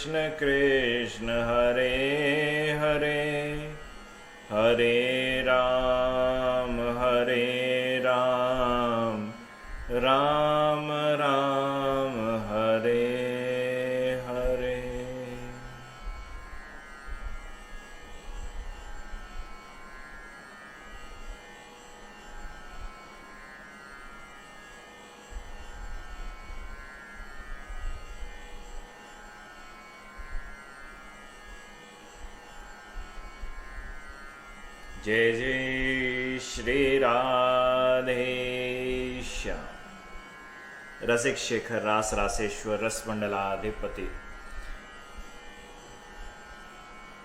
कृष्ण कृष्ण हरे हरे, हरे राम राम राम हरे हरे। जय जय श्री राधे श्याम। रसिक शेखर रास रासेश्वर रस मंडलाधिपति,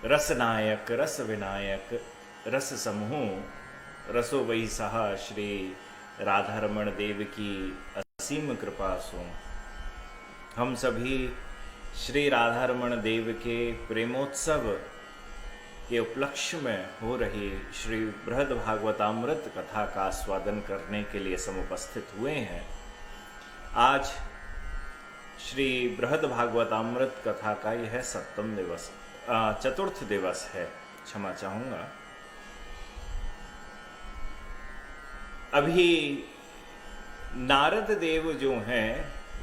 रस नायक रस विनायक रस समूह रसो वही सहा श्री राधारमण देव की असीम कृपा सो हम सभी श्री राधारमण देव के प्रेमोत्सव के उपलक्ष्य में हो रही श्री बृहद भागवतामृत कथा का आस्वादन करने के लिए समुपस्थित हुए हैं। आज श्री बृहद भागवतामृत कथा का यह सप्तम दिवस, चतुर्थ दिवस है, क्षमा चाहूँगा। अभी नारद देव जो हैं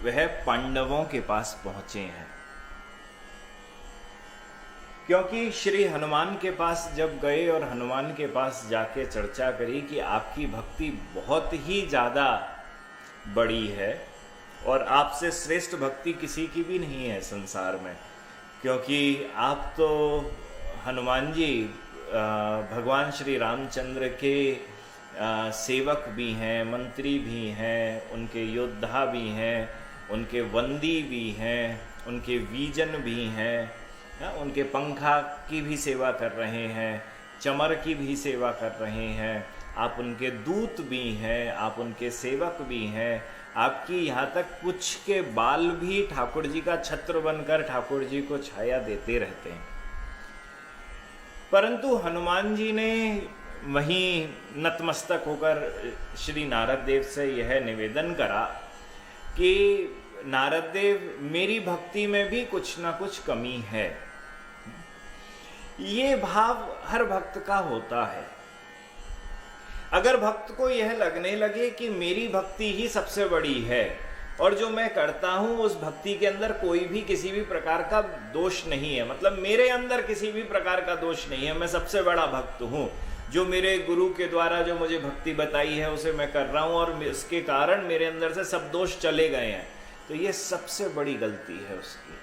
वह पांडवों के पास पहुँचे हैं, क्योंकि श्री हनुमान के पास जब गए और हनुमान के पास जाके चर्चा करी कि आपकी भक्ति बहुत ही ज़्यादा बड़ी है और आपसे श्रेष्ठ भक्ति किसी की भी नहीं है संसार में, क्योंकि आप तो हनुमान जी भगवान श्री रामचंद्र के सेवक भी हैं, मंत्री भी हैं, उनके योद्धा भी हैं, उनके वंदी भी हैं, उनके वीजन भी हैं, उनके पंखा की भी सेवा कर रहे हैं, चमर की भी सेवा कर रहे हैं, आप उनके दूत भी हैं, आप उनके सेवक भी हैं, आपकी यहाँ तक कुछ के बाल भी ठाकुर जी का छत्र बनकर ठाकुर जी को छाया देते रहते हैं। परंतु हनुमान जी ने वहीं नतमस्तक होकर श्री नारद देव से यह निवेदन करा कि नारद देव, मेरी भक्ति में भी कुछ ना कुछ कमी है। ये भाव हर भक्त का होता है। अगर भक्त को यह लगने लगे कि मेरी भक्ति ही सबसे बड़ी है और जो मैं करता हूं उस भक्ति के अंदर कोई भी किसी भी प्रकार का दोष नहीं है, मतलब मेरे अंदर किसी भी प्रकार का दोष नहीं है, मैं सबसे बड़ा भक्त हूं, जो मेरे गुरु के द्वारा जो मुझे भक्ति बताई है उसे मैं कर रहा हूं और इसके कारण मेरे अंदर से सब दोष चले गए हैं, तो ये सबसे बड़ी गलती है उसकी।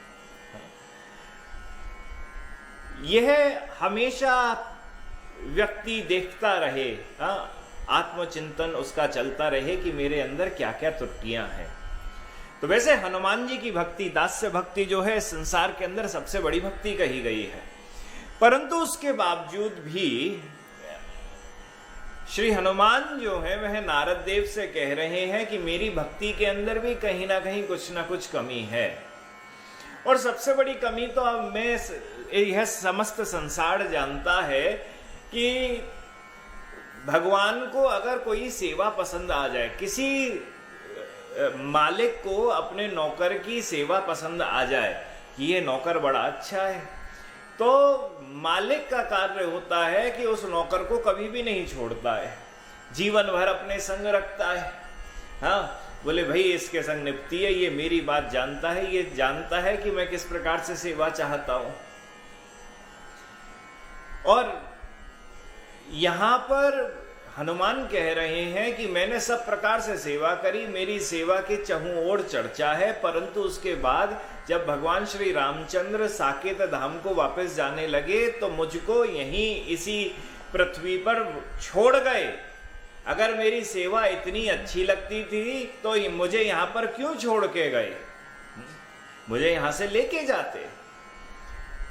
यह हमेशा व्यक्ति देखता रहे, आत्मचिंतन उसका चलता रहे कि मेरे अंदर क्या क्या त्रुटियां हैं। तो वैसे हनुमान जी की भक्ति, दास्य भक्ति जो है संसार के अंदर सबसे बड़ी भक्ति कही गई है, परंतु उसके बावजूद भी श्री हनुमान जो है वह नारद देव से कह रहे हैं कि मेरी भक्ति के अंदर भी कहीं ना कुछ कमी है। और सबसे बड़ी कमी तो अब मैं यह समस्त संसार जानता है कि भगवान को अगर कोई सेवा पसंद आ जाए, किसी मालिक को अपने नौकर की सेवा पसंद आ जाए कि ये नौकर बड़ा अच्छा है, तो मालिक का कार्य होता है कि उस नौकर को कभी भी नहीं छोड़ता है, जीवन भर अपने संग रखता है। हाँ, बोले भाई इसके संग निपटी है, ये मेरी बात जानता है, ये जानता है कि मैं किस प्रकार से सेवा चाहता हूं। और यहां पर हनुमान कह रहे हैं कि मैंने सब प्रकार से सेवा करी, मेरी सेवा के चहुं ओर चर्चा है, परंतु उसके बाद जब भगवान श्री रामचंद्र साकेत धाम को वापस जाने लगे तो मुझको यहीं इसी पृथ्वी पर छोड़ गए। अगर मेरी सेवा इतनी अच्छी लगती थी तो मुझे यहां पर क्यों छोड़ के गए, मुझे यहां से लेके जाते।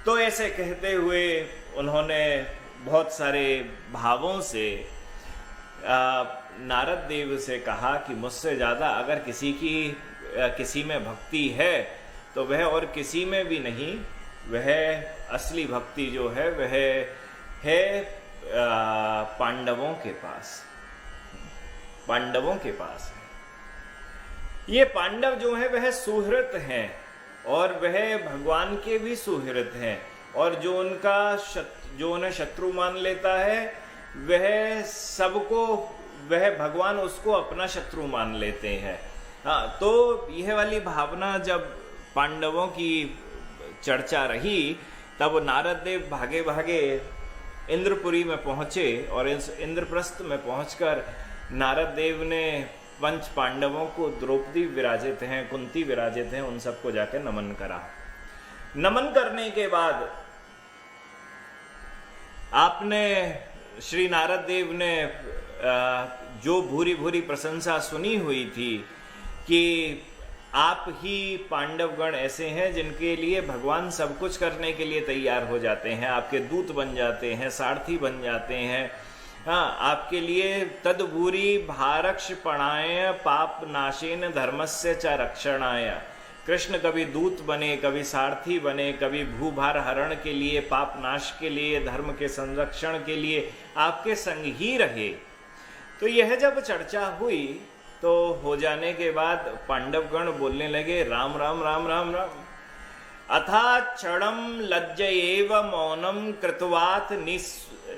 तो ऐसे कहते हुए उन्होंने बहुत सारे भावों से नारद देव से कहा कि मुझसे ज़्यादा अगर किसी में भक्ति है तो वह और किसी में भी नहीं, वह असली भक्ति जो है वह है पांडवों के पास, पांडवों के पास है। ये पांडव जो है वह सुहृत हैं, और वह भगवान के भी सुहृद हैं, और जो उन्हें शत्रु मान लेता है वह भगवान उसको अपना शत्रु मान लेते हैं। हाँ, तो यह वाली भावना जब पांडवों की चर्चा रही, तब नारद देव भागे भागे इंद्रपुरी में पहुंचे, और इस इंद्रप्रस्थ में पहुंचकर नारद देव ने पंच पांडवों को, द्रौपदी विराजित हैं, कुंती विराजित हैं, उन सबको जाकर नमन करा। नमन करने के बाद आपने, श्री नारद देव ने जो भूरी भूरी प्रशंसा सुनी हुई थी कि आप ही पांडवगण ऐसे हैं जिनके लिए भगवान सब कुछ करने के लिए तैयार हो जाते हैं, आपके दूत बन जाते हैं, सारथी बन जाते हैं। हाँ, आपके लिए तदभूरी भारक्ष पणाय पाप नाशेन धर्मस्य च रक्षणाय। कृष्ण कभी दूत बने, कभी सारथी बने, कभी भूभार हरण के लिए, पाप नाश के लिए, धर्म के संरक्षण के लिए आपके संग ही रहे। तो यह जब चर्चा हुई तो हो जाने के बाद पांडवगण बोलने लगे, राम राम राम राम राम। अथा क्षणम लज्जयेव मौनम कृतवात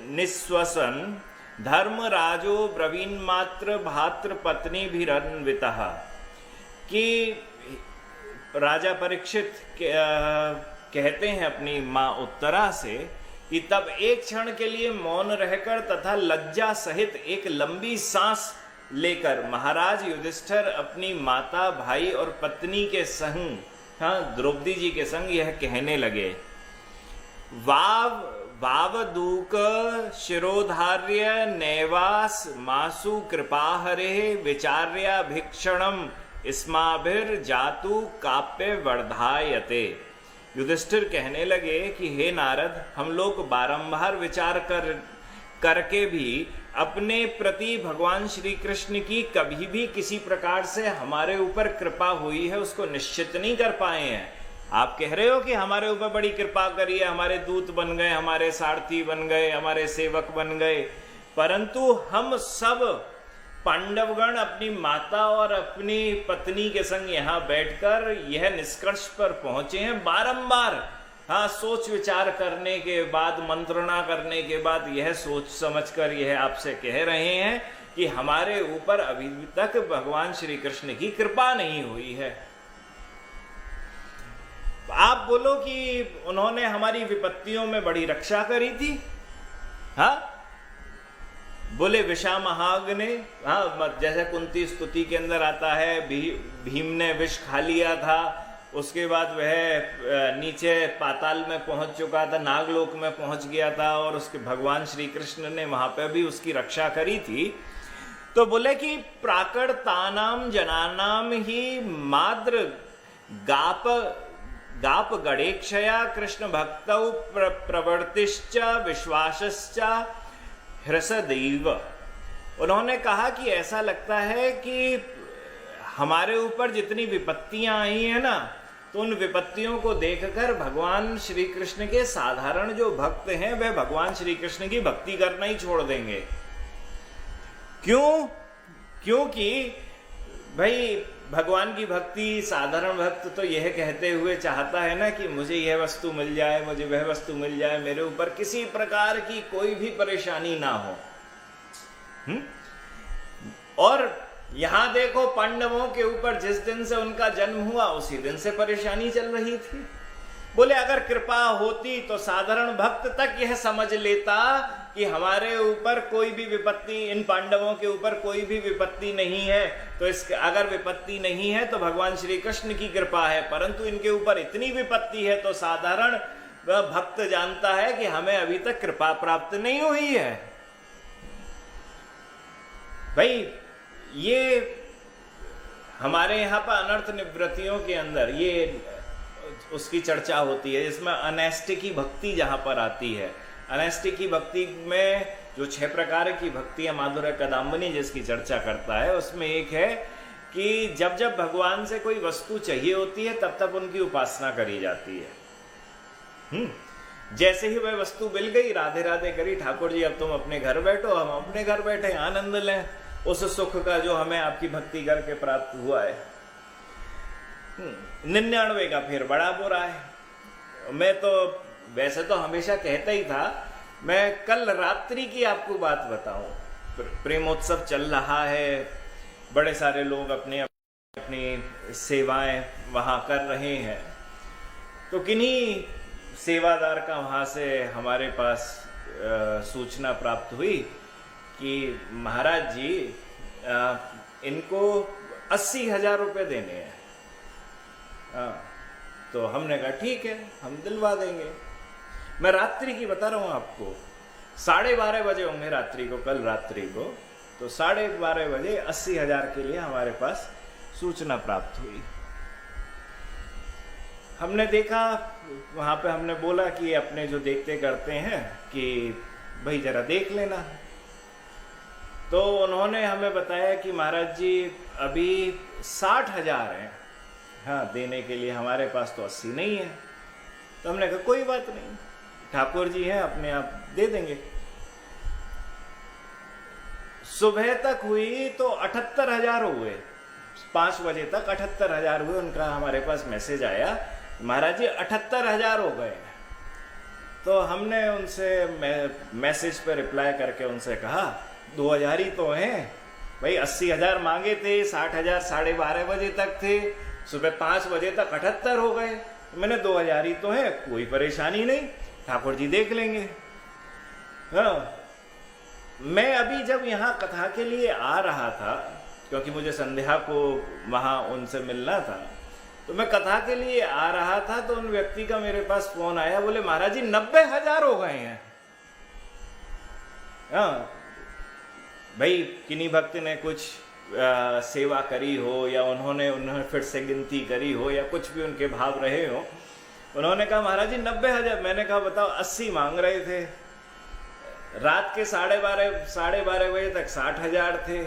निस्वसन धर्मराजो ब्रवीण मात्र भात्र पत्नी भिरन्वितः। कि राजा परीक्षित कहते हैं अपनी माँ उत्तरा से कि तब एक क्षण के लिए मौन रहकर तथा लज्जा सहित एक लंबी सांस लेकर महाराज युधिष्ठिर अपनी माता, भाई और पत्नी के संग, हाँ, द्रौपदी जी के संग यह कहने लगे, वावदूक शिरोधार्य नैवास मासु कृपाहरे विचार्या भिक्षणम इस्माभिर जातु काप्य वर्धायते। युधिष्ठिर कहने लगे कि हे नारद, हम लोग बारंबार विचार करके भी अपने प्रति भगवान श्री कृष्ण की कभी भी किसी प्रकार से हमारे ऊपर कृपा हुई है उसको निश्चित नहीं कर पाए हैं। आप कह रहे हो कि हमारे ऊपर बड़ी कृपा करी है, हमारे दूत बन गए, हमारे सारथी बन गए, हमारे सेवक बन गए, परंतु हम सब पांडवगण अपनी माता और अपनी पत्नी के संग यहाँ बैठकर यह निष्कर्ष पर पहुंचे हैं बारंबार, हाँ, सोच विचार करने के बाद, मंत्रणा करने के बाद यह सोच समझकर यह आपसे कह रहे हैं कि हमारे ऊपर अभी तक भगवान श्री कृष्ण की कृपा नहीं हुई है। आप बोलो कि उन्होंने हमारी विपत्तियों में बड़ी रक्षा करी थी, हाँ, बोले विषामहाग ने, हाँ, जैसे कुंती स्तुति के अंदर आता है, भीम ने विष खा लिया था, उसके बाद वह नीचे पाताल में पहुंच चुका था, नागलोक में पहुंच गया था, और उसके भगवान श्री कृष्ण ने वहां पर भी उसकी रक्षा करी थी। तो बोले कि प्राकृतानाम जनानाम ही माद्र गाप गणेक्षया कृष्ण भक्तौ प्रवर्तिश्च विश्वासश्च हृसदैव। उन्होंने कहा कि ऐसा लगता है कि हमारे ऊपर जितनी विपत्तियां आई हैं ना, तो उन विपत्तियों को देखकर भगवान श्री कृष्ण के साधारण जो भक्त हैं वह भगवान श्री कृष्ण की भक्ति करना ही छोड़ देंगे। क्यों? क्योंकि भाई भगवान की भक्ति, साधारण भक्त तो यह कहते हुए चाहता है ना कि मुझे यह वस्तु मिल जाए, मुझे वह वस्तु मिल जाए, मेरे ऊपर किसी प्रकार की कोई भी परेशानी ना हो। और यहां देखो, पांडवों के ऊपर जिस दिन से उनका जन्म हुआ उसी दिन से परेशानी चल रही थी। बोले अगर कृपा होती तो साधारण भक्त तक यह समझ लेता कि हमारे ऊपर कोई भी विपत्ति, इन पांडवों के ऊपर कोई भी विपत्ति नहीं है, तो अगर विपत्ति नहीं है तो भगवान श्री कृष्ण की कृपा है, परंतु इनके ऊपर इतनी विपत्ति है तो साधारण भक्त जानता है कि हमें अभी तक कृपा प्राप्त नहीं हुई है। भाई ये हमारे यहाँ पर अनर्थ निवृत्तियों के अंदर ये उसकी चर्चा होती है, जिसमें अनैष्टिकी भक्ति जहाँ पर आती है। अनैष्टिकी भक्ति में जो 6 प्रकार की भक्ति है, माधुर्य कदाम्बनी जिसकी चर्चा करता है, उसमें एक है कि जब जब भगवान से कोई वस्तु चाहिए होती है तब तब उनकी उपासना करी जाती है। जैसे ही वह वस्तु मिल गई, राधे राधे करी, ठाकुर जी अब तुम अपने घर बैठो, हम अपने घर बैठे आनंद लें उस सुख का जो हमें आपकी भक्ति करके प्राप्त हुआ है। 99 का फिर बड़ा बुरा है। मैं तो वैसे तो हमेशा कहता ही था। मैं कल रात्रि की आपको बात बताऊं, प्रेमोत्सव चल रहा है, बड़े सारे लोग अपने अपनी सेवाएं वहाँ कर रहे हैं, तो किन्हीं सेवादार का वहाँ से हमारे पास सूचना प्राप्त हुई कि महाराज जी इनको 80,000 रुपये देने हैं। तो हमने कहा ठीक है, हम दिलवा देंगे। मैं रात्रि की बता रहा हूँ आपको, 12:30 बजे होंगे रात्रि को, कल रात्रि को, तो 12:30 बजे 80,000 के लिए हमारे पास सूचना प्राप्त हुई। हमने देखा, वहाँ पे हमने बोला कि अपने जो देखते करते हैं कि भाई जरा देख लेना। तो उन्होंने हमें बताया कि महाराज जी अभी 60,000 हैं, हाँ देने के लिए, हमारे पास तो 80 नहीं है। तो हमने कहा कोई बात नहीं, ठाकुर जी हैं, अपने आप दे देंगे। सुबह तक हुई तो 78,000 हुए, 5 बजे तक 78,000 हुए। उनका हमारे पास मैसेज आया, महाराज जी 78,000 हो गए। तो हमने उनसे मैसेज पे रिप्लाई करके उनसे कहा 2,000 ही तो हैं भाई, 80,000 मांगे थे, 60,000 12:30 बजे तक थे, सुबह 5 बजे तक 78 हो गए। मैंने 2,000 ही तो है, कोई परेशानी नहीं, ठाकुर जी देख लेंगे। हाँ, मैं अभी जब यहाँ कथा के लिए आ रहा था, क्योंकि मुझे संध्या को वहाँ उनसे मिलना था, तो मैं कथा के लिए आ रहा था तो उन व्यक्ति का मेरे पास फोन आया, बोले महाराज जी 90,000 हो गए हैं। हाँ भाई, किन्हीं भक्त ने कुछ सेवा करी हो या उन्होंने फिर से गिनती करी हो या कुछ भी उनके भाव रहे हो, उन्होंने कहा महाराज जी 90,000। मैंने कहा बताओ, 80 मांग रहे थे, रात के 12:30 बजे तक 60,000 थे,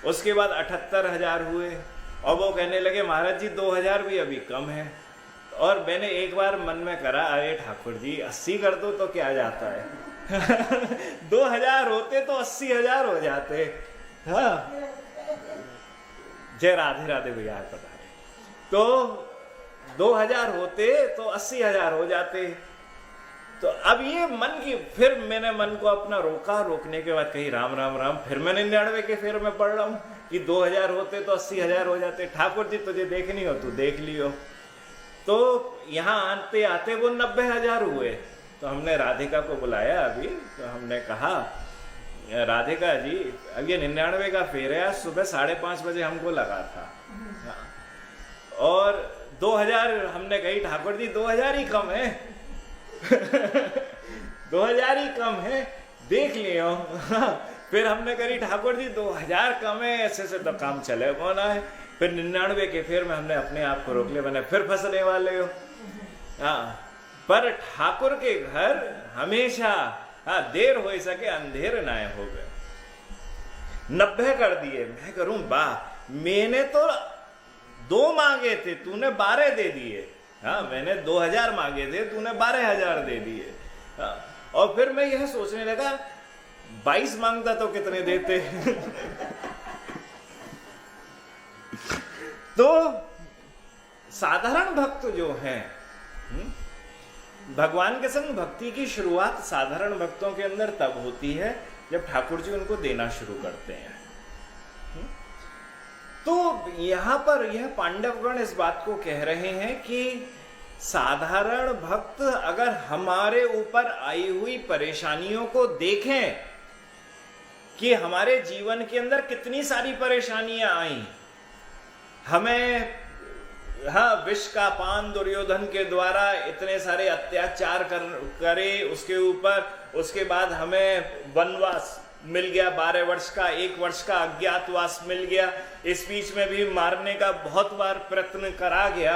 उसके बाद 78,000 हुए, और वो कहने लगे महाराज जी 2,000 भी अभी कम है। और मैंने एक बार मन में करा, अरे ठाकुर जी 80 कर दो तो क्या जाता है 2,000 होते तो 80,000 हो जाते। हाँ, जय राधे राधे भैया पधारे। तो 2,000 होते तो 80,000 हो जाते। तो अब ये मन की, फिर मैंने मन को अपना रोका, रोकने के बाद कही राम राम राम, फिर मैं 99 के फेर में पढ़ रहा हूँ कि 2,000 होते तो 80,000 हो जाते। ठाकुर जी तुझे देखनी हो तू देख लियो। तो यहाँ आते आते वो 90,000 हुए। तो हमने राधिका को बुलाया अभी, तो हमने कहा राधिका जी अब ये 99 का फेर है, आज सुबह 5:30 बजे हमको लगा था, और 2,000 हमने कही ठाकुर जी 2,000 ही कम है 2,000 ही कम है, देख लियो। फिर हमने कही ठाकुर जी 2,000 कम है, ऐसे से तो काम चले कौन है। फिर 99 के फेर में हमने अपने आप को रोक लिया, मैंने फिर फंसने वाले हो। हाँ, पर ठाकुर के घर हमेशा, हाँ देर हो सके अंधेर ना हो गए। 90 कर दिए। मैं करूं वाह, मैंने तो 2 मांगे थे, तूने 12 दे दिए। हाँ, मैंने 2,000 मांगे थे, तूने 12,000 दे दिए। हाँ, और फिर मैं यह सोचने लगा 22 मांगता तो कितने देते तो साधारण भक्त जो हैं, भगवान के संग भक्ति की शुरुआत साधारण भक्तों के अंदर तब होती है जब ठाकुर जी उनको देना शुरू करते हैं। तो यहां पर यह पांडवगण इस बात को कह रहे हैं कि साधारण भक्त अगर हमारे ऊपर आई हुई परेशानियों को देखें कि हमारे जीवन के अंदर कितनी सारी परेशानियां आई, हमें हाँ विष का पान दुर्योधन के द्वारा इतने सारे अत्याचार करे उसके ऊपर, उसके बाद हमें वनवास मिल गया 12 वर्ष का, 1 वर्ष का अज्ञातवास मिल गया, इस बीच में भी मारने का बहुत बार प्रयत्न करा गया,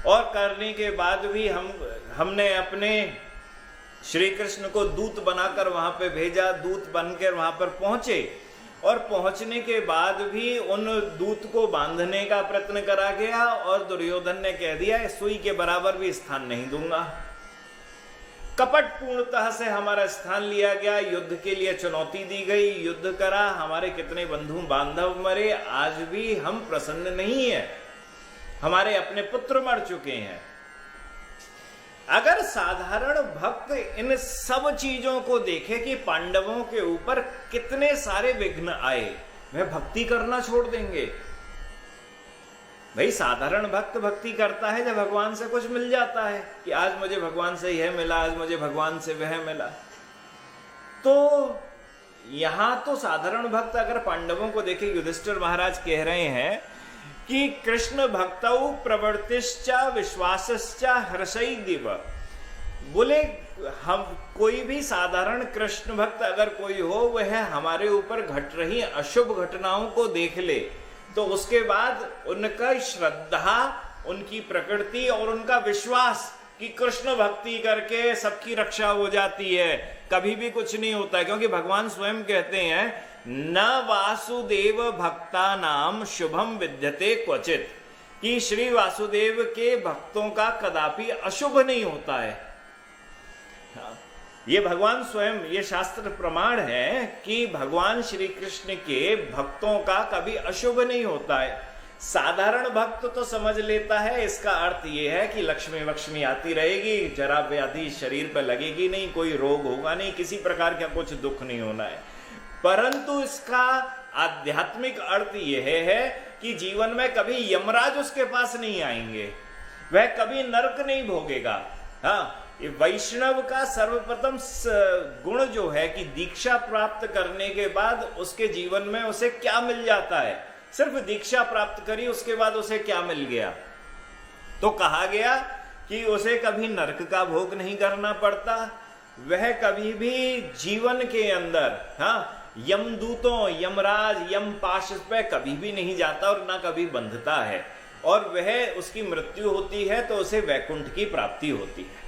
और करने के बाद भी हमने अपने श्री कृष्ण को दूत बनाकर वहां पे भेजा, दूत बनकर वहां पर पहुंचे, और पहुंचने के बाद भी उन दूत को बांधने का प्रयत्न करा गया, और दुर्योधन ने कह दिया सुई के बराबर भी स्थान नहीं दूंगा। कपट पूर्णतः से हमारा स्थान लिया गया, युद्ध के लिए चुनौती दी गई, युद्ध करा, हमारे कितने बंधु बांधव मरे, आज भी हम प्रसन्न नहीं है। हमारे अपने पुत्र मर चुके हैं। अगर साधारण भक्त इन सब चीजों को देखे कि पांडवों के ऊपर कितने सारे विघ्न आए, वह भक्ति करना छोड़ देंगे। भाई साधारण भक्त भक्ति करता है जब भगवान से कुछ मिल जाता है कि आज मुझे भगवान से यह मिला, आज मुझे भगवान से वह मिला। तो यहां तो साधारण भक्त अगर पांडवों को देखे, युधिष्ठिर महाराज कह रहे हैं कि कृष्ण भक्तौ प्रवृत्तिश्च विश्वासश्च हर्षै दिव। बोले हम कोई भी साधारण कृष्ण भक्त अगर कोई हो, वह हमारे ऊपर घट रही अशुभ घटनाओं को देख ले तो उसके बाद उनका श्रद्धा, उनकी प्रकृति और उनका विश्वास कि कृष्ण भक्ति करके सबकी रक्षा हो जाती है, कभी भी कुछ नहीं होता है। क्योंकि भगवान स्वयं कहते हैं न वासुदेव भक्ता नाम शुभम विद्यते क्वचित, कि श्री वासुदेव के भक्तों का कदापि अशुभ नहीं होता है। ये भगवान स्वयं, ये शास्त्र प्रमाण है कि भगवान श्री कृष्ण के भक्तों का कभी अशुभ नहीं होता है। साधारण भक्त तो समझ लेता है, इसका अर्थ ये है कि लक्ष्मी वक्ष्मी आती रहेगी, जरा व्याधि शरीर पर लगेगी नहीं, कोई रोग होगा नहीं, किसी प्रकार का कुछ दुख नहीं होना है। परंतु इसका आध्यात्मिक अर्थ यह है कि जीवन में कभी यमराज उसके पास नहीं आएंगे, वह कभी नरक नहीं भोगेगा। हाँ, वैष्णव का सर्वप्रथम गुण जो है कि दीक्षा प्राप्त करने के बाद उसके जीवन में उसे क्या मिल जाता है। सिर्फ दीक्षा प्राप्त करी, उसके बाद उसे क्या मिल गया? तो कहा गया कि उसे कभी नरक का भोग नहीं करना पड़ता, वह कभी भी जीवन के अंदर यमदूतों, यमराज, यम पाश पे कभी भी नहीं जाता और ना कभी बंधता है। और वह उसकी मृत्यु होती है तो उसे वैकुंठ की प्राप्ति होती है,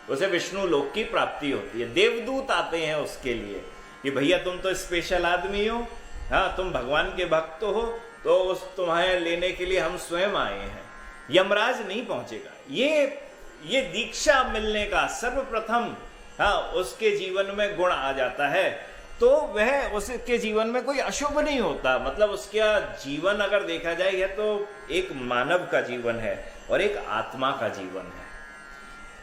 उसे विष्णु लोक की प्राप्ति होती है। देवदूत आते हैं उसके लिए कि भैया तुम तो स्पेशल आदमी हो, हाँ तुम भगवान के भक्त हो, तो उस तुम्हें लेने के लिए हम स्वयं आए हैं। यमराज नहीं पहुंचेगा। ये दीक्षा मिलने का सर्वप्रथम उसके जीवन में गुण आ जाता है, तो वह उसके जीवन में कोई अशुभ नहीं होता। मतलब उसका जीवन अगर देखा जाए, यह तो एक मानव का जीवन है और एक आत्मा का जीवन है।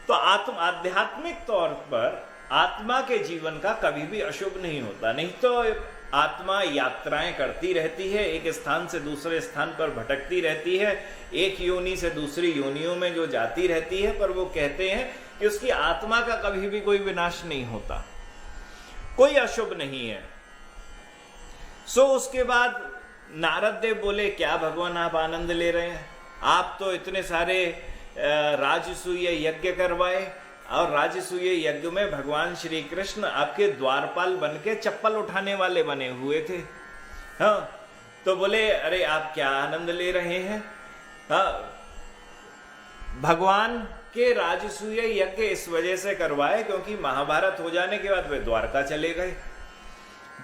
तो आध्यात्मिक तौर पर आत्मा के जीवन का कभी भी अशुभ नहीं होता। नहीं तो आत्मा यात्राएं करती रहती है, एक स्थान से दूसरे स्थान पर भटकती रहती है, एक योनि से दूसरी योनियों में जो जाती रहती है, पर वो कहते हैं कि उसकी आत्मा का कभी भी कोई विनाश नहीं होता, कोई अशुभ नहीं है। सो उसके बाद नारद देव बोले, क्या भगवान आप आनंद ले रहे हैं? आप तो इतने सारे राजसूय यज्ञ करवाए और राजसूय यज्ञ में भगवान श्री कृष्ण आपके द्वारपाल बन के चप्पल उठाने वाले बने हुए थे। हाँ, तो बोले अरे आप क्या आनंद ले रहे हैं? हाँ, भगवान के राजसूय यज्ञ इस वजह से करवाए क्योंकि महाभारत हो जाने के बाद वे द्वारका चले गए।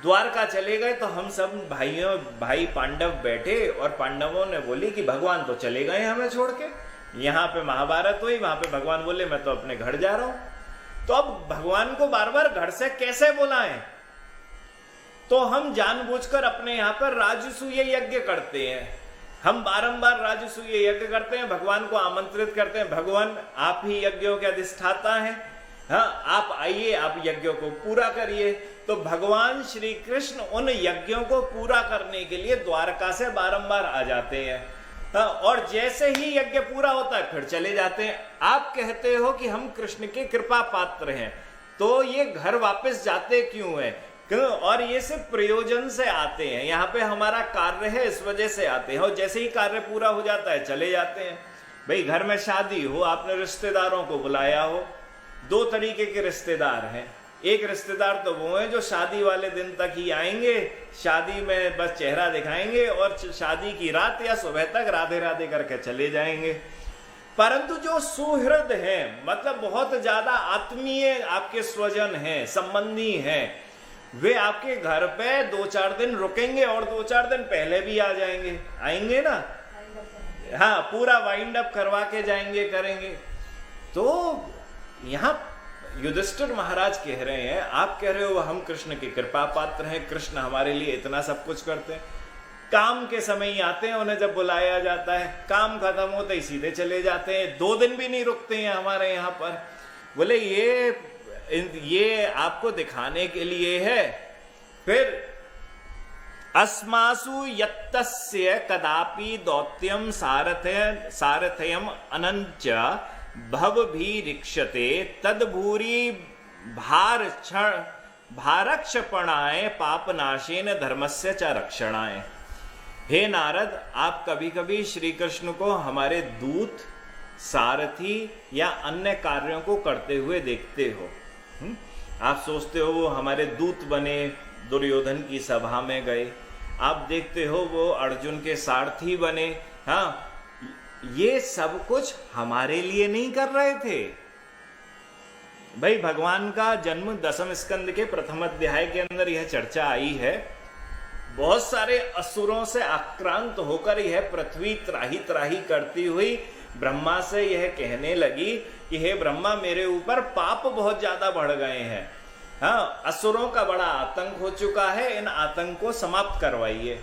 द्वारका चले गए तो हम सब भाई पांडव बैठे और पांडवों ने बोली कि भगवान तो चले गए हमें छोड़ के, यहाँ पे महाभारत हुई, वहां पे भगवान बोले मैं तो अपने घर जा रहा हूं। तो अब भगवान को बार बार घर से कैसे बुलाएं? तो हम जानबूझकर अपने यहाँ पर राजसूय यज्ञ करते हैं। हम बारंबार राजसूय यज्ञ करते हैं, भगवान को आमंत्रित करते हैं, भगवान आप ही यज्ञों के अधिष्ठाता हैं, हाँ आप आइए, आप यज्ञों को पूरा करिए। तो भगवान श्री कृष्ण उन यज्ञों को पूरा करने के लिए द्वारका से बारंबार आ जाते हैं, और जैसे ही यज्ञ पूरा होता है फिर चले जाते हैं। आप कहते हो कि हम कृष्ण के कृपा पात्र हैं, तो ये घर वापस जाते क्यों है? क्यों? और ये सिर्फ प्रयोजन से आते हैं, यहाँ पे हमारा कार्य है इस वजह से आते हैं, और जैसे ही कार्य पूरा हो जाता है चले जाते हैं। भाई घर में शादी हो, आपने रिश्तेदारों को बुलाया हो, दो तरीके के रिश्तेदार हैं। एक रिश्तेदार तो वो है जो शादी वाले दिन तक ही आएंगे, शादी में बस चेहरा दिखाएंगे और शादी की रात या सुबह तक राधे राधे करके चले जाएंगे। परंतु जो सुहृद हैं, मतलब बहुत ज्यादा आत्मीय आपके स्वजन हैं, संबंधी हैं, वे आपके घर पे 2-4 दिन रुकेंगे और 2-4 दिन पहले भी आ जाएंगे, आएंगे ना, हाँ पूरा वाइंड अप करवा के जाएंगे, करेंगे। तो यहाँ युधिष्ठिर महाराज कह रहे हैं, आप कह रहे हो हम कृष्ण के कृपा पात्र हैं, कृष्ण हमारे लिए इतना सब कुछ करते हैं, काम के समय ही आते हैं, उन्हें जब बुलाया जाता है काम खत्म होते ही सीधे चले जाते हैं, 2 दिन भी नहीं रुकते हैं हमारे यहाँ पर। बोले ये आपको दिखाने के लिए है। फिर अस्मासु यत्तस्य कदापि दौत्यम सारथयम अनंच भव भी रिक्षते तदभूरी भारक्षपणाय पापनाशेन धर्मस्य च रक्षणाय। हे नारद, आप कभी कभी श्री कृष्ण को हमारे दूत, सारथी या अन्य कार्यों को करते हुए देखते हो। आप सोचते हो वो हमारे दूत बने, दुर्योधन की सभा में गए। आप देखते हो वो अर्जुन के सारथी बने। हाँ, ये सब कुछ हमारे लिए नहीं कर रहे थे भाई। भगवान का जन्म 10वें स्कंद के प्रथम अध्याय के अंदर यह चर्चा आई है। बहुत सारे असुरों से आक्रांत होकर यह पृथ्वी त्राही त्राही करती हुई ब्रह्मा से यह कहने लगी कि हे ब्रह्मा, मेरे ऊपर पाप बहुत ज्यादा बढ़ गए हैं। हाँ, असुरों का बड़ा आतंक हो चुका है, इन आतंक को समाप्त करवाइए।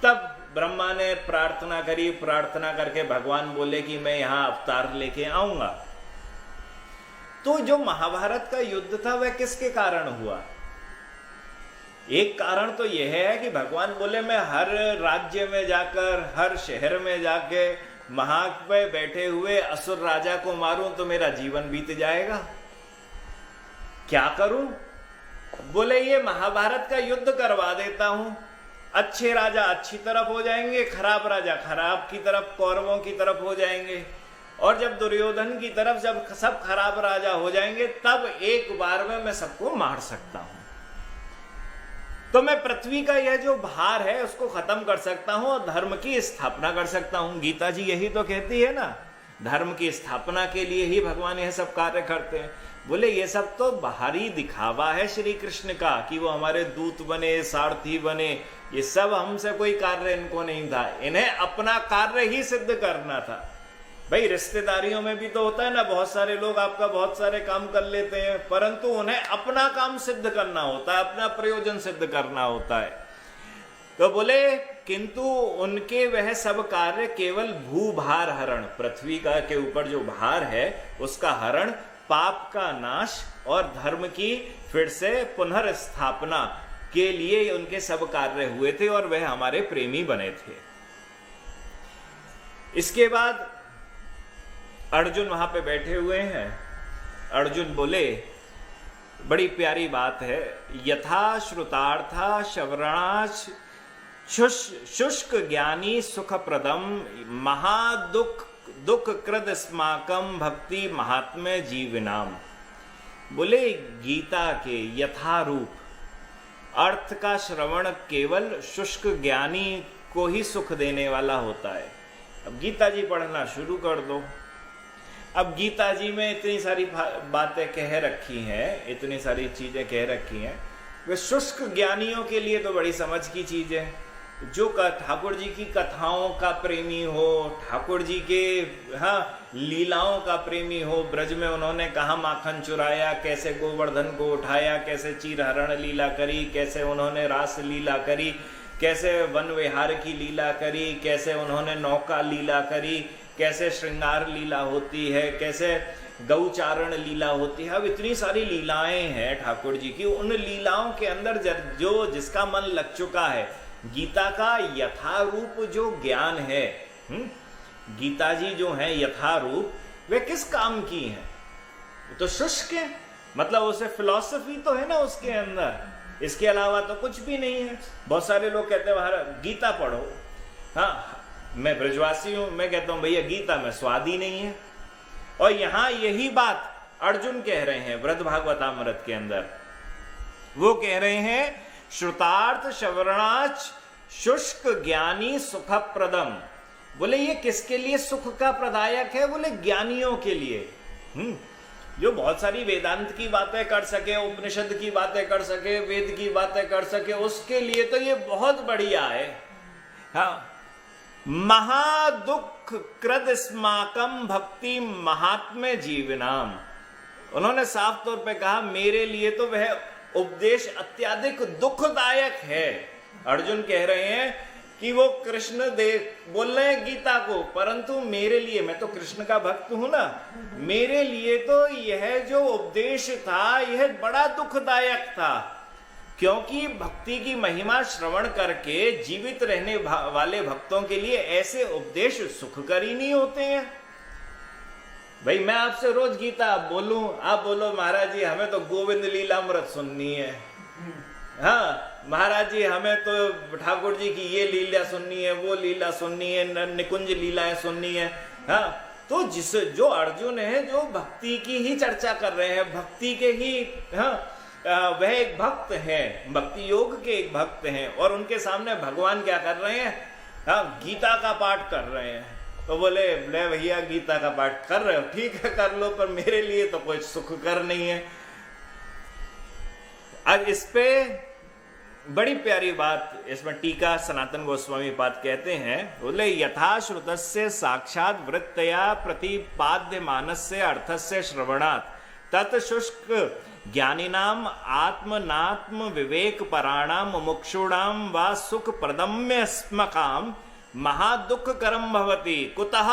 तब ब्रह्मा ने प्रार्थना करी। प्रार्थना करके भगवान बोले कि मैं यहां अवतार लेके आऊंगा। तो जो महाभारत का युद्ध था वह किसके कारण हुआ? एक कारण तो यह है कि भगवान बोले मैं हर राज्य में जाकर, हर शहर में जाके महाग पे बैठे हुए असुर राजा को मारूं तो मेरा जीवन बीत जाएगा। क्या करूं? बोले ये महाभारत का युद्ध करवा देता हूं। अच्छे राजा अच्छी तरफ हो जाएंगे, खराब राजा खराब की तरफ, कौरवों की तरफ हो जाएंगे। और जब दुर्योधन की तरफ जब सब खराब राजा हो जाएंगे तब एक बार में मैं सबको मार सकता हूं। तो मैं पृथ्वी का यह जो भार है उसको खत्म कर सकता हूं और धर्म की स्थापना कर सकता हूं। गीता जी यही तो कहती है ना, धर्म की स्थापना के लिए ही भगवान यह सब कार्य करते हैं। बोले ये सब तो बाहरी दिखावा है श्री कृष्ण का कि वो हमारे दूत बने, सारथी बने। ये सब हमसे कोई कार्य इनको नहीं था, इन्हें अपना कार्य ही सिद्ध करना था। भाई रिश्तेदारियों में भी तो होता है ना, बहुत सारे लोग आपका बहुत सारे काम कर लेते हैं, परंतु उन्हें अपना काम सिद्ध करना होता है, अपना प्रयोजन सिद्ध करना होता है। तो बोले किंतु उनके वह सब कार्य केवल भूभार हरण, पृथ्वी का के ऊपर जो भार है उसका हरण, पाप का नाश और धर्म की फिर से पुनर्स्थापना के लिए उनके सब कार्य हुए थे और वह हमारे प्रेमी बने थे। इसके बाद अर्जुन वहां पे बैठे हुए हैं। अर्जुन बोले, बड़ी प्यारी बात है, यथा श्रुतार्था श्रवणाच शुष्क ज्ञानी सुखप्रदम महादुख दुख कृद स्माकम भक्ति महात्म्य जीवनाम। बोले गीता के यथारूप अर्थ का श्रवण केवल शुष्क ज्ञानी को ही सुख देने वाला होता है। अब गीता जी पढ़ना शुरू कर दो। अब गीता जी में इतनी सारी बातें कह रखी हैं, इतनी सारी चीजें कह रखी हैं, वे शुष्क ज्ञानियों के लिए तो बड़ी समझ की चीज है। जो ठाकुर जी की कथाओं का प्रेमी हो, ठाकुर जी के लीलाओं का प्रेमी हो, ब्रज में उन्होंने कहाँ माखन चुराया, कैसे गोवर्धन को उठाया, कैसे चीरहरण लीला करी, कैसे उन्होंने रास लीला करी, कैसे वन विहार की लीला करी, कैसे उन्होंने नौका लीला करी, कैसे श्रृंगार लीला होती है, कैसे गौचारण लीला होती है। अब इतनी सारी लीलाएं हैं ठाकुर जी की। उन लीलाओं के अंदर जो जिसका मन लग चुका है, गीता का यथारूप जो ज्ञान है, गीता जी जो है यथारूप, वे किस काम की हैं? तो शुष्क है, मतलब उसे फिलॉसफी तो है ना उसके अंदर, इसके अलावा तो कुछ भी नहीं है। बहुत सारे लोग कहते हैं बाहर गीता पढ़ो। हाँ, मैं ब्रजवासी हूं, मैं कहता हूं भैया गीता में स्वाद ही नहीं है। और यहां यही बात अर्जुन कह रहे हैं बृहद भागवतामृत के अंदर। वो कह रहे हैं श्रुतार्थ श्रवणाच शुष्क ज्ञानी सुखप्रदम। बोले ये किसके लिए सुख का प्रदायक है? बोले ज्ञानियों के लिए। जो बहुत सारी वेदांत की बातें कर सके, उपनिषद की बातें कर सके, वेद की बातें कर सके, उसके लिए तो ये बहुत बढ़िया है। हाँ, महादुख कृद स्माकम भक्ति महात्म्य जीवनाम। उन्होंने साफ तौर पे कहा मेरे लिए तो वह उपदेश अत्यधिक दुखदायक है। अर्जुन कह रहे हैं कि वो कृष्ण दे बोल रहे हैं गीता को, परंतु मेरे लिए, मैं तो कृष्ण का भक्त हूं ना, मेरे लिए तो यह जो उपदेश था यह बड़ा दुखदायक था, क्योंकि भक्ति की महिमा श्रवण करके जीवित रहने वाले भक्तों के लिए ऐसे उपदेश सुखकरी नहीं होते हैं। भाई मैं आपसे रोज गीता बोलूं, आप बोलो महाराज जी हमें तो गोविंद लीलामृत सुननी है, हाँ महाराज जी हमें तो ठाकुर जी की ये लीला सुननी है, वो लीला सुननी है, निकुंज लीलाएं सुननी है। हाँ, तो जो अर्जुन है जो भक्ति की ही चर्चा कर रहे हैं, भक्ति के ही, हाँ वह एक भक्त हैं, भक्ति योग के एक भक्त हैं, और उनके सामने भगवान क्या कर रहे हैं, हाँ गीता का पाठ कर रहे हैं। तो बोले ले भैया गीता का पाठ कर रहे हो, ठीक है कर लो, पर मेरे लिए तो कोई सुख कर नहीं है। अब इस पे बड़ी प्यारी बात, इसमें टीका सनातन गोस्वामी पाद कहते हैं, बोले यथा श्रुतस्य साक्षात वृत्तया प्रतिपाद्य मानस्य अर्थस्य श्रवणात् तत्शुष्क ज्ञानिनाम आत्मनात्म विवेक पराणाम मुमुक्षुणाम वा सुख प्रदम्य स्मकाम महादुख करम भवति कुतः।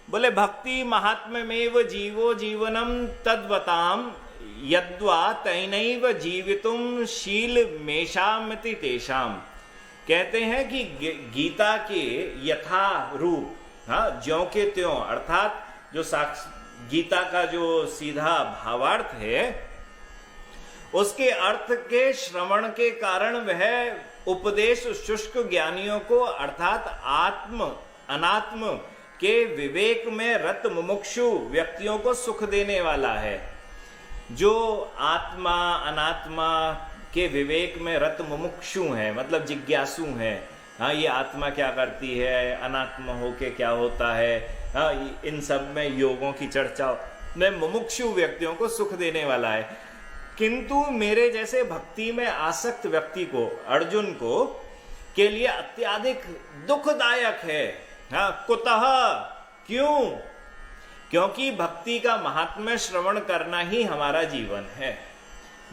बोले भक्ति महात्म्यमेव जीवो जीवनम तद्वताम यद्वा तैनैव जीवितुम शील मेषामिति तेषाम। कहते हैं कि गीता के यथा रूप, हाँ ज्यों के त्यों, अर्थात जो गीता का जो सीधा भावार्थ है उसके अर्थ के श्रवण के कारण वह उपदेश शुष्क ज्ञानियों को अर्थात आत्म अनात्म के विवेक में रत मुमुक्षु व्यक्तियों को सुख देने वाला है। जो आत्मा अनात्मा के विवेक में रत मुमुक्षु हैं, मतलब जिज्ञासु हैं, हाँ ये आत्मा क्या करती है, अनात्मा होके क्या होता है, हाँ इन सब में योगों की चर्चा में मुमुक्षु व्यक्तियों को सुख देने वाला है। किंतु मेरे जैसे भक्ति में आसक्त व्यक्ति को, अर्जुन को के लिए अत्यधिक दुखदायक है। हाँ कुतः, क्यों? क्योंकि भक्ति का महात्म्य श्रवण करना ही हमारा जीवन है।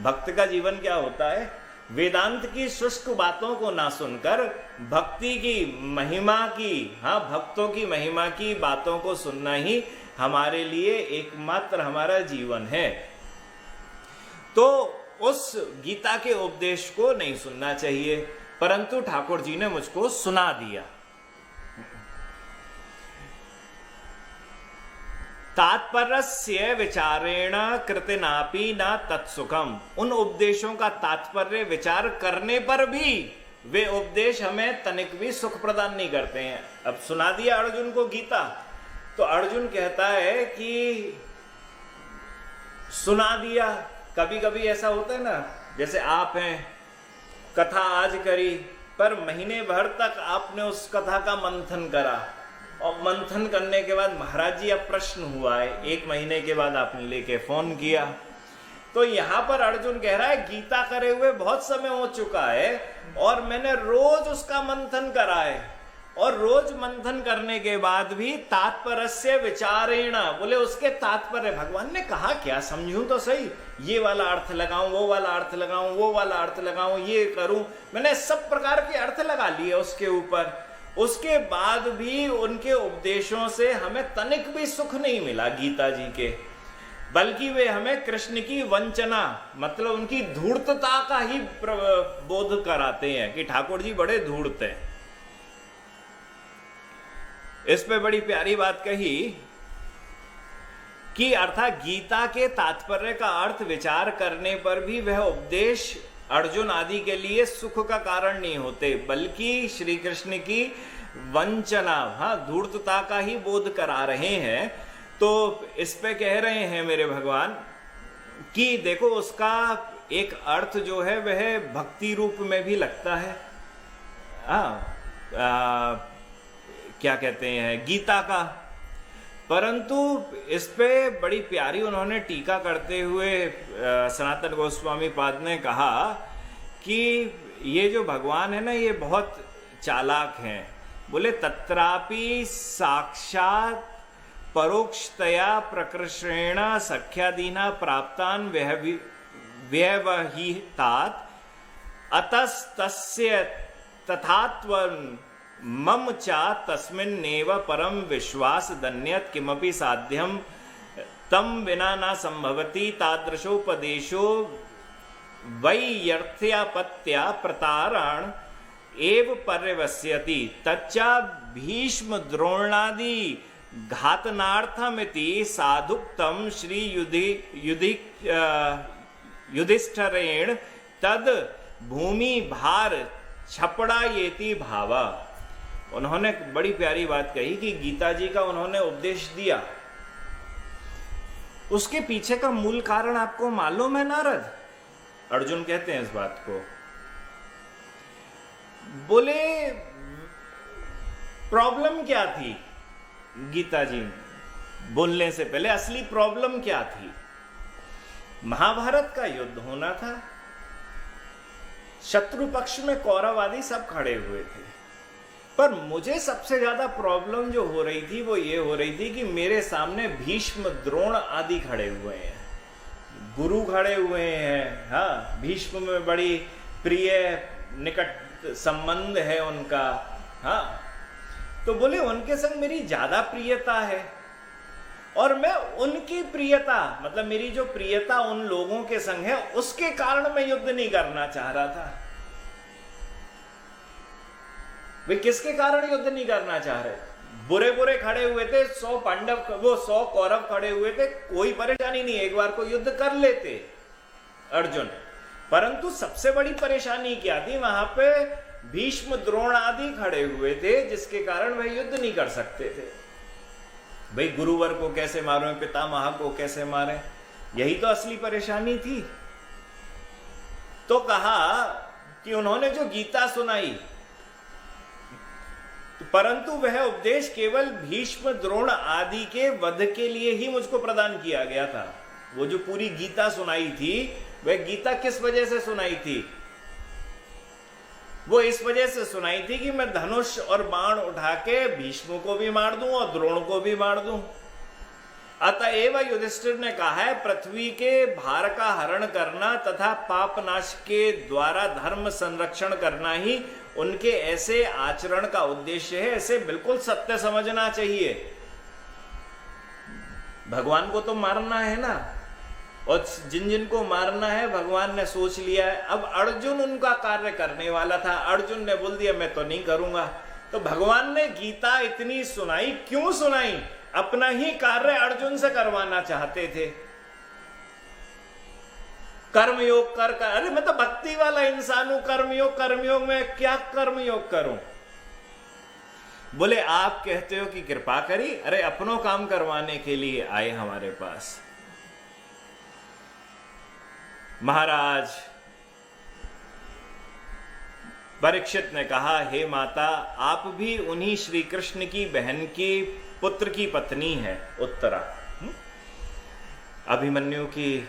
भक्त का जीवन क्या होता है? वेदांत की शुष्क बातों को ना सुनकर भक्ति की महिमा की, हाँ भक्तों की महिमा की बातों को सुनना ही हमारे लिए एकमात्र हमारा जीवन है। तो उस गीता के उपदेश को नहीं सुनना चाहिए, परंतु ठाकुर जी ने मुझको सुना दिया। तात्पर्य विचारेण कृतिनापि न तत्सुखम। उन उपदेशों का तात्पर्य विचार करने पर भी वे उपदेश हमें तनिक भी सुख प्रदान नहीं करते हैं। अब सुना दिया अर्जुन को गीता, तो अर्जुन कहता है कि सुना दिया। कभी कभी ऐसा होता है ना, जैसे आप हैं, कथा आज करी, पर महीने भर तक आपने उस कथा का मंथन करा, और मंथन करने के बाद महाराज जी अब प्रश्न हुआ है, 1 महीने के बाद आपने लेके फोन किया। तो यहां पर अर्जुन कह रहा है गीता करे हुए बहुत समय हो चुका है और मैंने रोज उसका मंथन करा है, और रोज मंथन करने के बाद भी तात्पर्य विचारेण, बोले उसके तात्पर्य भगवान ने कहा क्या, समझूं तो सही, ये वाला अर्थ लगाऊं, वो वाला अर्थ लगाऊं, वो वाला अर्थ लगाऊं, ये करूं, मैंने सब प्रकार के अर्थ लगा लिए उसके ऊपर। उसके बाद भी उनके उपदेशों से हमें तनिक भी सुख नहीं मिला गीता जी के, बल्कि वे हमें कृष्ण की वंचना, मतलब उनकी धूर्तता का ही बोध कराते हैं कि ठाकुर जी बड़े धूर्त हैं। इस पे बड़ी प्यारी बात कही कि अर्थात गीता के तात्पर्य का अर्थ विचार करने पर भी वह उपदेश अर्जुन आदि के लिए सुख का कारण नहीं होते, बल्कि श्री कृष्ण की वंचना, हाँ धूर्तता का ही बोध करा रहे हैं। तो इस पे कह रहे हैं मेरे भगवान कि देखो उसका एक अर्थ जो है वह भक्ति रूप में भी लगता है, क्या कहते हैं गीता का, परंतु इस पे बड़ी प्यारी उन्होंने टीका करते हुए सनातन गोस्वामी पाद ने कहा कि ये जो भगवान है ना ये बहुत चालाक हैं। बोले तत्रापि साक्षात परोक्षतया प्रकृष्टेण सख्यादीना प्राप्तान व्यवहितात अतस्तस्य तथात्वं मम चा तस्मिन्नेव परम विश्वास दन्यत किमपि साध्यम तम विना न संभवति तादृशोपदेशो वैयर्थ्यापत्या प्रतारण एव पर्यवस्यति तच्चा भीष्म द्रोणादि घातनार्थमिति साधुक्तम श्री युधिष्ठिरेण तद भूमि भार छपड़ा येति भावा। उन्होंने बड़ी प्यारी बात कही कि गीता जी का उन्होंने उपदेश दिया, उसके पीछे का मूल कारण आपको मालूम है नारद? अर्जुन कहते हैं इस बात को, बोले प्रॉब्लम क्या थी गीता जी बोलने से पहले, असली प्रॉब्लम क्या थी? महाभारत का युद्ध होना था, शत्रु पक्ष में कौरव आदि सब खड़े हुए थे, पर मुझे सबसे ज्यादा प्रॉब्लम जो हो रही थी वो ये हो रही थी कि मेरे सामने भीष्म द्रोण आदि खड़े हुए हैं, गुरु खड़े हुए हैं। हाँ, भीष्म में बड़ी प्रिय निकट संबंध है उनका। हाँ, तो बोले उनके संग मेरी ज्यादा प्रियता है और मैं उनकी प्रियता मतलब मेरी जो प्रियता उन लोगों के संग है उसके कारण मैं युद्ध नहीं करना चाह रहा था। वे किसके कारण युद्ध नहीं करना चाह रहे? बुरे बुरे खड़े हुए थे, 100 पांडव, वो 100 कौरव खड़े हुए थे, कोई परेशानी नहीं, एक बार को युद्ध कर लेते अर्जुन। परंतु सबसे बड़ी परेशानी क्या थी? वहां पे भीष्म द्रोण आदि खड़े हुए थे जिसके कारण वह युद्ध नहीं कर सकते थे। भाई गुरुवर को कैसे मारो, पितामह को कैसे मारे, यही तो असली परेशानी थी। तो कहा कि उन्होंने जो गीता सुनाई, परंतु वह उपदेश केवल भीष्म द्रोण आदि के वध के लिए ही मुझको प्रदान किया गया था। वो जो पूरी गीता सुनाई थी, वह गीता किस वजह से सुनाई थी? वो इस वजह से सुनाई थी कि मैं धनुष और बाण उठा के भीष्म को भी मार दूं और द्रोण को भी मार दूं। अतएव युधिष्ठिर ने कहा है, पृथ्वी के भार का हरण करना तथा पाप नाश के द्वारा धर्म संरक्षण करना ही उनके ऐसे आचरण का उद्देश्य है। ऐसे बिल्कुल सत्य समझना चाहिए। भगवान को तो मारना है ना, और जिन जिन को मारना है भगवान ने सोच लिया है। अब अर्जुन उनका कार्य करने वाला था, अर्जुन ने बोल दिया मैं तो नहीं करूंगा। तो भगवान ने गीता इतनी सुनाई, क्यों सुनाई? अपना ही कार्य अर्जुन से करवाना चाहते थे। कर्मयोग कर, अरे मैं तो भक्ति वाला इंसान हूं, कर्मयोग में क्या कर्मयोग करूं? बोले आप कहते हो कि कृपा करी, अरे अपनों काम करवाने के लिए आए हमारे पास। महाराज परीक्षित ने कहा, हे माता, आप भी उन्हीं श्री कृष्ण की बहन की पुत्र की पत्नी है, उत्तरा अभिमन्यु की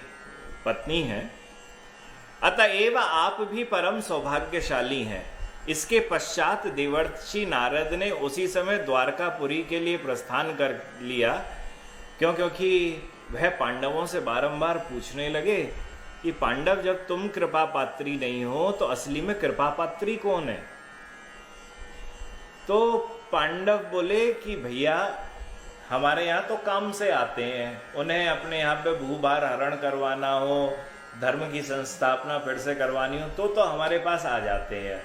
पत्नी है। अतएव आप भी परम सौभाग्यशाली हैं। इसके पश्चात देवर्षि नारद ने उसी समय द्वारकापुरी के लिए प्रस्थान कर लिया, क्योंकि वह पांडवों से बारंबार पूछने लगे कि पांडव, जब तुम कृपा पात्री नहीं हो तो असली में कृपा पात्री कौन है? तो पांडव बोले कि भैया हमारे यहाँ तो काम से आते हैं, उन्हें अपने यहाँ पे भूभार हरण करवाना हो, धर्म की संस्थापना फिर से करवानी हो तो हमारे पास आ जाते हैं,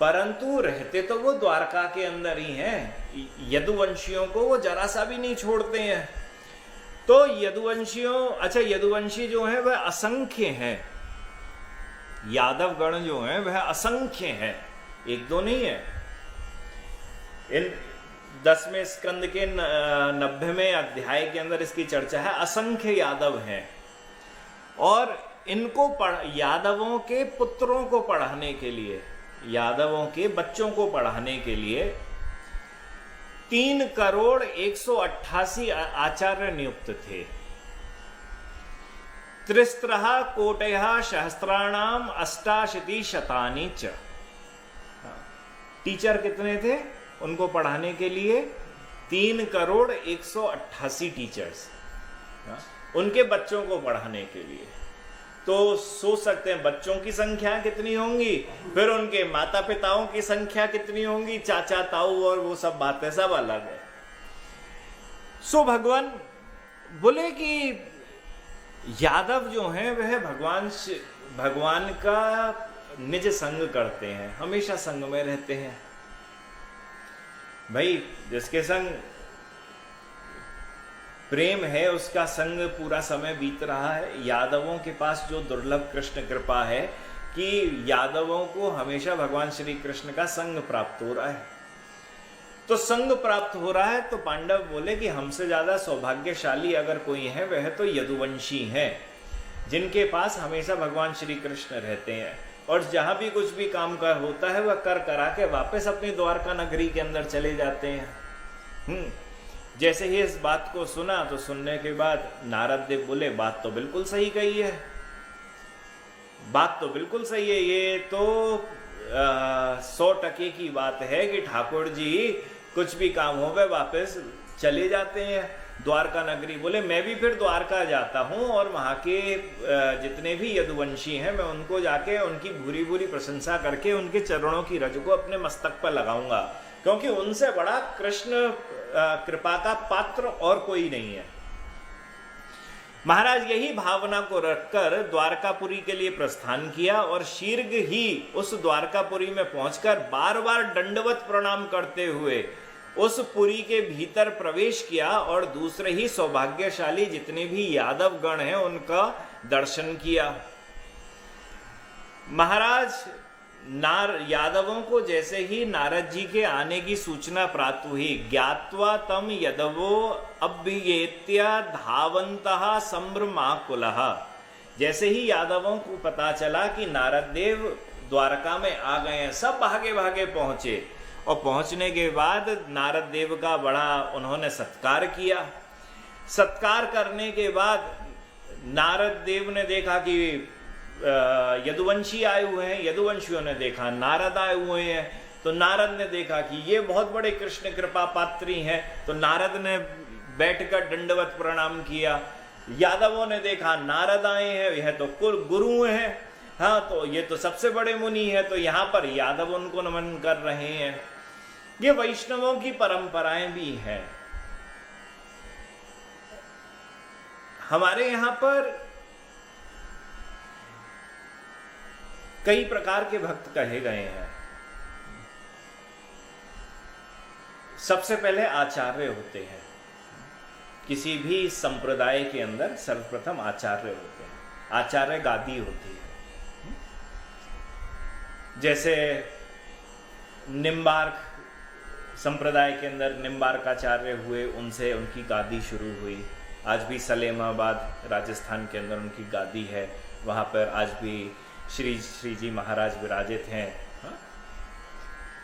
परंतु रहते तो वो द्वारका के अंदर ही हैं। यदुवंशियों को वो जरा सा भी नहीं छोड़ते हैं। तो यदुवंशी जो है वह असंख्य हैं, यादव गण जो है वह असंख्य हैं, एक दो नहीं है। इन 10वें स्कंद के 90वें अध्याय के अंदर इसकी चर्चा है। असंख्य यादव हैं और इनको यादवों के पुत्रों को पढ़ाने के लिए, यादवों के बच्चों को पढ़ाने के लिए 3,188 आचार्य नियुक्त थे। त्रिस्त्रः कोटयः सहस्त्राणाम अष्टाशीति शतानि च। टीचर कितने थे उनको पढ़ाने के लिए? 3,188 टीचर्स उनके बच्चों को पढ़ाने के लिए। तो सोच सकते हैं बच्चों की संख्या कितनी होंगी, फिर उनके माता पिताओं की संख्या कितनी होंगी, चाचा ताऊ और वो सब बातें सब अलग है। सो भगवान बोले कि यादव जो हैं वह भगवान का निज संग करते हैं, हमेशा संग में रहते हैं। भाई जिसके संग प्रेम है उसका संग पूरा समय बीत रहा है। यादवों के पास जो दुर्लभ कृष्ण कृपा है कि यादवों को हमेशा भगवान श्री कृष्ण का संग प्राप्त हो रहा है। तो संग प्राप्त हो रहा है तो पांडव बोले कि हमसे ज्यादा सौभाग्यशाली अगर कोई है वह तो यदुवंशी हैं, जिनके पास हमेशा भगवान श्री कृष्ण रहते हैं और जहां भी कुछ भी काम कर होता है वह कर करा के वापस अपनी द्वारका नगरी के अंदर चले जाते हैं। जैसे ही इस बात को सुना तो सुनने के बाद नारद देव बोले बात तो बिल्कुल सही कही है, बात तो बिल्कुल सही है, ये तो 100% की बात है कि ठाकुर जी कुछ भी काम हो गए वापस चले जाते हैं द्वारका नगरी। बोले मैं भी फिर द्वारका जाता हूँ और वहाँ के जितने भी यदुवंशी हैं मैं उनको जाके उनकी भूरी भूरी प्रशंसा करके उनके चरणों की रज को अपने मस्तक पर लगाऊंगा, क्योंकि उनसे बड़ा कृष्ण कृपा का पात्र और कोई नहीं है। महाराज यही भावना को रखकर द्वारकापुरी के लिए प्रस्थान किया और शीघ्र ही उस द्वारकापुरी में पहुंचकर बार बार दंडवत प्रणाम करते हुए उस पुरी के भीतर प्रवेश किया और दूसरे ही सौभाग्यशाली जितने भी यादव गण हैं उनका दर्शन किया। महाराज यादवों को जैसे ही नारद जी के आने की सूचना प्राप्त हुई, ज्ञात्वा तम यदवो अभ्येत्य धावन्तः संभ्रमाकुलः, जैसे ही यादवों को पता चला कि नारद देव द्वारका में आ गए हैं, सब भागे भागे पहुंचे और पहुंचने के बाद नारद देव का बड़ा उन्होंने सत्कार किया। सत्कार करने के बाद नारद देव ने देखा कि यदुवंशी आए हुए हैं, यदुवंशियों ने देखा नारद आए हुए हैं, तो नारद ने देखा कि ये बहुत बड़े कृष्ण कृपा पात्री हैं, तो नारद ने बैठकर दंडवत प्रणाम किया। यादवों ने देखा नारद आए हैं, यह तो गुरु हैं, हाँ तो ये तो सबसे बड़े मुनि है, तो यहाँ पर यादव उनको नमन कर रहे हैं। ये वैष्णवों की परंपराएं भी हैं। हमारे यहाँ पर कई प्रकार के भक्त कहे गए हैं। सबसे पहले आचार्य होते हैं, किसी भी संप्रदाय के अंदर सर्वप्रथम आचार्य होते हैं, आचार्य गादी होती है। जैसे निम्बार्क संप्रदाय के अंदर निम्बार्काचार्य हुए, उनसे उनकी गादी शुरू हुई। आज भी सलेमाबाद राजस्थान के अंदर उनकी गादी है, वहाँ पर आज भी श्री जी महाराज विराजित हैं।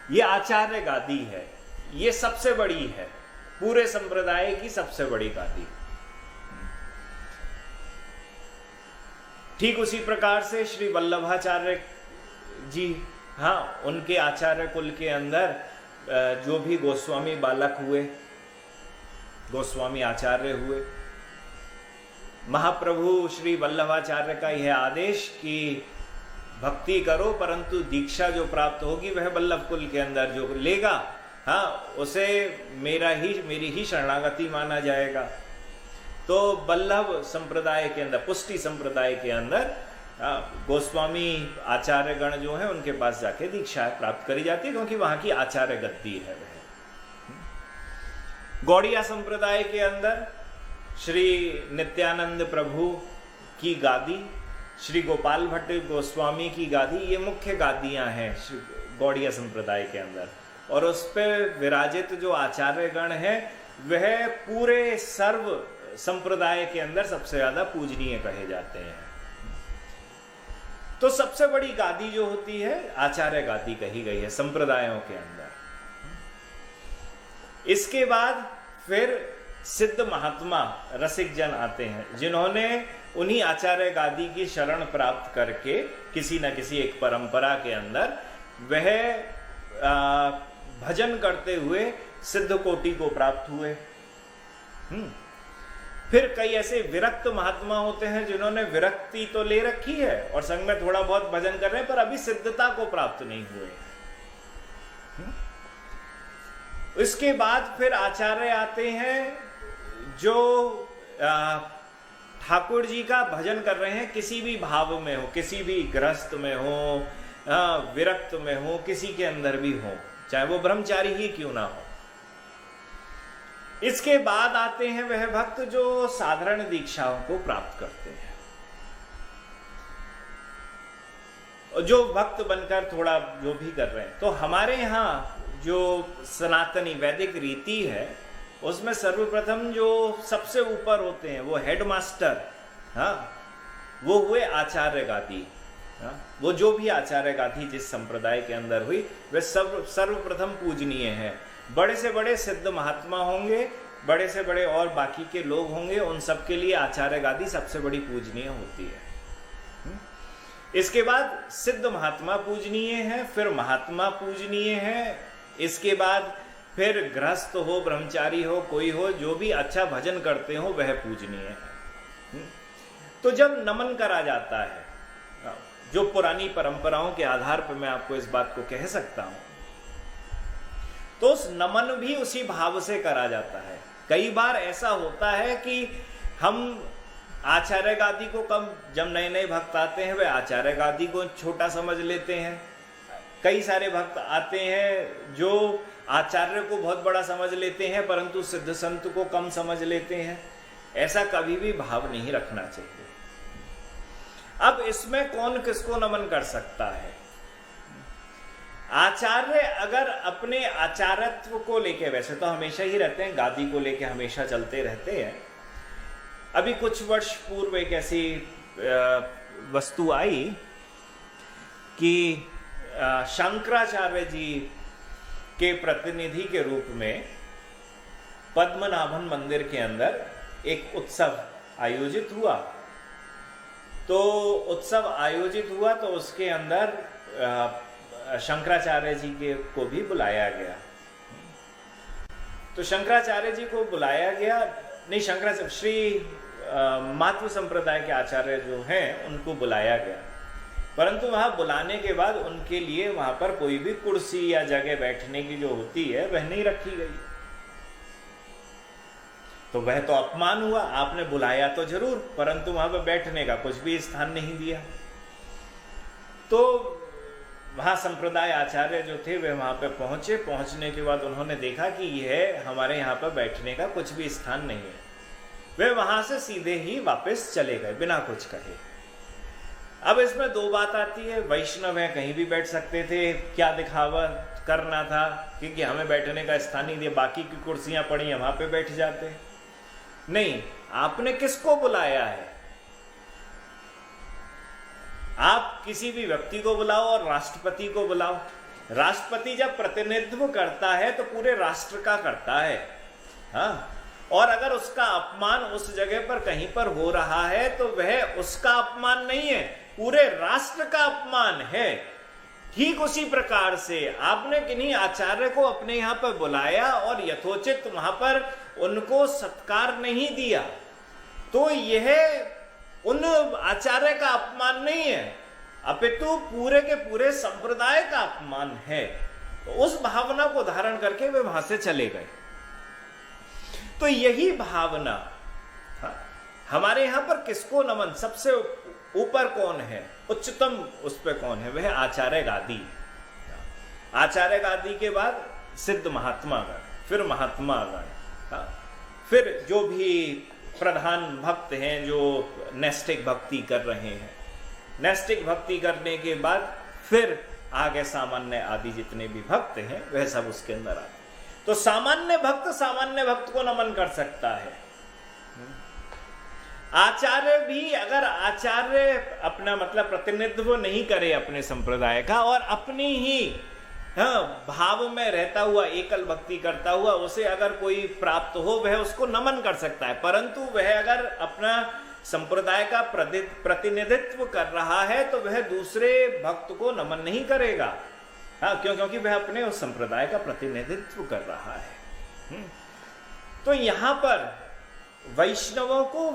ये आचार्य गादी है, ये सबसे बड़ी है, पूरे संप्रदाय की सबसे बड़ी गादी। ठीक उसी प्रकार से श्री वल्लभाचार्य जी, हाँ उनके आचार्य कुल के अंदर जो भी गोस्वामी बालक हुए, गोस्वामी आचार्य हुए, महाप्रभु श्री वल्लभाचार्य का यह आदेश कि भक्ति करो परंतु दीक्षा जो प्राप्त होगी वह वल्लभ कुल के अंदर जो लेगा, हाँ उसे मेरी ही शरणागति माना जाएगा। तो वल्लभ संप्रदाय के अंदर, पुष्टि संप्रदाय के अंदर गोस्वामी आचार्य गण जो है उनके पास जाके दीक्षा प्राप्त करी जाती है, क्योंकि वहां की आचार्य गद्दी है वह। गौड़िया संप्रदाय के अंदर श्री नित्यानंद प्रभु की गादी, श्री गोपाल भट्ट गोस्वामी की गादी, ये मुख्य गादियां हैं गौड़िया संप्रदाय के अंदर। और उस पर विराजित जो आचार्य गण है वह पूरे सर्व संप्रदाय के अंदर सबसे ज्यादा पूजनीय कहे जाते हैं। तो सबसे बड़ी गादी जो होती है आचार्य गादी कही गई है संप्रदायों के अंदर। इसके बाद फिर सिद्ध महात्मा रसिक जन आते हैं, जिन्होंने उन्हीं आचार्य गादी की शरण प्राप्त करके किसी न किसी एक परंपरा के अंदर वह भजन करते हुए सिद्ध कोटि को प्राप्त हुए। फिर कई ऐसे विरक्त महात्मा होते हैं जिन्होंने विरक्ति तो ले रखी है और संग में थोड़ा बहुत भजन कर रहे हैं पर अभी सिद्धता को प्राप्त नहीं हुए। इसके बाद फिर आचार्य आते हैं जो ठाकुर जी का भजन कर रहे हैं, किसी भी भाव में हो, किसी भी ग्रस्त में हो, विरक्त में हो, किसी के अंदर भी हो, चाहे वो ब्रह्मचारी ही क्यों ना हो। इसके बाद आते हैं वह भक्त जो साधारण दीक्षाओं को प्राप्त करते हैं, जो भक्त बनकर थोड़ा जो भी कर रहे हैं। तो हमारे यहाँ जो सनातनी वैदिक रीति है उसमें सर्वप्रथम जो सबसे ऊपर होते हैं वो हेडमास्टर, हाँ, वो हुए आचार्य गादी। हाँ, वो जो भी आचार्य गादी जिस संप्रदाय के अंदर हुई वे सर्वप्रथम पूजनीय है। बड़े से बड़े सिद्ध महात्मा होंगे, बड़े से बड़े और बाकी के लोग होंगे, उन सबके लिए आचार्य गादी सबसे बड़ी पूजनीय होती है। इसके बाद सिद्ध महात्मा पूजनीय है, फिर महात्मा पूजनीय है, इसके बाद फिर गृहस्थ हो, ब्रह्मचारी हो, कोई हो, जो भी अच्छा भजन करते हो वह पूजनीय है। तो जब नमन करा जाता है, जो पुरानी परंपराओं के आधार पर मैं आपको इस बात को कह सकता हूं, तो उस नमन भी उसी भाव से करा जाता है। कई बार ऐसा होता है कि हम आचार्य गादी को कम, जब नए नए भक्त आते हैं वे आचार्य गादी को छोटा समझ लेते हैं। कई सारे भक्त आते हैं जो आचार्य को बहुत बड़ा समझ लेते हैं परंतु सिद्ध संत को कम समझ लेते हैं। ऐसा कभी भी भाव नहीं रखना चाहिए। अब इसमें कौन किसको नमन कर सकता है? आचार्य अगर अपने आचार्यत्व को लेके, वैसे तो हमेशा ही रहते हैं, गादी को लेके हमेशा चलते रहते हैं। अभी कुछ वर्ष पूर्व एक ऐसी वस्तु आई कि शंकराचार्य जी के प्रतिनिधि के रूप में पद्मनाभन मंदिर के अंदर एक उत्सव आयोजित हुआ। तो उत्सव आयोजित हुआ तो उसके अंदर शंकराचार्य जी के को भी बुलाया गया। तो शंकराचार्य जी को बुलाया गया, नहीं, शंकराचार्य श्री माध्व संप्रदाय के आचार्य जो हैं उनको बुलाया गया, परंतु वहां बुलाने के बाद उनके लिए वहां पर कोई भी कुर्सी या जगह बैठने की जो होती है वह नहीं रखी गई। तो वह तो अपमान हुआ। आपने बुलाया तो जरूर परंतु वहां पर बैठने का कुछ भी स्थान नहीं दिया। तो वहां संप्रदाय आचार्य जो थे वे वहां पर पहुंचे। पहुंचने के बाद उन्होंने देखा कि यह हमारे यहाँ पर बैठने का कुछ भी स्थान नहीं है। वे वहां से सीधे ही वापस चले गए बिना कुछ कहे। अब इसमें दो बात आती है, वैष्णव है कहीं भी बैठ सकते थे, क्या दिखावा करना था क्योंकि हमें बैठने का स्थान नहीं दिया, बाकी की कुर्सियां पड़ी वहां पे बैठ जाते। नहीं, आपने किसको बुलाया है? आप किसी भी व्यक्ति को बुलाओ और राष्ट्रपति को बुलाओ। राष्ट्रपति जब प्रतिनिधित्व करता है तो पूरे राष्ट्र का करता है, हाँ, और अगर उसका अपमान उस जगह पर कहीं पर हो रहा है तो वह उसका अपमान नहीं है, पूरे राष्ट्र का अपमान है। ठीक उसी प्रकार से आपने किन्हीं आचार्य को अपने यहां पर बुलाया और यथोचित वहां पर उनको सत्कार नहीं दिया तो यह उन आचार्य का अपमान नहीं है, अपितु पूरे के पूरे संप्रदाय का अपमान है। तो उस भावना को धारण करके वे वहां से चले गए। तो यही भावना, हाँ, हमारे यहां पर किसको नमन, सबसे ऊपर कौन है, उच्चतम उस पे कौन है? वह आचार्य गादी। आचार्य गादी के बाद सिद्ध महात्मा गण, फिर महात्मा गण, हाँ, फिर जो भी प्रधान भक्त हैं जो नैष्ठिक भक्ति कर रहे हैं। नैष्ठिक भक्ति करने के बाद फिर आगे सामान्य आदि जितने भी भक्त हैं वह सब उसके अंदर आते। तो सामान्य भक्त को नमन कर सकता है। आचार्य भी अगर आचार्य अपना मतलब प्रतिनिधित्व नहीं करे अपने संप्रदाय का और अपनी ही भाव में रहता हुआ एकल भक्ति करता हुआ उसे अगर कोई प्राप्त हो वह उसको नमन कर सकता है, परंतु वह अगर अपना संप्रदाय का प्रतिनिधित्व कर रहा है तो वह दूसरे भक्त को नमन नहीं करेगा। हाँ, क्योंकि वह अपने उस संप्रदाय का प्रतिनिधित्व कर रहा है। तो यहां पर वैष्णवों को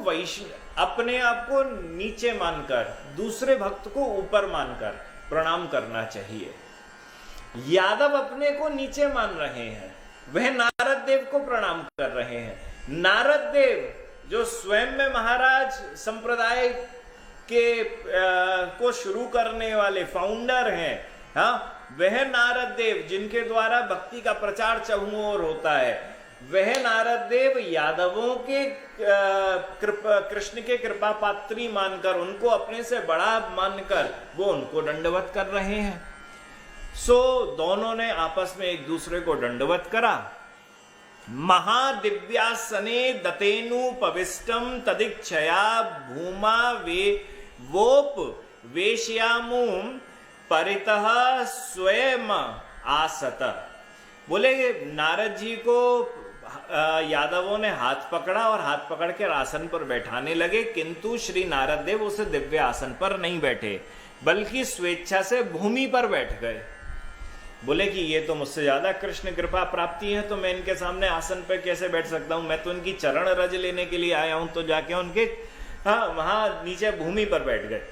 अपने आप को नीचे मानकर दूसरे भक्त को ऊपर मानकर प्रणाम करना चाहिए। यादव अपने को नीचे मान रहे हैं, वह नारद देव को प्रणाम कर रहे हैं। नारद देव जो स्वयं में महाराज संप्रदाय के को शुरू करने वाले फाउंडर हैं, हाँ, वह नारद देव जिनके द्वारा भक्ति का प्रचार चहुओं ओर होता है, वह नारद देव यादवों के कृष्ण के कृपा पात्री मानकर, उनको अपने से बड़ा मानकर वो उनको दंडवत कर रहे हैं। सो दोनों ने आपस में एक दूसरे को दंडवत करा। महादिव्यासने दतेनु पविष्टम तदिक्षया भूमा वे वोप वेश्यामुम परितः स्वयं आसत। बोले नारद जी को यादवों ने हाथ पकड़ा और हाथ पकड़ के आसन पर बैठाने लगे, किंतु श्री नारद देव उस दिव्य आसन पर नहीं बैठे, बल्कि स्वेच्छा से भूमि पर बैठ गए। बोले कि ये तो मुझसे ज्यादा कृष्ण कृपा प्राप्ति है, तो मैं इनके सामने आसन पर कैसे बैठ सकता हूं, मैं तो इनकी चरण रज लेने के लिए आया हूं। तो जाके उनके वहां नीचे भूमि पर बैठ गए।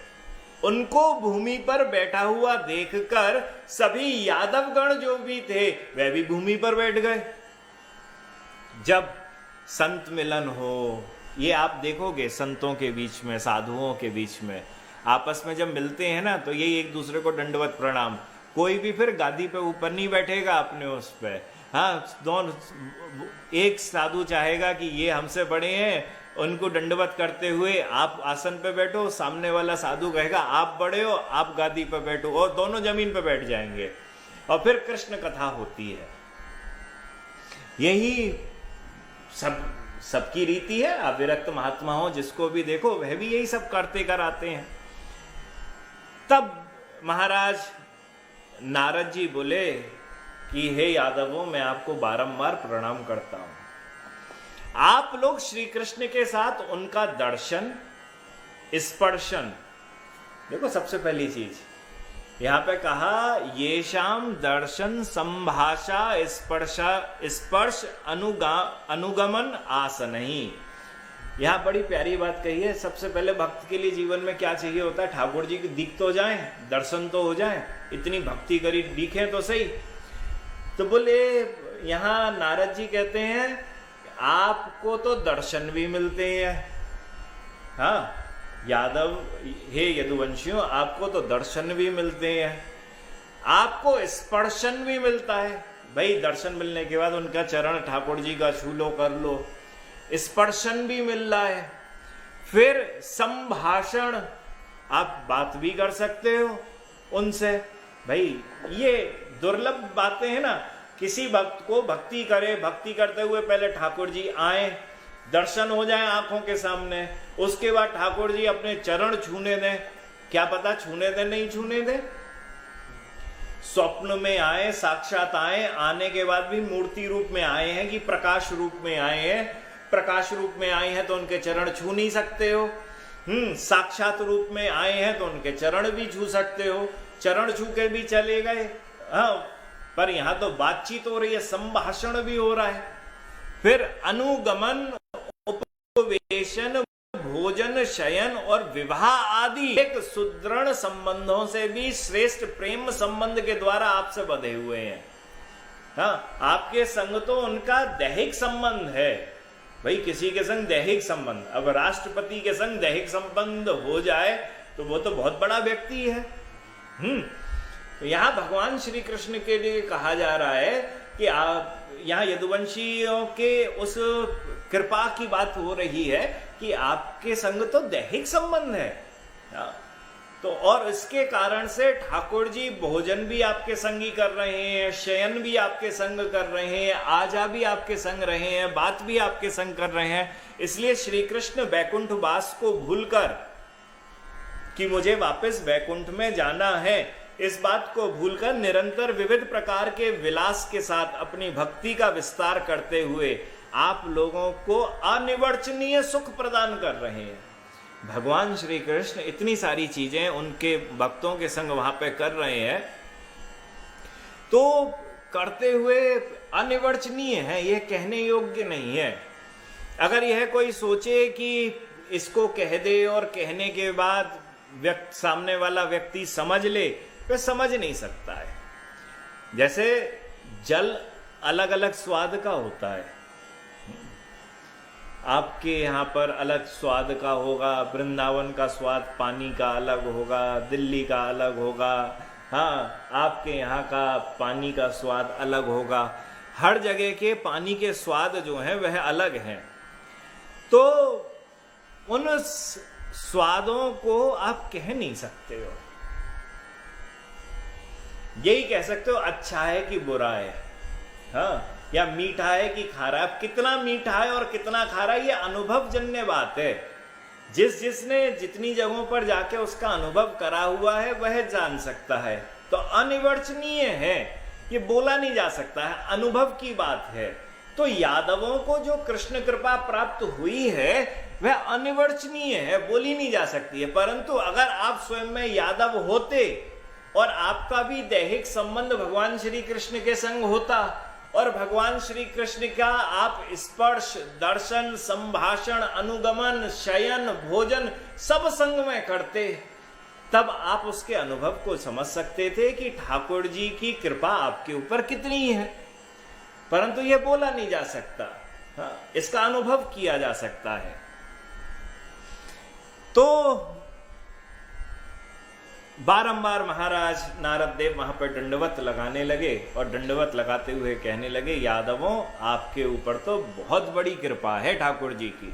उनको भूमि पर बैठा हुआ देखकर सभी यादवगण जो भी थे वह भी भूमि पर बैठ गए। जब संत मिलन हो, ये आप देखोगे संतों के बीच में, साधुओं के बीच में आपस में जब मिलते हैं ना, तो ये एक दूसरे को दंडवत प्रणाम। कोई भी फिर गादी पे ऊपर नहीं बैठेगा अपने उस पे, हाँ, दोनों एक साधु चाहेगा कि ये हमसे बड़े हैं, उनको दंडवत करते हुए आप आसन पे बैठो, सामने वाला साधु कहेगा आप बड़े हो, आप गादी पे बैठो, और दोनों जमीन पे बैठ जाएंगे और फिर कृष्ण कथा होती है। यही सबकी रीति है। अविरक्त महात्मा हो जिसको भी देखो वह भी यही सब करते कर आते हैं। तब महाराज नारद जी बोले कि हे यादवों, मैं आपको बारंबार प्रणाम करता हूं। आप लोग श्री कृष्ण के साथ उनका दर्शन स्पर्शन, देखो सबसे पहली चीज यहां पे कहा, ये शाम दर्शन संभाषा स्पर्श अनुगमन आसन ही। यहां बड़ी प्यारी बात कही है। सबसे पहले भक्त के लिए जीवन में क्या चाहिए होता है, ठाकुर जी की दिख तो जाए, दर्शन तो हो जाए, इतनी भक्ति करी दिखे तो सही। तो बोले यहां नारद जी कहते हैं आपको तो दर्शन भी मिलते हैं, हाँ यादव, हे यदुवंशियों, आपको तो दर्शन भी मिलते हैं, आपको स्पर्शन भी मिलता है। भाई दर्शन मिलने के बाद उनका चरण ठाकुर जी का छू लो, कर लो, स्पर्शन भी मिल रहा है। फिर संभाषण, आप बात भी कर सकते हो उनसे। भाई ये दुर्लभ बातें हैं ना, किसी भक्त को भक्ति करे, भक्ति करते हुए पहले ठाकुर जी आए, दर्शन हो जाए आंखों के सामने, उसके बाद ठाकुर जी अपने चरण छूने दें। क्या पता छूने दें नहीं छूने दें, स्वप्न में आए, साक्षात आए, आने के बाद भी मूर्ति रूप में आए हैं कि प्रकाश रूप में आए हैं। प्रकाश रूप में आए हैं तो उनके चरण छू नहीं सकते हो। साक्षात रूप में आए हैं तो उनके चरण भी छू सकते हो, चरण छू के भी चले गए। हाँ, पर यहां तो बातचीत हो रही है, संभाषण भी हो रहा है। फिर अनुगमन, उपवेशन, भोजन, शयन और विवाह आदि एक सुदृढ़ संबंधों से भी श्रेष्ठ प्रेम संबंध के द्वारा आपसे बंधे हुए हैं। हाँ, आपके संग तो उनका दैहिक संबंध है। भाई किसी के संग दैहिक संबंध, अब राष्ट्रपति के संग दैहिक संबंध हो जाए तो वो तो बहुत बड़ा व्यक्ति है। तो यहां भगवान श्री कृष्ण के लिए कहा जा रहा है कि आप यहाँ यदुवंशियों के उस कृपा की बात हो रही है कि आपके संग तो दैहिक संबंध है। तो और इसके कारण से ठाकुर जी भोजन भी आपके संग ही कर रहे हैं, शयन भी आपके संग कर रहे हैं, आजा भी आपके संग रहे हैं, बात भी आपके संग कर रहे हैं। इसलिए श्री कृष्ण वैकुंठ वास को भूलकर कि मुझे वापस वैकुंठ में जाना है, इस बात को भूलकर निरंतर विविध प्रकार के विलास के साथ अपनी भक्ति का विस्तार करते हुए आप लोगों को अनिवर्चनीय सुख प्रदान कर रहे हैं। भगवान श्री कृष्ण इतनी सारी चीजें उनके भक्तों के संग वहां पे कर रहे हैं, तो करते हुए अनिवर्चनीय है, ये कहने योग्य नहीं है। अगर यह कोई सोचे कि इसको कह दे और कहने के बाद सामने वाला व्यक्ति समझ ले, वह समझ नहीं सकता है। जैसे जल अलग अलग स्वाद का होता है, आपके यहाँ पर अलग स्वाद का होगा, वृंदावन का स्वाद पानी का अलग होगा, दिल्ली का अलग होगा, हाँ आपके यहाँ का पानी का स्वाद अलग होगा। हर जगह के पानी के स्वाद जो हैं वह अलग हैं। तो उन स्वादों को आप कह नहीं सकते हो। यही कह सकते हो अच्छा है कि बुरा है, हाँ, या मीठा है कि खारा है। कितना मीठा है और कितना खारा, ये अनुभवजन्य बात है। जिसने जितनी जगहों पर जाके उसका अनुभव करा हुआ है वह जान सकता है। तो अनिवर्चनीय है, ये बोला नहीं जा सकता है, अनुभव की बात है। तो यादवों को जो कृष्ण कृपा प्राप्त हुई है वह अनिवर्चनीय है, बोली नहीं जा सकती है। परंतु अगर आप स्वयं में यादव होते और आपका भी दैहिक संबंध भगवान श्री कृष्ण के संग होता और भगवान श्री कृष्ण का आप स्पर्श, दर्शन, संभाषण, अनुगमन, शयन, भोजन सब संग में करते, तब आप उसके अनुभव को समझ सकते थे कि ठाकुर जी की कृपा आपके ऊपर कितनी है। परंतु यह बोला नहीं जा सकता, हाँ, इसका अनुभव किया जा सकता है। तो बारंबार महाराज नारद देव वहां पर दंडवत लगाने लगे और दंडवत लगाते हुए कहने लगे, यादवों आपके ऊपर तो बहुत बड़ी कृपा है ठाकुर जी की।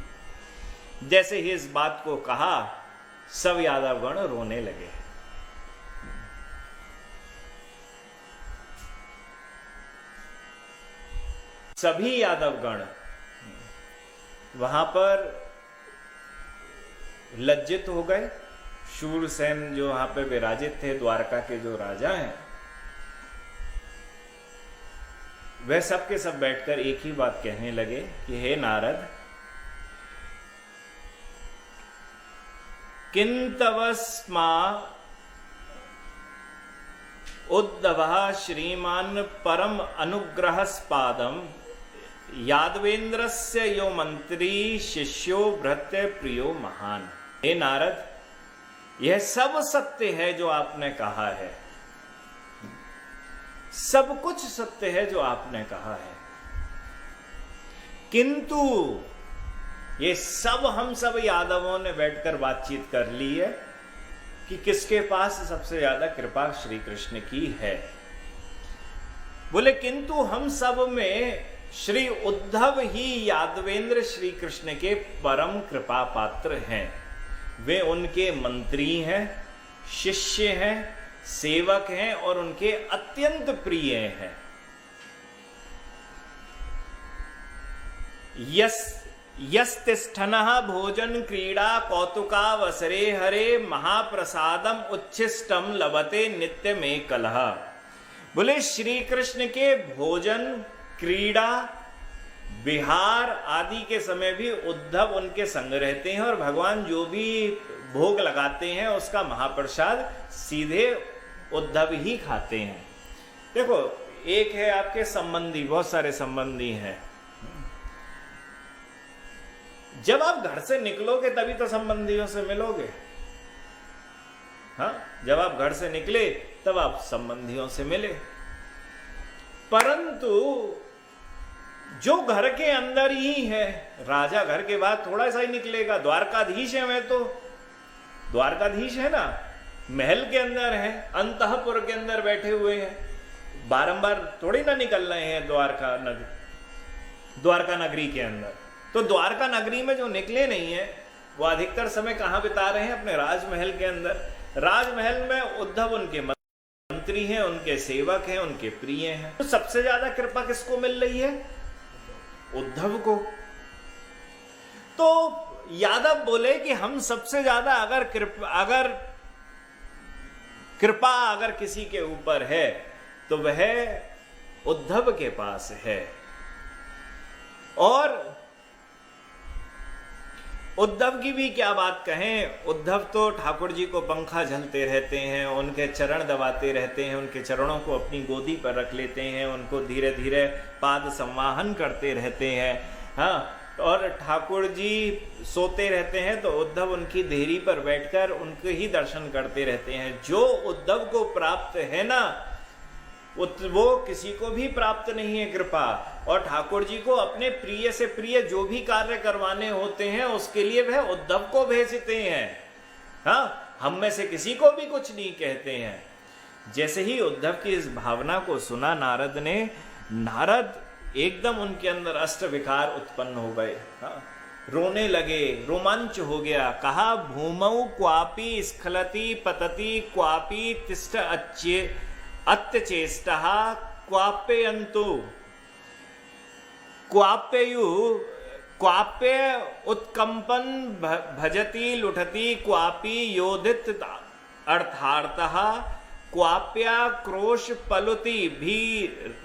जैसे ही इस बात को कहा सब यादवगण रोने लगे। सभी यादवगण वहां पर लज्जित हो गए। शूरसेन जो वहां पे विराजित थे, द्वारका के जो राजा हैं, वह सब के सब बैठकर एक ही बात कहने लगे कि हे नारद, किंतवस्मा उद्धवः श्रीमान परम अनुग्रहस्पादम यादवेंद्रस्य यो मंत्री शिष्यो भृत्य प्रियो महान। हे नारद, यह सब सत्य है जो आपने कहा है, सब कुछ सत्य है जो आपने कहा है, किंतु ये सब हम सब यादवों ने बैठकर बातचीत कर ली है कि किसके पास सबसे ज्यादा कृपा श्री कृष्ण की है। बोले किंतु हम सब में श्री उद्धव ही यादवेंद्र श्री कृष्ण के परम कृपा पात्र हैं। वे उनके मंत्री हैं, शिष्य हैं, सेवक हैं और उनके अत्यंत प्रिय हैं। यस्तिष्ठनः भोजन क्रीड़ा कौतुकावसरे हरे महाप्रसादम उच्छिष्टम लभते नित्य में कलह। बोले श्री कृष्ण के भोजन, क्रीड़ा, विहार आदि के समय भी उद्धव उनके संग रहते हैं और भगवान जो भी भोग लगाते हैं उसका महाप्रसाद सीधे उद्धव ही खाते हैं। देखो, एक है आपके संबंधी, बहुत सारे संबंधी हैं। जब आप घर से निकलोगे तभी तो संबंधियों से मिलोगे, हाँ, जब आप घर से निकले तब आप संबंधियों से मिले। परंतु जो घर के अंदर ही है, राजा घर के बाद थोड़ा सा ही निकलेगा। द्वारकाधीश है, मैं तो द्वारकाधीश है ना, महल के अंदर है, अंतःपुर के अंदर बैठे हुए हैं, बारंबार थोड़ी ना निकल रहे हैं द्वारका नगरी के अंदर। तो द्वारका नगरी में जो निकले नहीं है वो अधिकतर समय कहां बिता रहे हैं? अपने राजमहल के अंदर। राजमहल में उद्धव उनके मंत्री हैं, उनके सेवक हैं, उनके प्रिय हैं। तो सबसे ज्यादा कृपा किसको मिल रही है? उद्धव को। तो यादव बोले कि हम सबसे ज्यादा अगर कृपा अगर किसी के ऊपर है तो वह उद्धव के पास है। और उद्धव की भी क्या बात कहें, उद्धव तो ठाकुर जी को पंखा झलते रहते हैं, उनके चरण दबाते रहते हैं, उनके चरणों को अपनी गोदी पर रख लेते हैं, उनको धीरे धीरे पाद संवाहन करते रहते हैं, हाँ, और ठाकुर जी सोते रहते हैं तो उद्धव उनकी देहरी पर बैठकर उनके ही दर्शन करते रहते हैं। जो उद्धव को प्राप्त है ना, वो किसी को भी प्राप्त नहीं है कृपा। और ठाकुर जी को अपने प्रिय से प्रिय जो भी कार्य करवाने होते हैं उसके लिए वह उद्धव को भेजते हैं। हाँ, हम में से किसी को भी कुछ नहीं कहते हैं। जैसे ही उद्धव की इस भावना को सुना नारद ने, नारद एकदम उनके अंदर अष्ट विकार उत्पन्न हो गए। हाँ, रोने लगे, रोमांच हो गया। कहा, भूमौ क्वापि स्खलति पतति क्वापि तिष्ठ अत्यचेष्टः क्वाप्ययन्तु क्वाप्ययु क्वाप्य उत्कंपन भजति लुठति क्वापि योधित अर्थार्थः क्वाप्याक्रोश पलुति भी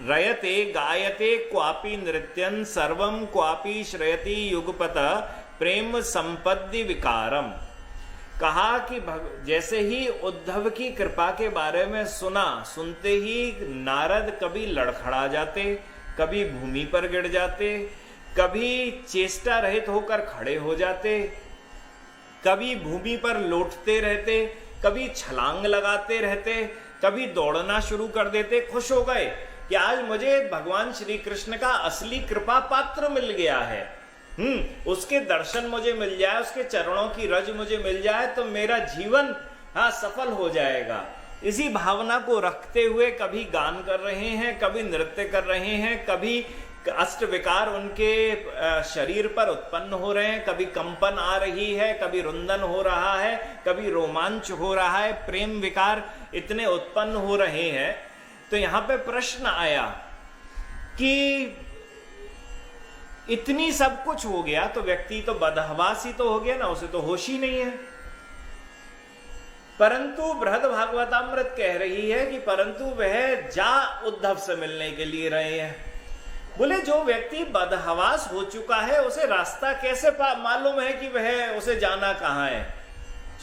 रयते गायते क्वापि नृत्यं सर्वं क्वापि श्रयति युगपत प्रेम संपत्ति विकारम। कहा कि जैसे ही उद्धव की कृपा के बारे में सुना, सुनते ही नारद कभी लड़खड़ा जाते, कभी भूमि पर गिर जाते, कभी चेष्टा रहित होकर खड़े हो जाते, कभी भूमि पर लौटते रहते, कभी छलांग लगाते रहते, कभी दौड़ना शुरू कर देते। खुश हो गए कि आज मुझे भगवान श्री कृष्ण का असली कृपा पात्र मिल गया है। उसके दर्शन मुझे मिल जाए, उसके चरणों की रज मुझे मिल जाए तो मेरा जीवन सफल हो जाएगा। इसी भावना को रखते हुए कभी गान कर रहे हैं, कभी नृत्य कर रहे हैं, कभी अष्ट विकार उनके शरीर पर उत्पन्न हो रहे हैं, कभी कंपन आ रही है, कभी रुंदन हो रहा है, कभी रोमांच हो रहा है, प्रेम विकार इतने उत्पन्न हो रहे हैं। तो यहां पे प्रश्न आया कि इतनी सब कुछ हो गया तो व्यक्ति तो बदहवास ही तो हो गया ना, उसे तो होश ही नहीं है। परंतु बृहद भागवतामृत कह रही है कि परंतु वह जा उद्धव से मिलने के लिए रहे हैं। बोले जो व्यक्ति बदहवास हो चुका है उसे रास्ता कैसे मालूम है कि वह उसे जाना कहां है।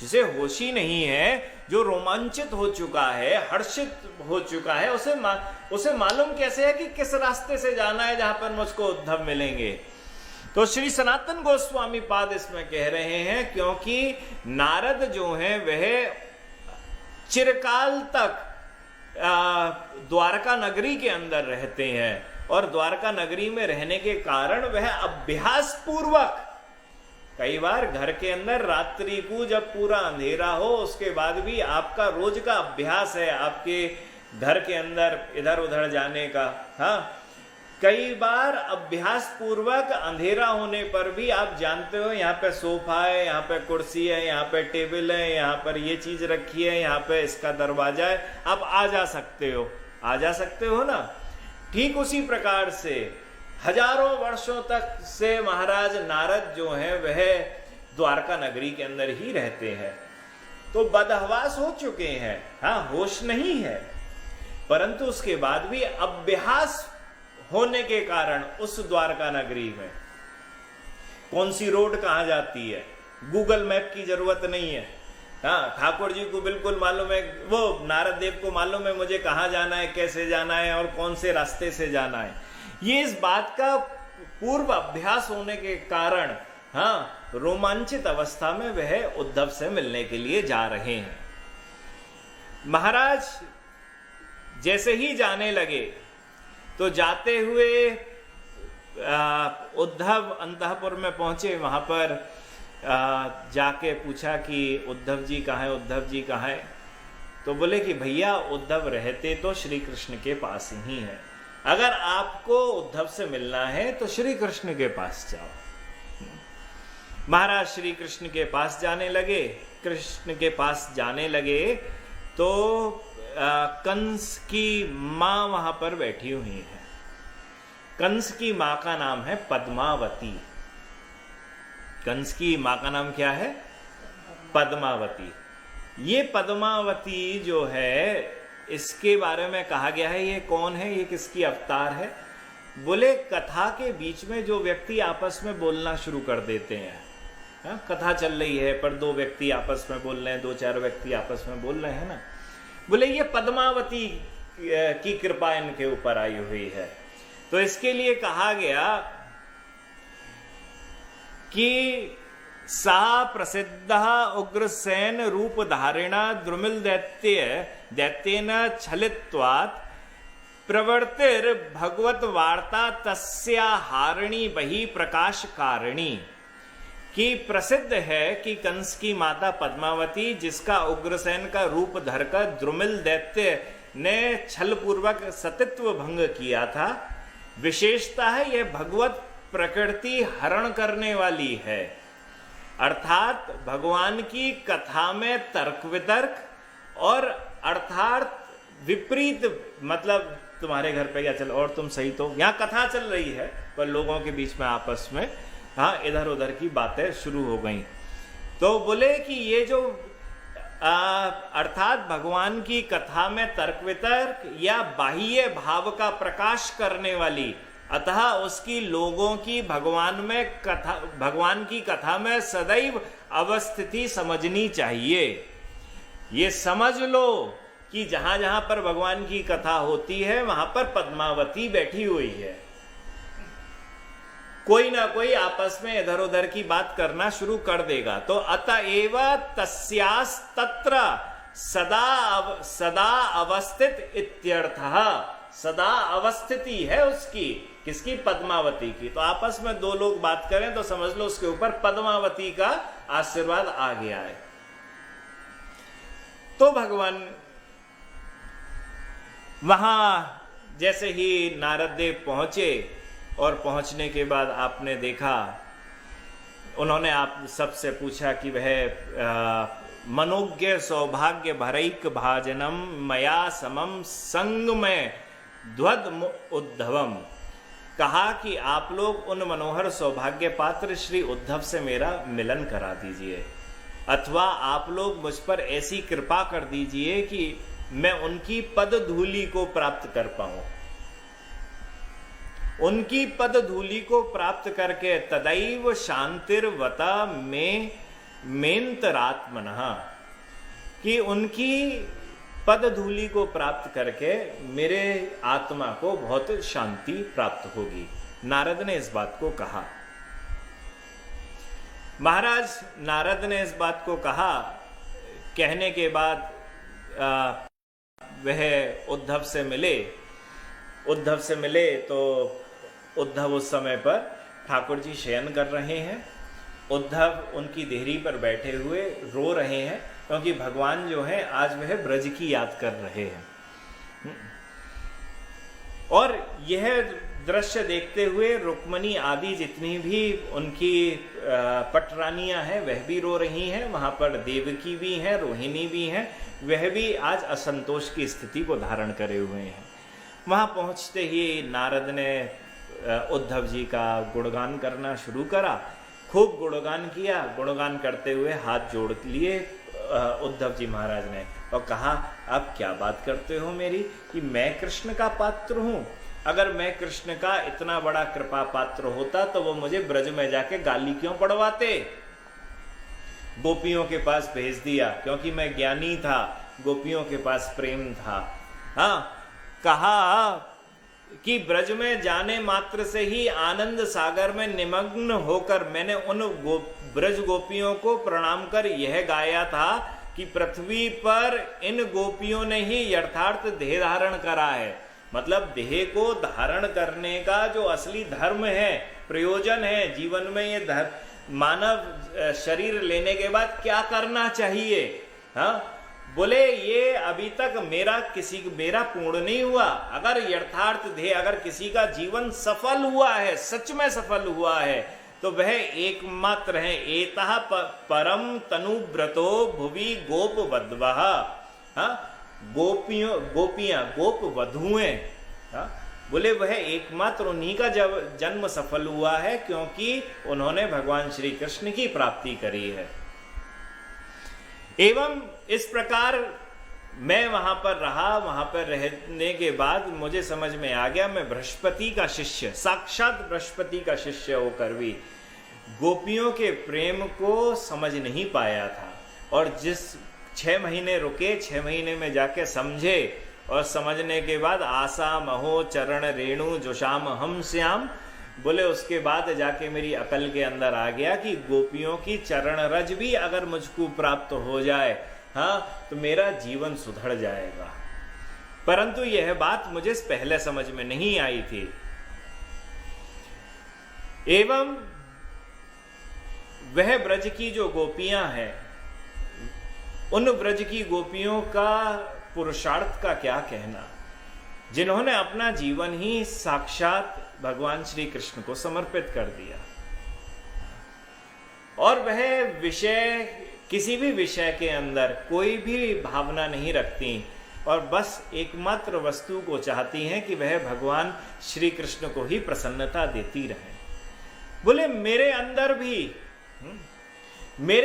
जिसे होश ही नहीं है, जो रोमांचित हो चुका है, हर्षित हो चुका है, उसे मालूम कैसे है कि किस रास्ते से जाना है जहां पर मुझको उद्धव मिलेंगे। तो श्री सनातन गोस्वामी पाद इसमें कह रहे हैं क्योंकि नारद जो है वह चिरकाल तक द्वारका नगरी के अंदर रहते हैं और द्वारका नगरी में रहने के कारण वह अभ्यास पूर्वक कई बार घर के अंदर रात्रि को जब पूरा अंधेरा हो उसके बाद भी आपका रोज का अभ्यास है आपके घर के अंदर इधर उधर जाने का। हाँ, कई बार अभ्यास पूर्वक अंधेरा होने पर भी आप जानते हो यहाँ पे सोफा है, यहाँ पे कुर्सी है, यहाँ पे टेबल है, यहाँ पर ये चीज रखी है, यहाँ पे इसका दरवाजा है, आप आ जा सकते हो ना। ठीक उसी प्रकार से हजारों वर्षों तक से महाराज नारद जो हैं वह द्वारका नगरी के अंदर ही रहते हैं। तो बदहवास हो चुके हैं, हाँ, होश नहीं है, परंतु उसके बाद भी अभ्यास होने के कारण उस द्वारका नगरी में कौन सी रोड कहां जाती है, गूगल मैप की जरूरत नहीं है। हाँ, ठाकुर जी को बिल्कुल मालूम है, वो नारद देव को मालूम है मुझे कहां जाना है, कैसे जाना है और कौन से रास्ते से जाना है। ये इस बात का पूर्व अभ्यास होने के कारण हाँ, रोमांचित अवस्था में वह उद्धव से मिलने के लिए जा रहे हैं। महाराज जैसे ही जाने लगे तो जाते हुए उद्धव अंतःपुर में पहुंचे। वहां पर जाके पूछा कि उद्धव जी कहाँ है, उद्धव जी कहाँ है। तो बोले कि भैया उद्धव रहते तो श्री कृष्ण के पास ही है, अगर आपको उद्धव से मिलना है तो श्री कृष्ण के पास जाओ। महाराज श्री कृष्ण के पास जाने लगे। कृष्ण के पास जाने लगे तो कंस की मां वहां पर बैठी हुई है। कंस की मां का नाम है पद्मावती। कंस की मां का नाम क्या है? पद्मावती। ये पद्मावती जो है इसके बारे में कहा गया है ये कौन है, ये किसकी अवतार है। बोले कथा के बीच में जो व्यक्ति आपस में बोलना शुरू कर देते हैं, हाँ, कथा चल रही है पर दो व्यक्ति आपस में बोल रहे हैं, दो चार व्यक्ति आपस में बोल रहे हैं ना, बोले ये पद्मावती की कृपा इनके ऊपर आई हुई है। तो इसके लिए कहा गया कि सा प्रसिद्ध उग्रसेन रूप धारिणा द्रुमिल दैत्येन छलित्वात् प्रवर्तिर भगवत वार्ता तस्या हारिणी बही प्रकाश कारिणी, कि प्रसिद्ध है कि कंस की माता पद्मावती, जिसका उग्रसेन का रूप धरकर द्रुमिल दैत्य ने छल पूर्वक सतित्व भंग किया था, विशेषता है यह भगवत प्रकृति हरण करने वाली है। अर्थात भगवान की कथा में तर्क वितर्क और अर्थात विपरीत, मतलब तुम्हारे घर पे क्या चल और तुम सही, तो यहाँ कथा चल रही है पर लोगों के बीच में आपस में हाँ इधर उधर की बातें शुरू हो गई। तो बोले कि ये जो अर्थात भगवान की कथा में तर्क वितर्क या बाह्य भाव का प्रकाश करने वाली, अतः उसकी लोगों की भगवान की कथा में सदैव अवस्थिति समझनी चाहिए। ये समझ लो कि जहां जहां पर भगवान की कथा होती है वहां पर पद्मावती बैठी हुई है। कोई ना कोई आपस में इधर उधर की बात करना शुरू कर देगा। तो अतएव तस्यास तत्र सदा अवस्थित इत्यर्थः, सदा अवस्थिति है उसकी, किसकी? पद्मावती की। तो आपस में दो लोग बात करें तो समझ लो उसके ऊपर पद्मावती का आशीर्वाद आ गया है। तो भगवान वहां जैसे ही नारद देव पहुंचे और पहुंचने के बाद आपने देखा, उन्होंने आप सबसे पूछा कि वह मनोज्ञ सौभाग्य भरैक भाजनम मया समम संग में ध्वद उद्धवम, कहा कि आप लोग उन मनोहर सौभाग्य पात्र श्री उद्धव से मेरा मिलन करा दीजिए, अथवा आप लोग मुझ पर ऐसी कृपा कर दीजिए कि मैं उनकी पद धूलि को प्राप्त कर पाऊं। उनकी पद धूलि को प्राप्त करके तदैव शांतिर्वता में मेंतरात्मनः, कि उनकी पद धूलि को प्राप्त करके मेरे आत्मा को बहुत शांति प्राप्त होगी। नारद ने इस बात को कहा। महाराज नारद ने इस बात को कहा, कहने के बाद वह उद्धव से मिले तो उद्धव उस समय पर ठाकुर जी शयन कर रहे हैं। उद्धव उनकी देहरी पर बैठे हुए रो रहे हैं, क्योंकि भगवान जो है आज वह ब्रज की याद कर रहे हैं। और यह दृश्य देखते हुए रुक्मणी आदि जितनी भी उनकी पटरानियां हैं वह भी रो रही हैं। वहां पर देवकी भी हैं, रोहिणी भी हैं, वह भी आज असंतोष की स्थिति को धारण करे हुए हैं। वहां पहुंचते ही नारद ने उद्धव जी का गुणगान करना शुरू करा। खूब गुणगान किया। गुणगान करते हुए हाथ जोड़ लिए उद्धव जी महाराज ने और कहा, आप क्या बात करते हो मेरी, कि मैं कृष्ण का पात्र हूं। अगर मैं कृष्ण का इतना बड़ा कृपा पात्र होता तो वो मुझे ब्रज में जाके गाली क्यों पड़वाते। गोपियों के पास भेज दिया क्योंकि मैं ज्ञानी था, गोपियों के पास प्रेम था। हाँ, कहा कि ब्रज में जाने मात्र से ही आनंद सागर में निमग्न होकर मैंने उन ब्रज गोपियों को प्रणाम कर यह गाया था कि पृथ्वी पर इन गोपियों ने ही यथार्थ देह धारण करा है। मतलब देह को धारण करने का जो असली धर्म है, प्रयोजन है जीवन में, ये मानव शरीर लेने के बाद क्या करना चाहिए। हाँ, बोले ये अभी तक मेरा पूर्ण नहीं हुआ। अगर यथार्थ देह, अगर किसी का जीवन सफल हुआ है, सच में सफल हुआ है, तो वह एकमात्र है एतः परम तनुव्रतो भुवि गोप वधवः। हाँ, गोपियां गोप वधुएं। हाँ, बोले वह एकमात्र उन्हीं का जन्म सफल हुआ है क्योंकि उन्होंने भगवान श्री कृष्ण की प्राप्ति करी है। एवं इस प्रकार मैं वहां पर रहा। वहां पर रहने के बाद मुझे समझ में आ गया मैं बृहस्पति का शिष्य, साक्षात बृहस्पति का शिष्य होकर भी गोपियों के प्रेम को समझ नहीं पाया था। और जिस 6 महीने रुके, 6 महीने में जाके समझे और समझने के बाद आशा महो चरण रेणु जुषाम हम श्याम, बोले उसके बाद जाके मेरी अकल के अंदर आ गया कि गोपियों की चरण रज भी अगर मुझको प्राप्त हो जाए, हाँ, तो मेरा जीवन सुधर जाएगा। परंतु यह बात मुझे पहले समझ में नहीं आई थी। एवं वह ब्रज की जो गोपियां हैं, उन ब्रज की गोपियों का पुरुषार्थ का क्या कहना, जिन्होंने अपना जीवन ही साक्षात भगवान श्री कृष्ण को समर्पित कर दिया, और वह विषय, किसी भी विषय के अंदर कोई भी भावना नहीं रखती और बस एकमात्र वस्तु को चाहती हैं कि वह भगवान श्री कृष्ण को ही प्रसन्नता देती रहे। बोले मेरे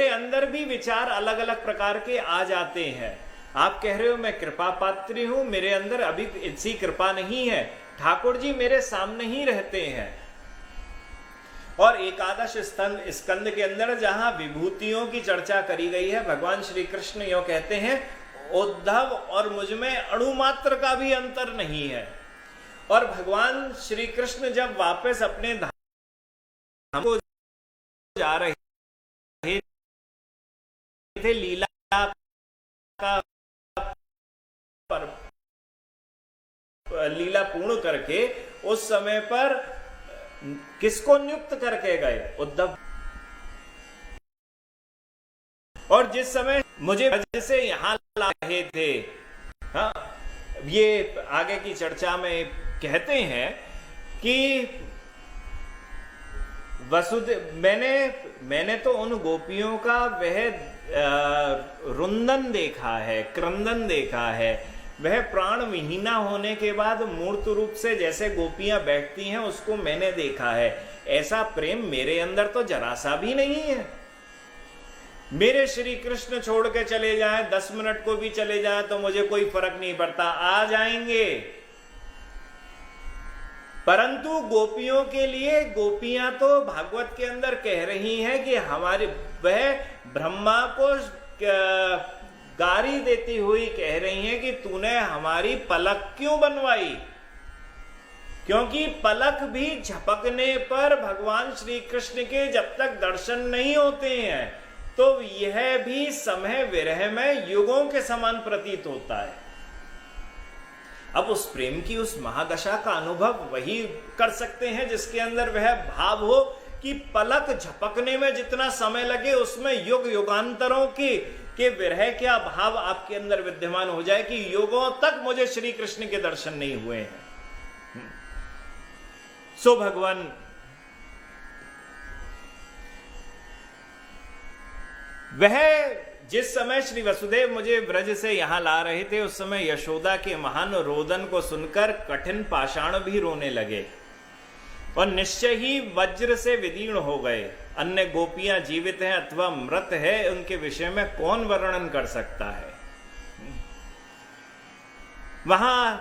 अंदर भी विचार अलग अलग प्रकार के आ जाते हैं। आप कह रहे हो मैं कृपा पात्री हूं, मेरे अंदर अभी इसी कृपा नहीं है। ठाकुर जी मेरे सामने ही रहते हैं। और एकादश स्कंद के अंदर जहां विभूतियों की चर्चा करी गई है, भगवान श्री कृष्ण यो कहते हैं उद्धव और मुझ में अणुमात्र का भी अंतर नहीं है। और भगवान श्री कृष्ण जब वापस अपने धाम को जा रहे थे, लीला का लीला पूर्ण करके, उस समय पर किसको नियुक्त करके गए? उद्धव। और जिस समय मुझे से यहां ला रहे थे, हाँ, ये आगे की चर्चा में कहते हैं कि वसुदेव, मैंने तो उन गोपियों का वह रुंदन देखा है, क्रंदन देखा है। वह प्राण विहीना होने के बाद मूर्त रूप से जैसे गोपियां बैठती हैं, उसको मैंने देखा है। ऐसा प्रेम मेरे अंदर तो जरा सा भी नहीं है। मेरे श्री कृष्ण छोड़ के चले जाएं, 10 मिनट को भी चले जाएं, तो मुझे कोई फर्क नहीं पड़ता, आ जाएंगे। परंतु गोपियों के लिए, गोपियां तो भागवत के अंदर कह रही हैं कि हमारे, वह ब्रह्मा को गारी देती हुई कह रही हैं कि तूने हमारी पलक क्यों बनवाई? क्योंकि पलक भी झपकने पर भगवान श्री कृष्ण के जब तक दर्शन नहीं होते हैं, तो यह भी समय विरह में युगों के समान प्रतीत होता है। अब उस प्रेम की उस महादशा का अनुभव वही कर सकते हैं जिसके अंदर वह भाव हो कि पलक झपकने में जितना समय लगे, उसमें युग युगांतरों के विरह क्या भाव आपके अंदर विद्यमान हो जाए कि युगों तक मुझे श्री कृष्ण के दर्शन नहीं हुए हैं। सो भगवान वह जिस समय श्री वसुदेव मुझे ब्रज से यहां ला रहे थे, उस समय यशोदा के महान रोदन को सुनकर कठिन पाषाण भी रोने लगे और निश्चय ही वज्र से विदीर्ण हो गए। अन्य गोपियां जीवित हैं अथवा मृत है, उनके विषय में कौन वर्णन कर सकता है। वहां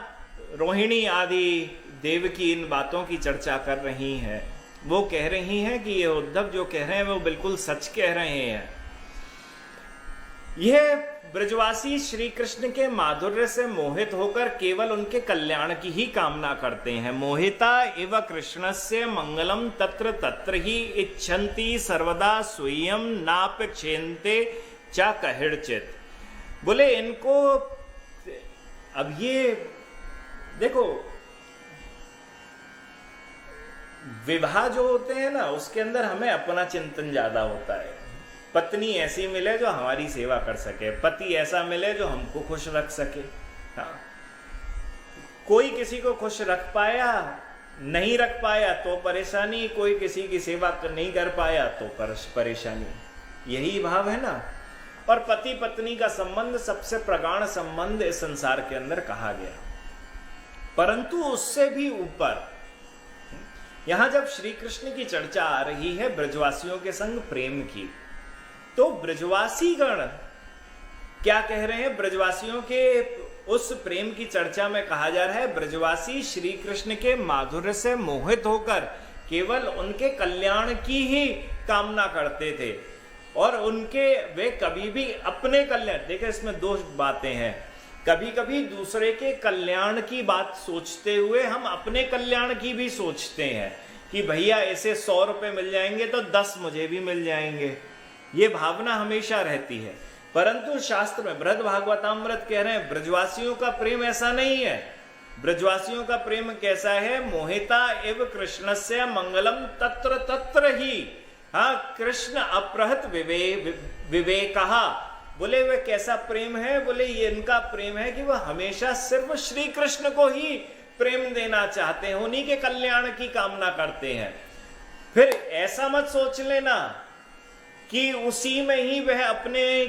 रोहिणी आदि देव की इन बातों की चर्चा कर रही हैं। वो कह रही हैं कि ये उद्धव जो कह रहे हैं वो बिल्कुल सच कह रहे हैं। यह ब्रजवासी श्री कृष्ण के माधुर्य से मोहित होकर केवल उनके कल्याण की ही कामना करते हैं। मोहिता इव कृष्णस्य मंगलम तत्र तत्र ही इच्छन्ति सर्वदा स्वयं नापेक्षेन्ते च कहिर्चित। बोले इनको, अब ये देखो, विवाह जो होते हैं ना, उसके अंदर हमें अपना चिंतन ज्यादा होता है। पत्नी ऐसी मिले जो हमारी सेवा कर सके, पति ऐसा मिले जो हमको खुश रख सके। हाँ, कोई किसी को खुश रख पाया, नहीं रख पाया तो परेशानी, कोई किसी की सेवा नहीं कर पाया तो परेशानी। यही भाव है ना। और पति पत्नी का संबंध सबसे प्रगाढ़ संबंध इस संसार के अंदर कहा गया। परंतु उससे भी ऊपर यहां जब श्री कृष्ण की चर्चा आ रही है ब्रजवासियों के संग प्रेम की, तो ब्रजवासी गण क्या कह रहे हैं? ब्रजवासियों के उस प्रेम की चर्चा में कहा जा रहा है, ब्रजवासी श्री कृष्ण के माधुर्य से मोहित होकर केवल उनके कल्याण की ही कामना करते थे और वे कभी भी अपने कल्याण, देखिए इसमें दो बातें हैं। कभी कभी दूसरे के कल्याण की बात सोचते हुए हम अपने कल्याण की भी सोचते हैं कि भैया ऐसे 100 रुपए मिल जाएंगे तो 10 मुझे भी मिल जाएंगे, ये भावना हमेशा रहती है। परंतु शास्त्र में बृहद भागवतामृत कह रहे हैं ब्रजवासियों का प्रेम ऐसा नहीं है। ब्रजवासियों का प्रेम कैसा है? मोहिता एव कृष्णस्य मंगलम तत्र तत्र ही। हाँ, कृष्ण अप्रहत विवेकहा। बोले वे कैसा प्रेम है? बोले ये इनका प्रेम है कि वह हमेशा सिर्फ श्री कृष्ण को ही प्रेम देना चाहते हैं, उन्हीं के कल्याण की कामना करते हैं। फिर ऐसा मत सोच लेना कि उसी में ही वह अपनी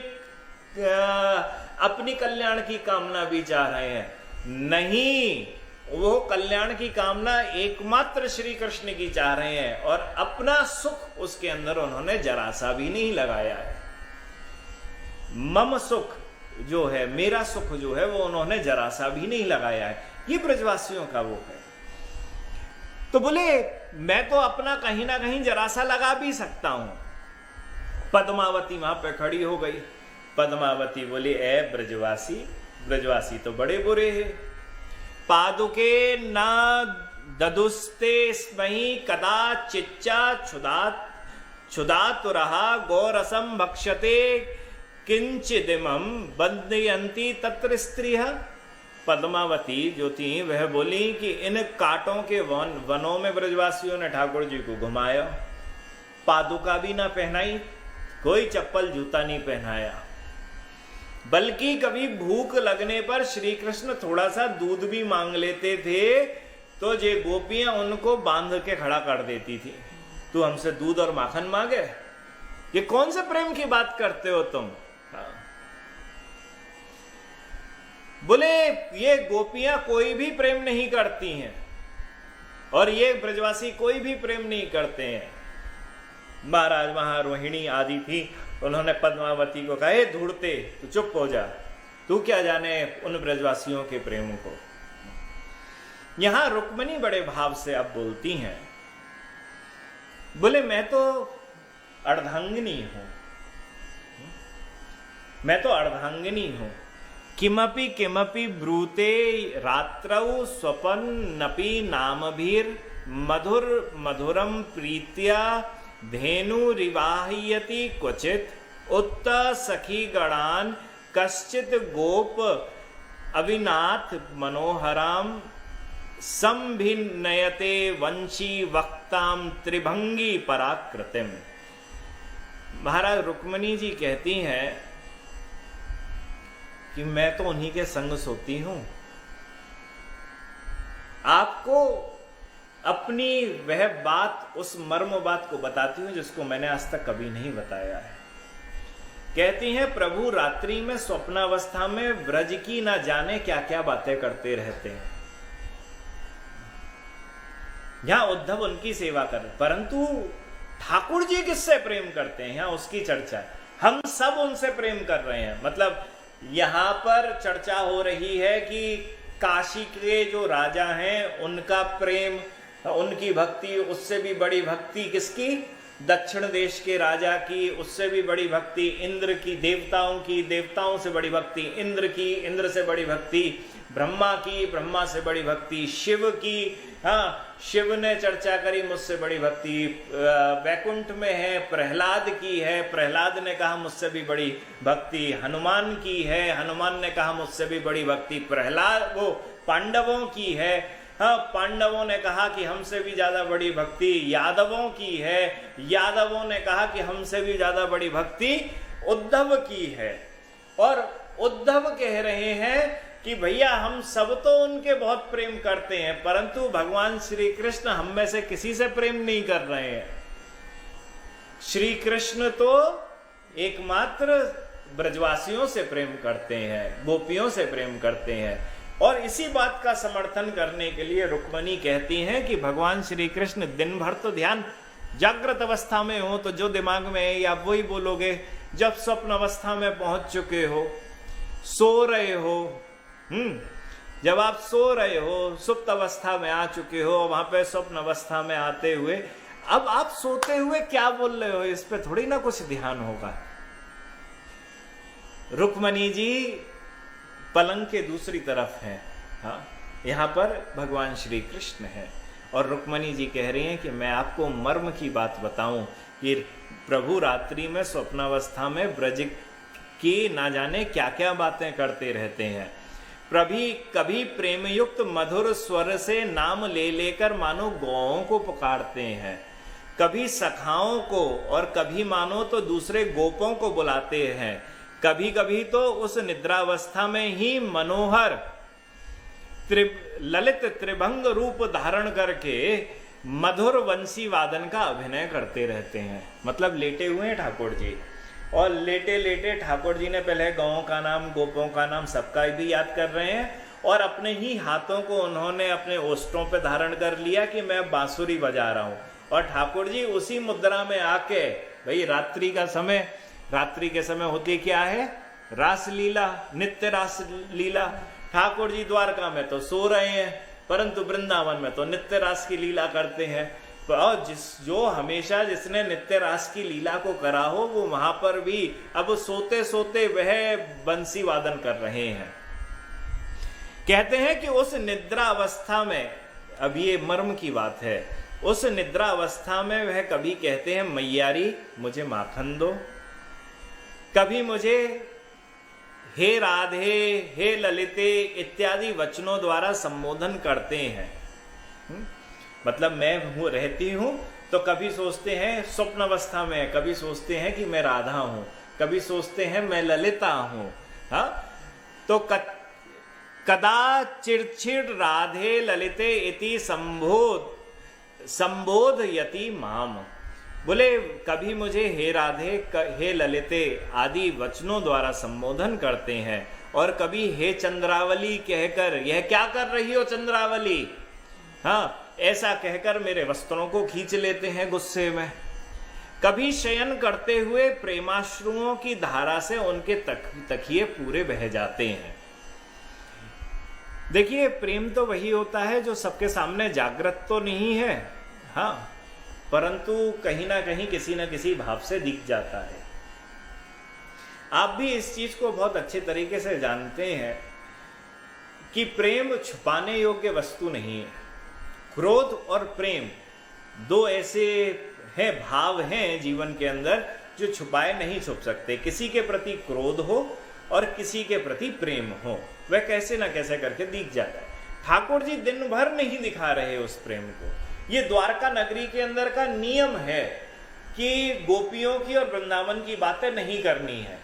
कल्याण की कामना भी चाह रहे हैं। नहीं, वो कल्याण की कामना एकमात्र श्री कृष्ण की चाह रहे हैं और अपना सुख उसके अंदर उन्होंने जरा सा भी नहीं लगाया है। मम सुख जो है, मेरा सुख जो है, वो उन्होंने जरा सा भी नहीं लगाया है। ये ब्रजवासियों का वो है। तो बोले मैं तो अपना कहीं ना कहीं जरा सा लगा भी सकता हूं। पद्मावती वहां पे खड़ी हो गई। पद्मावती बोली ए ब्रजवासी, ब्रजवासी तो बड़े बुरे हैं। पादुके न ददुस्ते स्महि कदा चिच्चा क्षुदात रहा गौरसम भक्षते किंचिदिमं बंधयंती तत्र स्त्रियः। पद्मावती जो थी वह बोली कि इन कांटों के वनों में ब्रजवासियों ने ठाकुर जी को घुमाया, पादुका भी ना पहनाई, कोई चप्पल जूता नहीं पहनाया, बल्कि कभी भूख लगने पर श्री कृष्ण थोड़ा सा दूध भी मांग लेते थे तो ये गोपियां उनको बांध के खड़ा कर देती थी। तू हमसे दूध और माखन मांगे? ये कौन से प्रेम की बात करते हो तुम? हाँ। बोले ये गोपियां कोई भी प्रेम नहीं करती हैं और ये ब्रजवासी कोई भी प्रेम नहीं करते हैं। महाराज वहां रोहिणी आदि थी, उन्होंने पद्मावती को कहा ढूंढते तू चुप हो जा, तू क्या जाने उन ब्रजवासियों के प्रेम को। यहां रुक्मिणी बड़े भाव से अब बोलती हैं, बोले मैं तो अर्धांगिनी हूं, मैं तो अर्धांगिनी हूं। किमपि किमपि ब्रूते रात्रौ स्वपन्नपि नामभीर मधुर मधुरम प्रीत्या धेनुरिवाहयति क्वचित उत्त सखी गणान कश्चित गोप अविनाथ मनोहराम संभिनयते वंशी वक्ताम त्रिभंगी पराकृतिम। महाराज रुक्मिणी जी कहती हैं कि मैं तो उन्हीं के संग सोती हूं। आपको अपनी वह बात, उस मर्म बात को बताती हूं जिसको मैंने आज तक कभी नहीं बताया है। कहती हैं प्रभु रात्रि में स्वप्नावस्था में ब्रज की ना जाने क्या क्या बातें करते रहते हैं। यहां उद्धव उनकी सेवा कर, परंतु ठाकुर जी किससे प्रेम करते हैं, यहां उसकी चर्चा। हम सब उनसे प्रेम कर रहे हैं। मतलब यहां पर चर्चा हो रही है कि काशी के जो राजा हैं उनका प्रेम, उनकी भक्ति, उससे भी बड़ी भक्ति किसकी? दक्षिण देश के राजा की, उससे भी बड़ी भक्ति इंद्र की, देवताओं की, देवताओं से बड़ी भक्ति इंद्र की, इंद्र से बड़ी भक्ति ब्रह्मा की, ब्रह्मा से बड़ी भक्ति शिव की। हाँ, शिव ने चर्चा करी मुझसे बड़ी भक्ति वैकुंठ में है, प्रहलाद की है, प्रहलाद ने कहा मुझसे भी बड़ी भक्ति हनुमान की है, हनुमान ने कहा मुझसे भी बड़ी भक्ति प्रहलाद वो पांडवों की है। हाँ, पांडवों ने कहा कि हमसे भी ज्यादा बड़ी भक्ति यादवों की है, यादवों ने कहा कि हमसे भी ज्यादा बड़ी भक्ति उद्धव की है। और उद्धव कह रहे हैं कि भैया हम सब तो उनके बहुत प्रेम करते हैं, परंतु भगवान श्री कृष्ण हम में से किसी से प्रेम नहीं कर रहे हैं। श्री कृष्ण तो एकमात्र ब्रजवासियों से प्रेम करते हैं, गोपियों से प्रेम करते हैं। और इसी बात का समर्थन करने के लिए रुक्मिणी कहती हैं कि भगवान श्री कृष्ण दिन भर तो ध्यान, जागृत अवस्था में हो तो जो दिमाग में है आप वही बोलोगे, जब स्वप्न अवस्था में पहुंच चुके हो, सो रहे हो, जब आप सो रहे हो, सुप्त अवस्था में आ चुके हो, वहां पे स्वप्न अवस्था में आते हुए अब आप सोते हुए क्या बोल रहे हो, इस पे थोड़ी ना कुछ ध्यान होगा। रुक्मिणी जी पलंग के दूसरी तरफ हैं। हाँ, यहां पर भगवान श्री कृष्ण है और रुक्मणी जी कह रही हैं कि मैं आपको मर्म की बात बताऊं कि प्रभु रात्रि में स्वप्नावस्था में ब्रज की ना जाने क्या क्या बातें करते रहते हैं। कभी प्रेम युक्त मधुर स्वर से नाम ले लेकर मानो गौओं को पुकारते हैं, कभी सखाओं को और कभी मानो तो दूसरे गोपों को बुलाते हैं, कभी कभी तो उस निद्रावस्था में ही मनोहर ललित त्रिभंग रूप धारण करके मधुर वंशी वादन का अभिनय करते रहते हैं। मतलब लेटे हुए हैं ठाकुर जी, और लेटे लेटे ठाकुर जी ने पहले गौों का नाम, गोपों का नाम, सबका भी याद कर रहे हैं, और अपने ही हाथों को उन्होंने अपने ओष्ठों पे धारण कर लिया कि मैं बांसुरी बजा रहा हूं। और ठाकुर जी उसी मुद्रा में आके, भाई रात्रि के समय होती क्या है? रासलीला, नित्य रासलीला। ठाकुर जी द्वारका में तो सो रहे हैं, परंतु वृंदावन में तो नित्य रास की लीला करते हैं। और जिसने नित्य रास की लीला को करा हो, वो वहां पर भी अब सोते सोते वह बंसी वादन कर रहे हैं। कहते हैं कि उस निद्रा अवस्था में, अब ये मर्म की बात है, उस निद्रा अवस्था में वह कभी कहते हैं मैयारी मुझे माखन दो, कभी मुझे हे राधे, हे ललिते इत्यादि वचनों द्वारा संबोधन करते हैं। मतलब मैं रहती हूं तो कभी सोचते हैं स्वप्न अवस्था में, कभी सोचते हैं कि मैं राधा हूं, कभी सोचते हैं मैं ललिता हूं। हाँ, तो कदा चिड़चिड़ राधे ललिते इति संबोध यति माम। बोले कभी मुझे हे राधे, हे ललिते आदि वचनों द्वारा संबोधन करते हैं, और कभी हे चंद्रावली कहकर, यह क्या कर रही हो चंद्रावली, हाँ ऐसा कहकर मेरे वस्त्रों को खींच लेते हैं गुस्से में। कभी शयन करते हुए प्रेमाश्रुओं की धारा से उनके तकिए पूरे बह जाते हैं। देखिए, प्रेम तो वही होता है जो सबके सामने जागृत तो नहीं है, हाँ, परंतु कहीं ना कहीं किसी न किसी भाव से दिख जाता है। आप भी इस चीज को बहुत अच्छे तरीके से जानते हैं कि प्रेम छुपाने योग्य वस्तु नहीं है। क्रोध और प्रेम दो ऐसे हैं भाव हैं जीवन के अंदर जो छुपाए नहीं छुप सकते। किसी के प्रति क्रोध हो और किसी के प्रति प्रेम हो, वह कैसे ना कैसे करके दिख जाता है। ठाकुर जी दिन भर नहीं दिखा रहे उस प्रेम को। ये द्वारका नगरी के अंदर का नियम है कि गोपियों की और वृंदावन की बातें नहीं करनी है,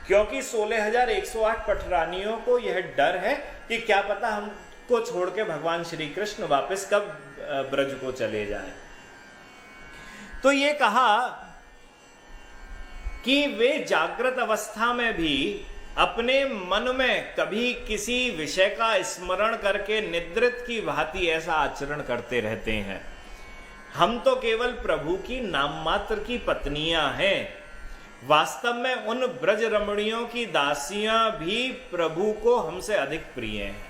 क्योंकि 16,108 पटरानियों को यह डर है कि क्या पता हमको छोड़ के भगवान श्री कृष्ण वापस कब ब्रज को चले जाएं। तो ये कहा कि वे जागृत अवस्था में भी अपने मन में कभी किसी विषय का स्मरण करके निद्रित की भांति ऐसा आचरण करते रहते हैं। हम तो केवल प्रभु की नाम मात्र की पत्नियां हैं, वास्तव में उन ब्रज रमणियों की दासियां भी प्रभु को हमसे अधिक प्रिय हैं।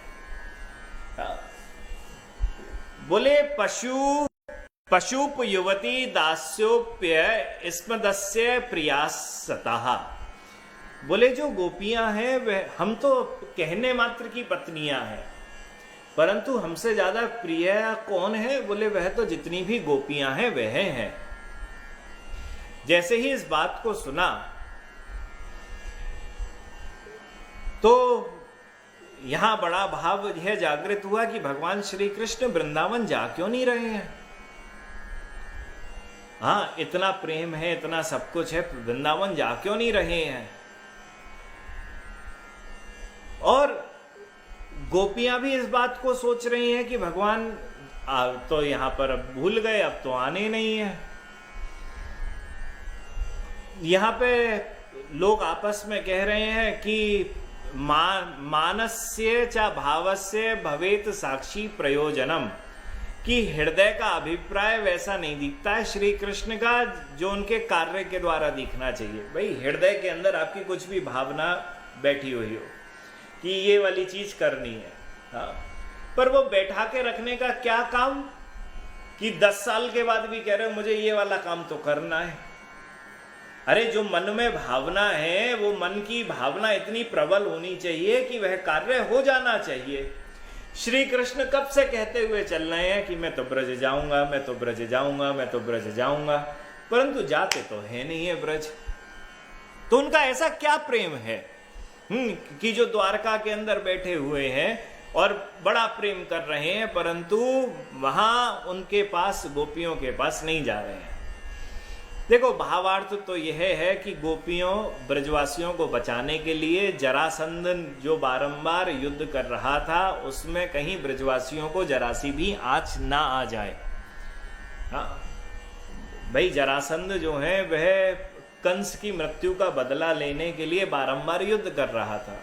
बोले पशुप युवती दास्योप्य स्मदस्य प्रियासतः। बोले जो गोपियां हैं वह, हम तो कहने मात्र की पत्नियां हैं, परंतु हमसे ज्यादा प्रिय कौन है? बोले वह तो जितनी भी गोपियां हैं वह हैं। जैसे ही इस बात को सुना तो यहां बड़ा भाव यह जागृत हुआ कि भगवान श्री कृष्ण वृंदावन जा क्यों नहीं रहे हैं? हाँ, इतना प्रेम है, इतना सब कुछ है, वृंदावन जा क्यों नहीं रहे हैं? और गोपियां भी इस बात को सोच रही हैं कि भगवान तो यहां पर अब भूल गए, अब तो आने नहीं है। यहां पे लोग आपस में कह रहे हैं कि मानस्य च भावस्य भवेत साक्षी प्रयोजनम, कि हृदय का अभिप्राय वैसा नहीं दिखता है श्री कृष्ण का जो उनके कार्य के द्वारा दिखना चाहिए। भाई हृदय के अंदर आपकी कुछ भी भावना बैठी हुई हो कि ये वाली चीज करनी है, हाँ, पर वो बैठा के रखने का क्या काम कि 10 साल के बाद भी कह रहे हो मुझे ये वाला काम तो करना है। अरे जो मन में भावना है वो मन की भावना इतनी प्रबल होनी चाहिए कि वह कार्य हो जाना चाहिए। श्री कृष्ण कब से कहते हुए चल रहे हैं कि मैं तो ब्रज जाऊंगा, मैं तो ब्रज जाऊंगा, मैं तो ब्रज जाऊंगा, परंतु जाते तो है नहीं है ब्रज। तो उनका ऐसा क्या प्रेम है कि जो द्वारका के अंदर बैठे हुए हैं और बड़ा प्रेम कर रहे हैं, परंतु वहां उनके पास, गोपियों के पास नहीं जा रहे हैं। देखो, भावार्थ तो यह है कि गोपियों, ब्रजवासियों को बचाने के लिए जरासंध जो बारंबार युद्ध कर रहा था, उसमें कहीं ब्रजवासियों को जरा सी भी आंच ना आ जाए। हाँ भाई, जरासंध जो है वह कंस की मृत्यु का बदला लेने के लिए बारंबार युद्ध कर रहा था,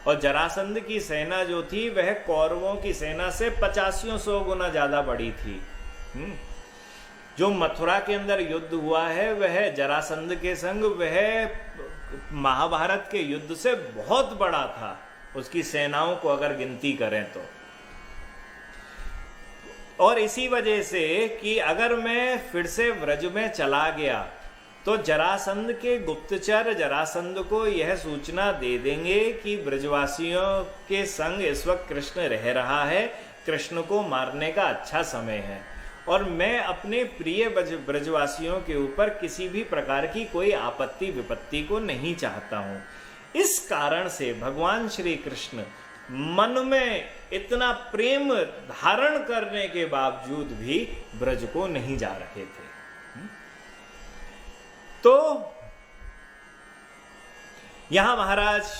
और जरासंध की सेना जो थी वह कौरवों की सेना से 8500 गुना ज्यादा बड़ी थी। जो मथुरा के अंदर युद्ध हुआ है वह जरासंध के संग वह महाभारत के युद्ध से बहुत बड़ा था, उसकी सेनाओं को अगर गिनती करें तो। और इसी वजह से कि अगर मैं फिर से व्रज में चला गया तो जरासंध के गुप्तचर जरासंध को यह सूचना दे देंगे कि ब्रजवासियों के संग इस वक्त कृष्ण रह रहा है, कृष्ण को मारने का अच्छा समय है, और मैं अपने प्रिय ब्रजवासियों के ऊपर किसी भी प्रकार की कोई आपत्ति विपत्ति को नहीं चाहता हूं। इस कारण से भगवान श्री कृष्ण मन में इतना प्रेम धारण करने के बावजूद भी ब्रज को नहीं जा रहे थे। तो यहां महाराज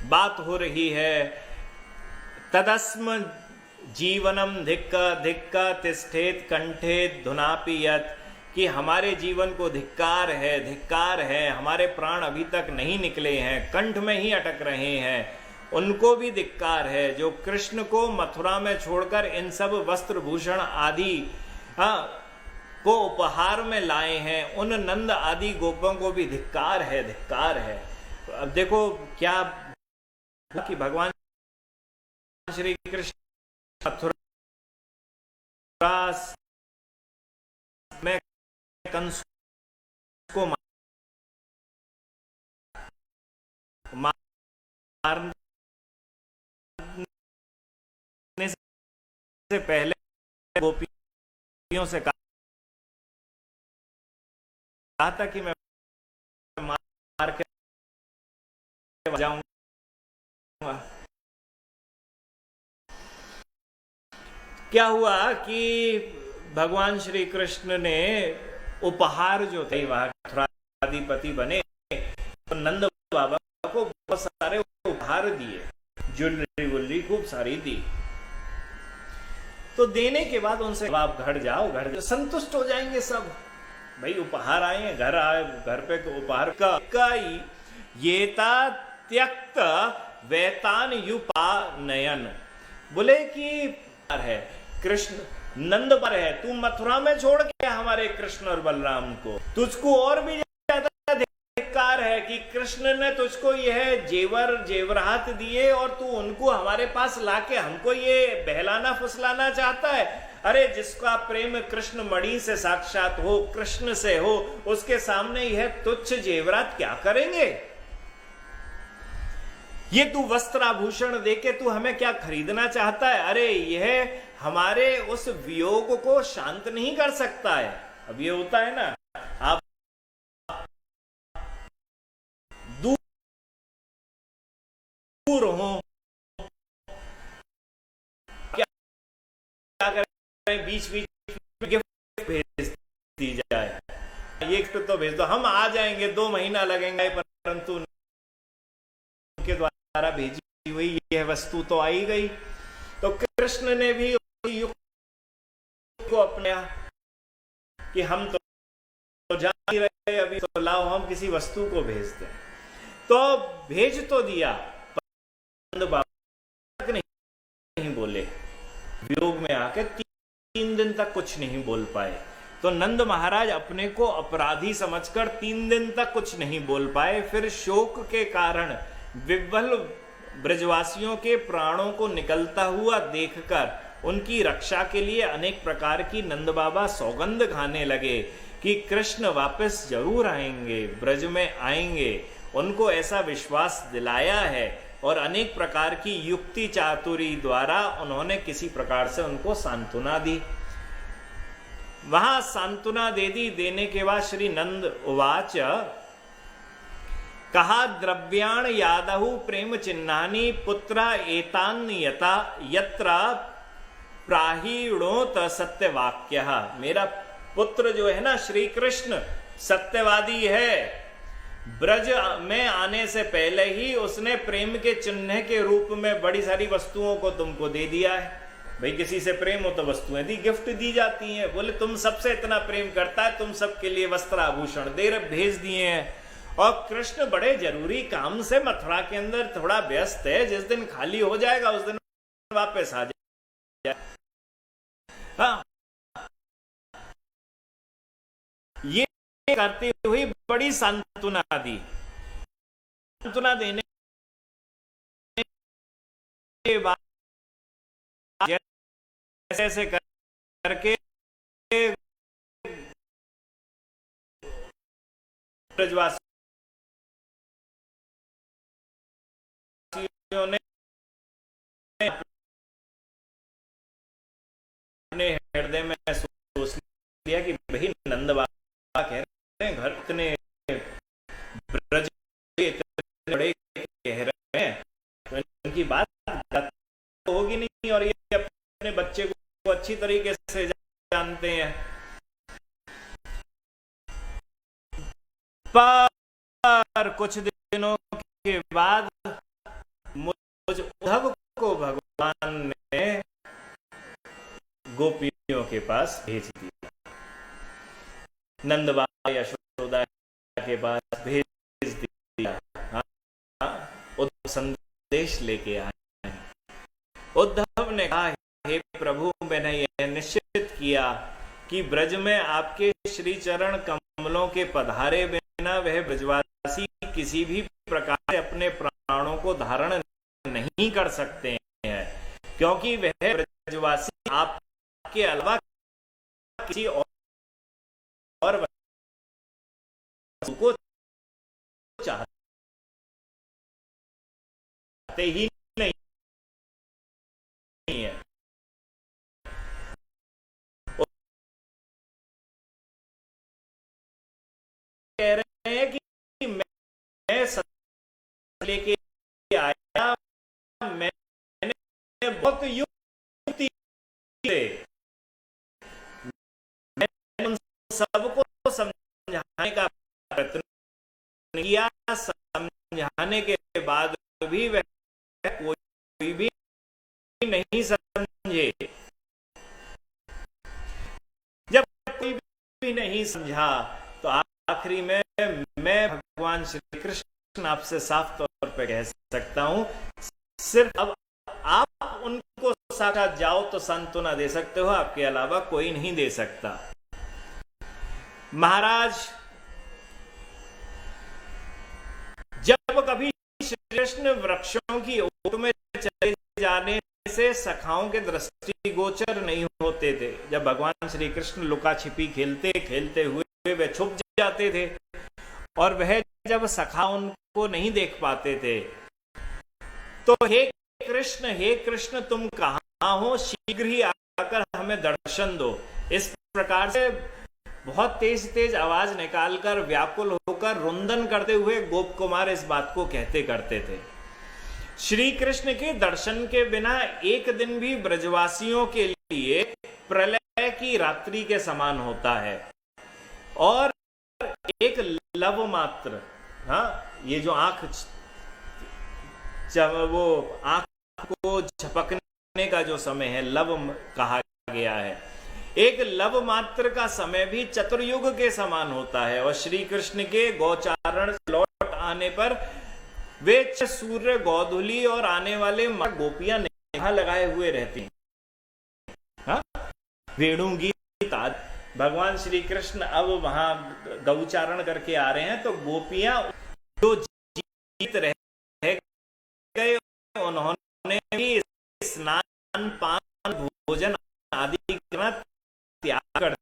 बात हो रही है, तदस्म जीवनम धिक्का धिक्का तिष्ठेत कंठे धुनापि यत्, कि हमारे जीवन को धिक्कार है, धिक्कार है, हमारे प्राण अभी तक नहीं निकले हैं, कंठ में ही अटक रहे हैं, उनको भी धिक्कार है जो कृष्ण को मथुरा में छोड़कर इन सब वस्त्र भूषण आदि को उपहार में लाए हैं, उन नंद आदि गोपों को भी धिक्कार है, धिक्कार है। अब देखो क्या कि भगवान श्री कृष्ण मथुरा में कंस को मारने से पहले गोपियों से कहा था कि मैं मार के जाऊंगा। क्या हुआ कि भगवान श्री कृष्ण ने उपहार जो थे, वहां मथुराधिपति बने, तो नंद बाबा को बहुत सारे उपहार दिए, ज्वेलरी वुलरी खूब सारी दी। तो देने के बाद उनसे आप घर जाओ, घर जाओ, संतुष्ट हो जाएंगे सब। भाई उपहार आए, घर आए, घर पे उपहार का ये त्यक्त वैतान युपानयन, बोले कि है कृष्ण नंद पर है, तू मथुरा में छोड़ के हमारे कृष्ण और बलराम को, तुझको और भी ज्यादा धिक्कार है कि कृष्ण ने तुझको यह जेवर जेवरात दिए और तू उनको हमारे पास लाके हमको ये बहलाना फुसलाना चाहता है। अरे जिसका प्रेम कृष्ण मणि से साक्षात हो, कृष्ण से हो, उसके सामने यह तुच्छ जेवरात क्या करेंगे? ये तू वस्त्राभूषण देके तू हमें क्या खरीदना चाहता है? अरे यह हमारे उस वियोग को शांत नहीं कर सकता है। अब ये होता है ना, आप दूर हो, क्या करें, बीच बीच में गिफ्ट भेज दी जाए, ये गिफ्ट तो भेज दो, हम आ जाएंगे, 2 महीना लगेंगे, परंतु उनके द्वारा भेजी हुई यह वस्तु तो आई गई। तो कृष्ण ने भी युग को अपनाया कि हम तो जा नहीं रहे अभी, तो लाओ हम किसी वस्तु को भेज दें। तो भेज तो दिया, नंद बाबा नहीं बोले, वियोग में आके 3 दिन तक कुछ नहीं बोल पाए। तो नंद महाराज अपने को अपराधी समझकर 3 दिन तक कुछ नहीं बोल पाए। फिर शोक के कारण विह्वल ब्रजवासियों के प्राणों को निकलता हुआ देखकर उनकी रक्षा के लिए अनेक प्रकार की नंद बाबा सौगंध खाने लगे कि कृष्ण वापस जरूर आएंगे, ब्रज में आएंगे। उनको ऐसा विश्वास दिलाया है और अनेक प्रकार की युक्ति चातुरी द्वारा उन्होंने किसी प्रकार से उनको सांत्वना दी। वहां सांत्वना देने के बाद श्री नंद उवाच कहा द्रव्याण यादहु प्रेम चिन्हानी पुत्र एतान यत्र प्राहीणोत सत्यवाक्य। मेरा पुत्र जो है ना श्री कृष्ण सत्यवादी है। ब्रज में आने से पहले ही उसने प्रेम के चिन्ह के रूप में बड़ी सारी वस्तुओं को तुमको दे दिया है। भाई किसी से प्रेम हो तो वस्तुएं दी, गिफ्ट दी जाती हैं। बोले तुम सबसे इतना प्रेम करता है, तुम सबके लिए वस्त्र आभूषण भेज दिए हैं। और कृष्ण बड़े जरूरी काम से मथुरा के अंदर थोड़ा व्यस्त है, जिस दिन खाली हो जाएगा उस दिन वापस आ जाए। हाँ, ये करती हुई बड़ी सांत्वना दी। सांत्वना देने के बाद ऐसे करके ब्रजवासियों ने अपने हृदय में सोच लिया कि भाई नंद बाबा कह रहे हैं, घर इतने ब्रज इतने बड़े कह रहे हैं, तो इनकी बात होगी नहीं। और ये अपने बच्चे को अच्छी तरीके से जानते हैं। पर कुछ दिनों के बाद मुझ उद्धव को भगवान ने गोपियों के पास भेज दिया। नंद बाबा यशोदा के पास भेज दिया। उद्धव संदेश लेके आए। उद्धव ने कहा हे प्रभु, मैंने यह निश्चित किया कि ब्रज में आपके श्री चरण कमलों के पधारे बिना वह ब्रजवासी किसी भी प्रकार से अपने प्राणों को धारण नहीं कर सकते हैं, क्योंकि वह ब्रजवासी आपके अलावा किसी और वस्तु को चाहते ही नहीं है। कह रहे हैं कि मैं लेके आया, मैंने बहुत युक्ति से मैंने उन सबको समझाने का प्रयत्न किया। समझाने के बाद भी वह कोई भी नहीं समझे। जब कोई भी नहीं समझा तो आखिरी में मैं भगवान श्री कृष्ण आपसे साफ तौर पे कह सकता हूं, सिर्फ अब आप उनको साक्षात जाओ तो सांत्वना दे सकते हो, आपके अलावा कोई नहीं दे सकता। महाराज, जब कभी श्री कृष्ण वृक्षों की ओट में चले जाने से सखाओं के दृष्टि गोचर नहीं होते थे। जब भगवान श्री कृष्ण लुका छिपी खेलते खेलते हुए वे छुप जाते थे और वह जब सखा उनको नहीं देख पाते थे, तो हे कृष्ण तुम कहां हो, शीघ्र ही आकर हमें दर्शन दो। इस प्रकार से बहुत तेज तेज आवाज निकालकर व्याकुल होकर रुंदन करते हुए गोप कुमार इस बात को कहते करते थे। श्री कृष्ण के दर्शन के बिना एक दिन भी ब्रजवासियों के लिए प्रलय की रात्रि के समान होता है। और एक लव मात्र, ये जो वो आंख को झपकने का जो समय है, लव कहा गया है। एक लव मात्र का समय भी चतुर्युग के समान होता है। और श्री कृष्ण के गोचारण लौट आने पर वे सूर्य, गोधूली और आने वाले गोपियां नेहा लगाए हुए रहती हैं। वेणु गीत आदि। भगवान श्री कृष्ण अब वहां गौचारण करके आ रहे हैं, तो गोपियां जो जीत रहे गए, उन्होंने भी स्नान पान भोजन आदि का त्याग कर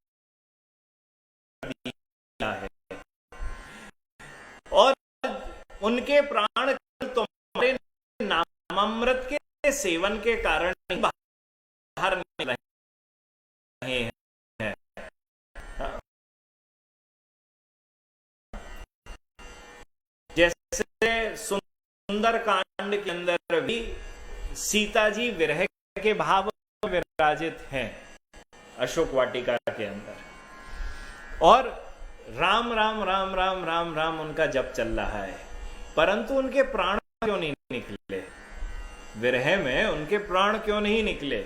दिया है। और उनके प्राण तुम्हारे नाम नामामृत के सेवन के कारण बाहर निकल रहे हैं। जैसे सुंदर कांड के अंदर भी सीता जी विरह के भाव विराजित हैं अशोक वाटिका के अंदर, और राम राम राम राम राम राम उनका जप चल रहा है, परंतु उनके प्राण क्यों नहीं निकले? विरह में उनके प्राण क्यों नहीं निकले?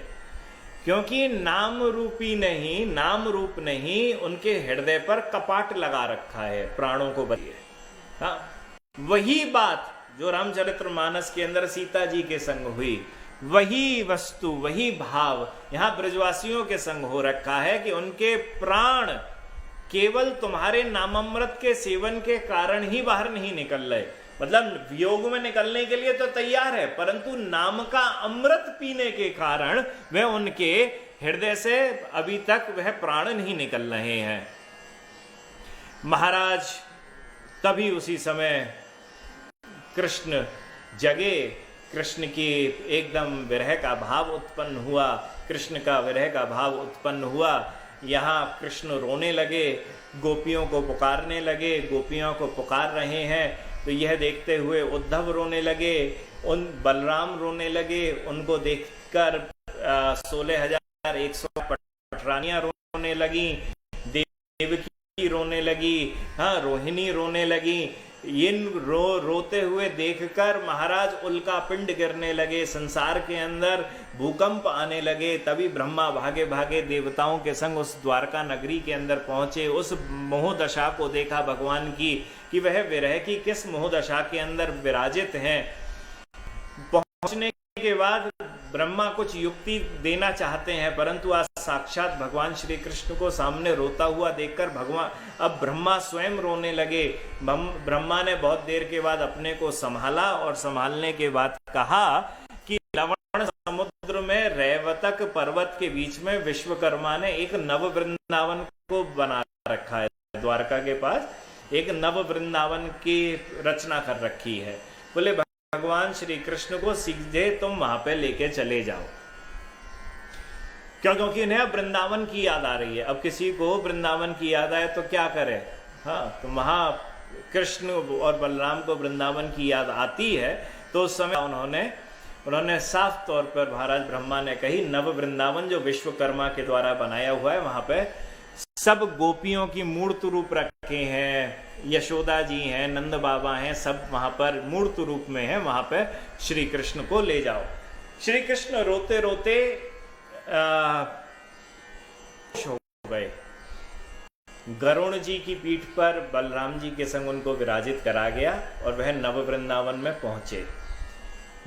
क्योंकि नाम रूपी नहीं, नाम रूप नहीं, उनके हृदय पर कपाट लगा रखा है प्राणों को बचाए। हाँ, वही बात जो रामचरित्र मानस के अंदर सीता जी के संग हुई, वही वस्तु, वही भाव यहां ब्रजवासियों के संग हो रखा है कि उनके प्राण केवल तुम्हारे नामामृत के सेवन के कारण ही बाहर नहीं निकल रहे। मतलब वियोग में निकलने के लिए तो तैयार है, परंतु नाम का अमृत पीने के कारण वह उनके हृदय से अभी तक वह प्राण नहीं निकल रहे हैं। महाराज तभी उसी समय कृष्ण जगे, कृष्ण की एकदम विरह का भाव उत्पन्न हुआ, कृष्ण का विरह का भाव उत्पन्न हुआ। यहाँ कृष्ण रोने लगे, गोपियों को पुकारने लगे, गोपियों को पुकार रहे हैं, तो यह देखते हुए उद्धव रोने लगे, उन बलराम रोने लगे, उनको देखकर 16,100 पटरानियां रोने लगी, देवकी रोने लगी, हाँ रोहिणी रोने लगी। इन रोते हुए देखकर महाराज उल्का पिंड गिरने लगे, संसार के अंदर भूकंप आने लगे। तभी ब्रह्मा भागे भागे देवताओं के संग उस द्वारका नगरी के अंदर पहुंचे, उस मोहदशा को देखा भगवान की कि वह विरह की किस मोहदशा के अंदर विराजित हैं। पहुंचने के बाद ब्रह्मा कुछ युक्ति देना चाहते हैं, परंतु आज साक्षात भगवान श्री कृष्ण को सामने रोता हुआ देखकर भगवान अब ब्रह्मा स्वयं रोने लगे। ब्रह्मा ने बहुत देर के बाद अपने को संभाला और संभालने के बाद कहा कि लवण समुद्र में रैवतक पर्वत के बीच में विश्वकर्मा ने एक नव वृंदावन को बना रखा है। द्वारका के पास एक नव वृंदावन की रचना कर रखी है। बोले भगवान श्री कृष्ण को सीधे तुम वहां पे लेके चले जाओ। क्यों? क्योंकि इन्हें वृंदावन की याद आ रही है। अब किसी को वृंदावन की याद आए तो क्या करे? हाँ, तो वहां कृष्ण और बलराम को वृंदावन की याद आती है, तो उस समय उन्होंने साफ तौर पर महाराज ब्रह्मा ने कही नव वृंदावन जो विश्वकर्मा के द्वारा बनाया हुआ है, वहां पे सब गोपियों की मूर्त रूप रखे हैं, यशोदा जी हैं, नंद बाबा हैं, सब वहां पर मूर्त रूप में हैं, वहां पे श्री कृष्ण को ले जाओ। श्री कृष्ण रोते रोते हो गए। गरुण जी की पीठ पर बलराम जी के संग उनको विराजित करा गया और वह नव वृंदावन में पहुंचे।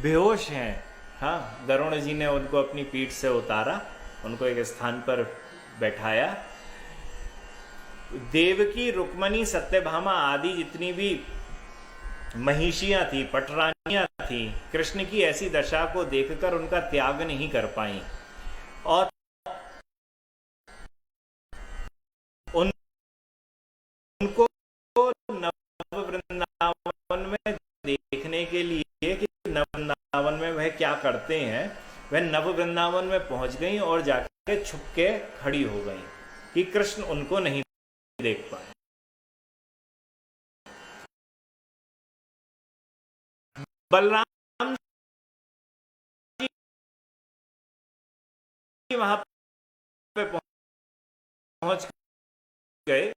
बेहोश हैं। हाँ, गरुण जी ने उनको अपनी पीठ से उतारा, उनको एक स्थान पर बैठाया। देवकी, रुक्मणी, सत्यभामा आदि जितनी भी महिषियां थी, पटरानियां थी, कृष्ण की ऐसी दशा को देखकर उनका त्याग नहीं कर पाई और उनको नव वृंदावन में देखने के लिए कि नव वृंदावन में वह क्या करते हैं, वह नव वृंदावन में पहुंच गई और जाके छुप के खड़ी हो गई कि कृष्ण उनको नहीं देख पाए। बलराम जी वहां पे पहुंच गए।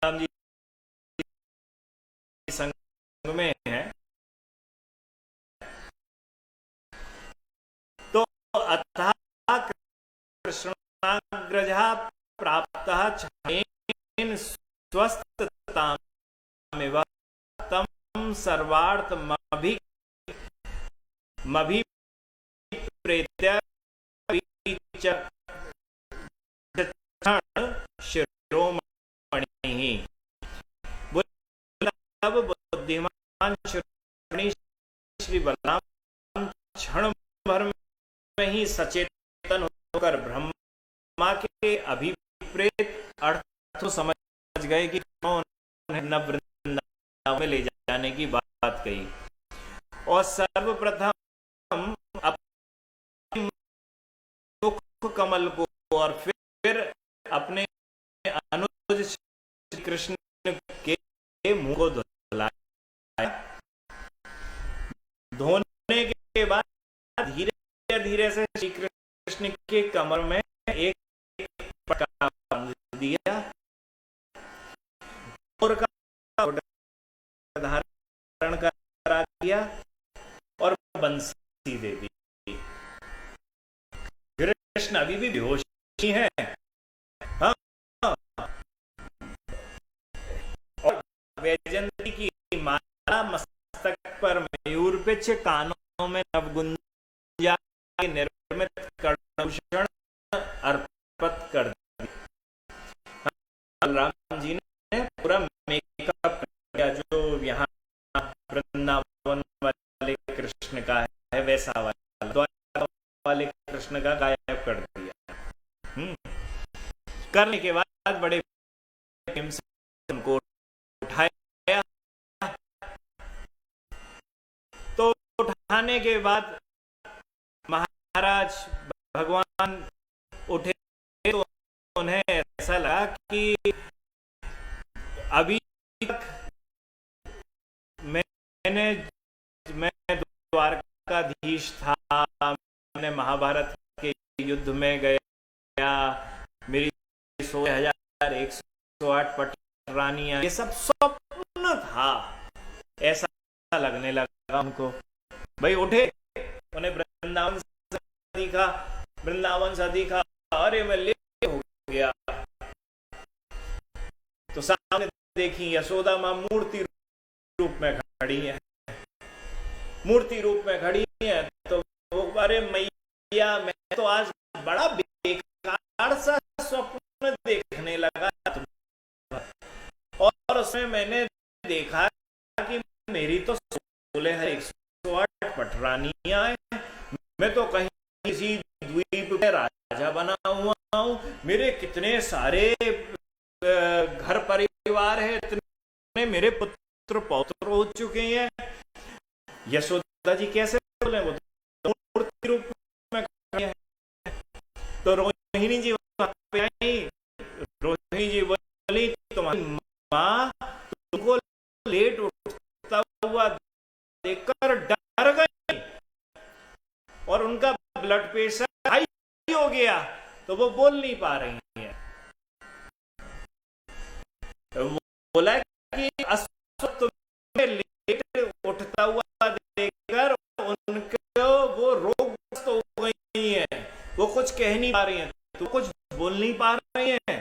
राम जी संग में है, तो अतः कृष्णाग्रजः प्राप्तः छायेन स्वस्थतामेव तम सर्वार्थमभिप्रेत्य शिरोमणि। बुद्धिमान श्री बलराम क्षण भर में ही सचेतन होकर ब्रह्मा उपमा के अभिप्रेत अर्थ तो समझ गए कि न वृंदावन में ले जाने की बात कही, और सर्वप्रथम अपने मुख कमल को और फिर अपने अनुज श्री कृष्ण के मुंह को धुलाया। धोने के बाद धीरे धीरे से श्री कृष्ण के कमर में एक पटका बांध दिया और धारण करा दिया और बंसी दे दी। कृष्ण अभी भी बेहोश ही है। हाँ, और वैजयंती की माला मस्तक पर मयूर पिछ, कानों में नवगुंजा निर्मित कर्णभूषण अर्पित कर दिया। राम जी ने पूरा मेकअप किया जो यहाँ वृंदावन वाले कृष्ण का है वैसा वाले कृष्ण का गायब कर दिया। करने के बाद बड़े प्रेम से उनको उठाया। तो उठाने के बाद महाराज भगवान उठे तो उन्हें ऐसा लगा कि अभी तक मैं द्वारकाधीश था, मैंने महाभारत के युद्ध में गया, मेरी 16,108 पटरानियां, ये सब स्वप्न था ऐसा लगने लगा उनको। भाई उठे, उन्हें वृंदावन से दिखा, अरे मैं ले हो गया। तो सामने देखी यशोदा मां मूर्ति रूप में खड़ी है, तो अरे मैया मैं तो आज बड़ा बेकार सा स्वप्न देखने लगा, और उसमें मैंने देखा कि मेरी तो 16,108 पटरानियां हैं, मैं तो कहीं किसी द्वीप पे राजा बना हुआ हूं, मेरे कितने सारे घर परिवार है, इतने मेरे पुत्र पौत्र हो चुके हैं। यशोदा जी कैसे बोले, वो तो मूर्ति रूप में खड़ी है। तो रोहिणी जी पे आई, रोहिणी जी बोली तुम्हारी माँ तुमको लेट उठता हुआ देखकर डर गई और उनका ब्लड प्रेशर हाई हो गया, तो वो बोल नहीं पा रही है। तो बोला कि तुम्हें लेट उठता हुआ देखकर उनको वो रोगग्रस्त हो गई है, वो कुछ कह नहीं पा रही है, तो कुछ बोल नहीं पा रही है।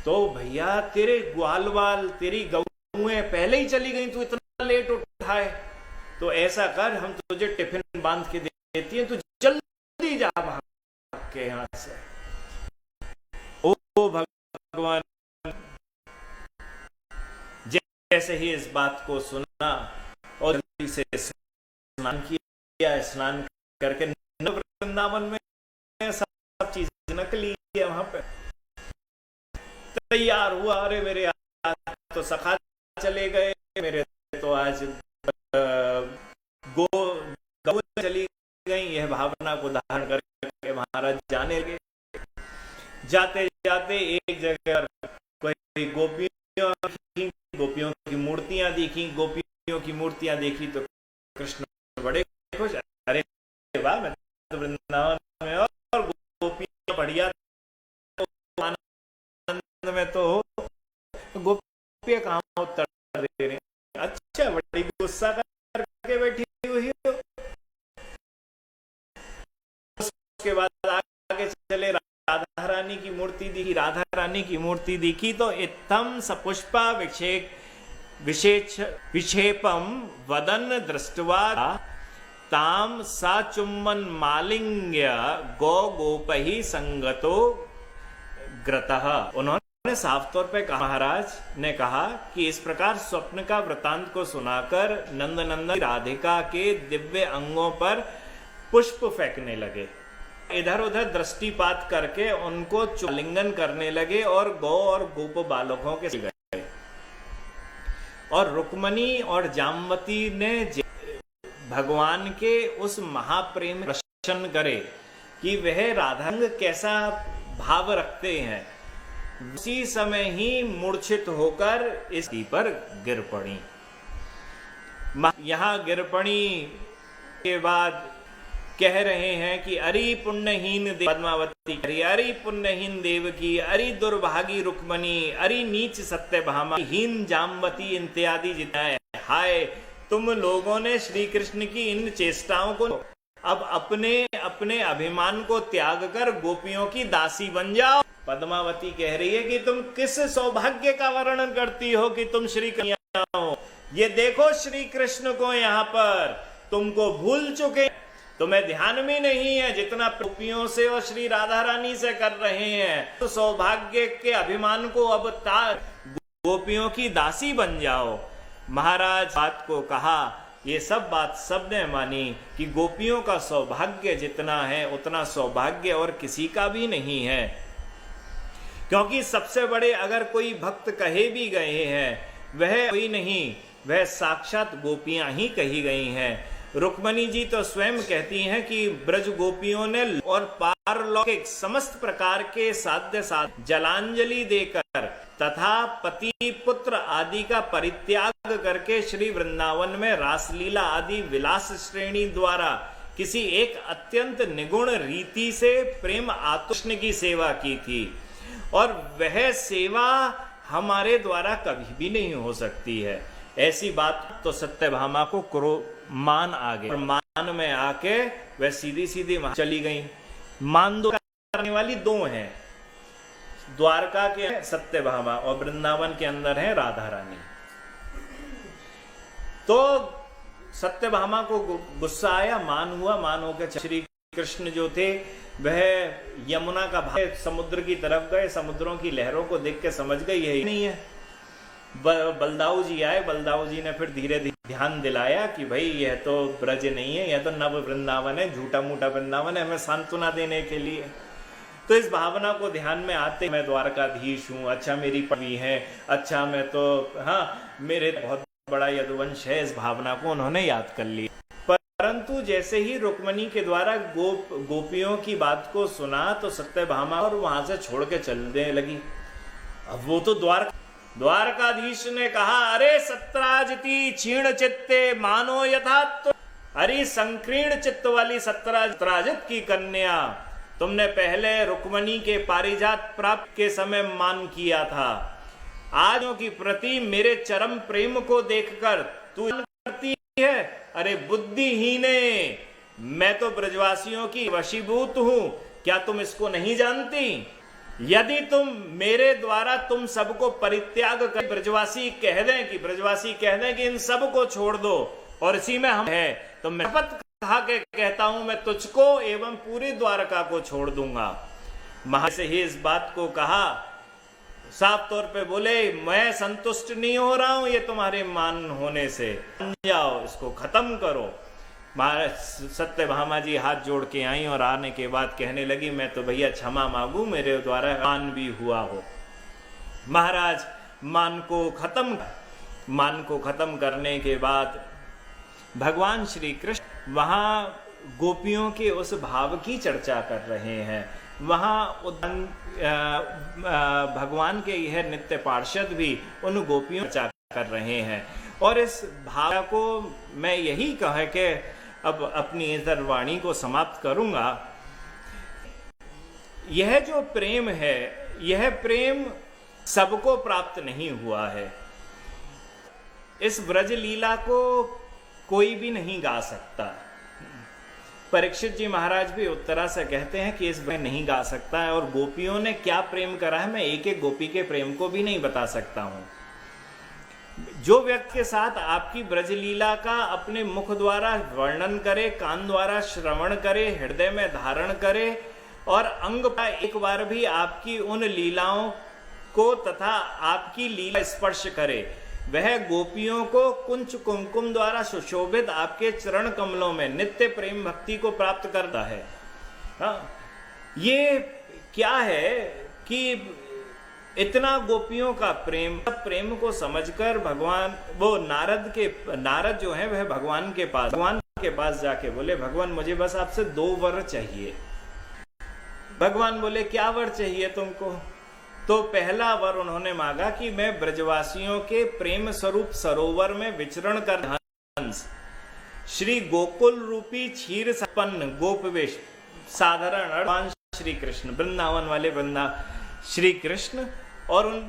तो भैया तेरे ग्वाल वाल, तेरी गऊएं पहले ही चली गई, तू इतना लेट उठाए, तो ऐसा कर, हम तुझे टिफिन बांध के देती है, तू जल्दी जा भाग के यहां से। ओ भगवान, जैसे ही इस बात को सुना और जल्दी से स्नान किया, स्नान करके वृंदावन में सब चीज नकली है, वहां पे तैयार हुआ। अरे मेरे आज तो सखा चले गए, मेरे तो आज गौ चली गई, यह भावना को धारण करके महाराज जाने लगे। जाते जाते एक जगह कोई गोपियों की मूर्तियां देखी, तो कृष्ण बड़े खुश, अरे वाह, मैं तो वृंदावन में और गोपियां बढ़िया, तो आनंद में तो गोपियां कहां उत्तर दे रही, अच्छा बड़ी गुस्सा करके बैठी हुई हो। उसके बाद आगे चले, राधा रानी की मूर्ति दिखी, तो इत्थम सपुष्पा विक्षेपम वदन दृष्ट्वा ताम साचुम्बन मालिंग्य गौ गोपहि संगतो ग्रतः। उन्होंने साफ तौर पे कहा, महाराज ने कहा कि इस प्रकार स्वप्न का वृतांत को सुनाकर नंदनंदन राधिका के दिव्य अंगों पर पुष्प फेंकने लगे। इधर उधर दृष्टिपात करके उनको आलिंगन करने लगे और गौ और गोप बालकों के गए। और रुक्मणी और जामवती ने भगवान के उस महाप्रेम दर्शन करे कि वह राधारंग कैसा भाव रखते हैं, उसी समय ही मूर्छित होकर इस पर गिर पड़ी। यहां गिर पड़ी के बाद कह रहे हैं कि अरि पुण्यहीन पद्मावती, अरि पुण्यहीन देवकी, अरि दुर्भागी रुक्मणी, अरि नीच सत्यभामा, हीन जामवती इत्यादि जितना है। हाय, तुम लोगों ने श्री कृष्ण की इन चेष्टाओं को अब अपने अपने अभिमान को त्याग कर गोपियों की दासी बन जाओ। पद्मावती कह रही है कि तुम किस सौभाग्य का वर्णन करती हो कि तुम श्री कृष्ण हो। ये देखो श्री कृष्ण को यहाँ पर तुमको भूल चुके, तुम्हें ध्यान में नहीं है जितना गोपियों से और श्री राधा रानी से कर रहे हैं। तो सौभाग्य के अभिमान को अब गोपियों की दासी बन जाओ। महाराज बात को कहा, ये सब बात सबने मानी कि गोपियों का सौभाग्य जितना है उतना सौभाग्य और किसी का भी नहीं है, क्योंकि सबसे बड़े अगर कोई भक्त कहे भी गए हैं वह कोई नहीं, वह साक्षात गोपियां ही कही गई हैं। रुक्मणी जी तो स्वयं कहती हैं कि ब्रज गोपियों ने और पारलौकिक समस्त प्रकार के साध्य साथ जलांजलि देकर तथा पति पुत्र आदि का परित्याग करके श्री वृंदावन में रासलीला आदि विलास श्रेणी द्वारा किसी एक अत्यंत निगुण रीति से प्रेम आतुष्ण की सेवा की थी, और वह सेवा हमारे द्वारा कभी भी नहीं हो सकती है। ऐसी बात तो सत्यभामा को मान आ गए, और मान में आके वह सीधी सीधी वहां चली गई। मान दो करने वाली दो हैं, द्वारका के सत्यभामा और वृंदावन के अंदर है राधा रानी। तो सत्यभामा को गुस्सा आया, मान हुआ, मान होकर श्री कृष्ण जो थे वह यमुना का भाग समुद्र की तरफ गए। समुद्रों की लहरों को देख के समझ गए यही नहीं है। बलदाऊ जी आए, बलदाऊ जी ने फिर धीरे धीरे ध्यान दिलाया कि भाई यह तो ब्रज नहीं है, यह तो नव वृंदावन है, झूठा मूठा वृंदावन है, हमें सांत्वना देने के लिए। तो इस भावना को ध्यान में आते मैं द्वारकाधीश हूँ, अच्छा मेरी पत्नी है, अच्छा मैं तो हाँ मेरे बहुत बड़ा यदुवंश है, इस भावना को उन्होंने याद कर लिया। परंतु जैसे ही रुक्मणी के द्वारा गोपियों की बात को सुना तो सत्यभामा और वहां से छोड़ के चलने लगी। अब वो तो द्वारकाधीश ने कहा, अरे सत्राजिति क्षीण चित्ते मानो यथा, अरे संकीर्ण चित्त वाली सत्राजित की कन्या, तुमने पहले रुक्मणी के पारिजात प्राप्त के समय मान किया था, आज की प्रति मेरे चरम प्रेम को देखकर तू करती है। अरे बुद्धिहीने, मैं तो ब्रजवासियों की वशीभूत हूं, क्या तुम इसको नहीं जानती? यदि तुम मेरे द्वारा तुम सबको परित्याग कर ब्रजवासी कह दें कि इन सब को छोड़ दो और इसी में हम है, तो मैं शपथ खा के कहता हूं मैं तुझको एवं पूरी द्वारका को छोड़ दूंगा। महाराज से ही इस बात को कहा, साफ तौर पे बोले मैं संतुष्ट नहीं हो रहा हूं ये तुम्हारे मान होने से, जाओ इसको खत्म करो। महाराज सत्यभामा जी हाथ जोड़ के आई और आने के बाद कहने लगी, मैं तो भैया क्षमा मांगू, मेरे द्वारा मान भी हुआ हो। महाराज मान को खत्म करने के बाद भगवान श्री कृष्ण वहां गोपियों के उस भाव की चर्चा कर रहे हैं। वहां भगवान के यह नित्य पार्षद भी उन गोपियों चर्चा कर रहे हैं। और इस भाव को मैं यही कह के अब अपनी इस वाणी को समाप्त करूंगा। यह जो प्रेम है, यह प्रेम सबको प्राप्त नहीं हुआ है। इस ब्रज लीला को कोई भी नहीं गा सकता। परीक्षित जी महाराज भी उत्तरा से कहते हैं कि इस में नहीं गा सकता है, और गोपियों ने क्या प्रेम करा है मैं एक एक गोपी के प्रेम को भी नहीं बता सकता हूं। जो व्यक्ति के साथ आपकी ब्रजलीला का अपने मुख द्वारा वर्णन करे, कान द्वारा श्रवण करे, हृदय में धारण करे और अंग पर एक बार भी आपकी उन लीलाओं को तथा आपकी लीला स्पर्श करे, वह गोपियों को कुंच कुमकुम द्वारा सुशोभित आपके चरण कमलों में नित्य प्रेम भक्ति को प्राप्त करता है। हाँ, ये क्या है कि इतना गोपियों का प्रेम को समझकर भगवान, वो नारद जो है वह भगवान के पास जाके बोले, भगवान मुझे बस आपसे 2 वर चाहिए। भगवान बोले क्या वर चाहिए तुमको? तो पहला वर उन्होंने मांगा कि मैं ब्रजवासियों के प्रेम स्वरूप सरोवर में विचरण कर हंस, श्री गोकुल रूपी क्षीर संपन्न गोपवेश साधारण भगवान श्री कृष्ण, वृंदावन वाले श्री कृष्ण और उन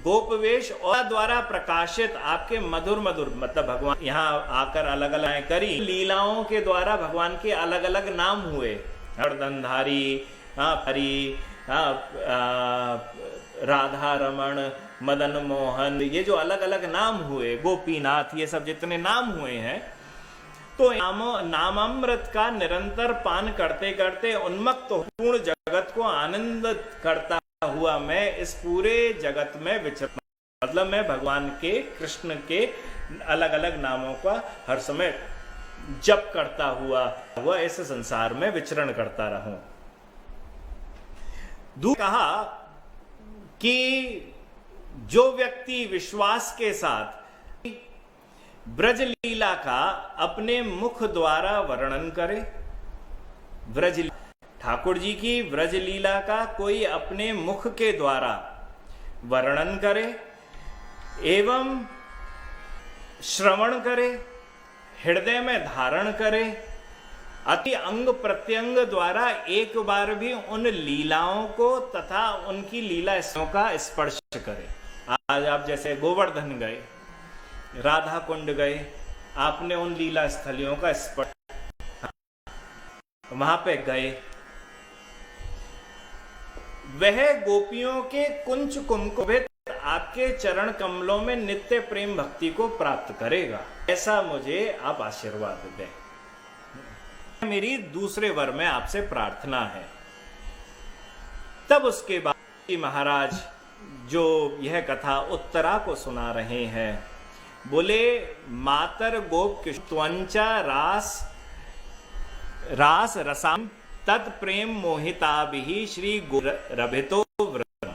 गोपवेश और द्वारा प्रकाशित आपके मधुर मतलब भगवान यहाँ आकर अलग अलग करी लीलाओं के द्वारा भगवान के अलग अलग नाम हुए, हरदंधारी, हरि, राधा रमण, मदन मोहन, ये जो अलग अलग नाम हुए, गोपीनाथ, ये सब जितने नाम हुए हैं, तो नामामृत का निरंतर पान करते करते उन्मत्त पूर्ण जगत को आनंदित करता हुआ मैं इस पूरे जगत में विचर, मतलब मैं भगवान के, कृष्ण के अलग अलग नामों का हर समय जप करता हुआ इस संसार में विचरण करता रहूं। कहा कि जो व्यक्ति विश्वास के साथ ब्रज लीला का अपने मुख द्वारा वर्णन करे, ठाकुर जी की ब्रज लीला का कोई अपने मुख के द्वारा वर्णन करे एवं श्रवण करे, हृदय में धारण करे, अति अंग प्रत्यंग द्वारा एक बार भी उन लीलाओं को तथा उनकी लीला का स्पर्श करे। आज आप जैसे गोवर्धन गए, राधा कुंड गए, आपने उन लीला स्थलियों का स्पर्श, वहां पे गए, वह गोपियों के कुंच कुमकुभित आपके चरण कमलों में नित्य प्रेम भक्ति को प्राप्त करेगा, ऐसा मुझे आप आशीर्वाद दें। मेरी दूसरे वर में आपसे प्रार्थना है। तब उसके बाद महाराज जो यह कथा उत्तरा को सुना रहे हैं, बोले मातर गोप त्वंचा रास रसाम तत्प्रेम मोहिताभिः श्री रभितो व्रतम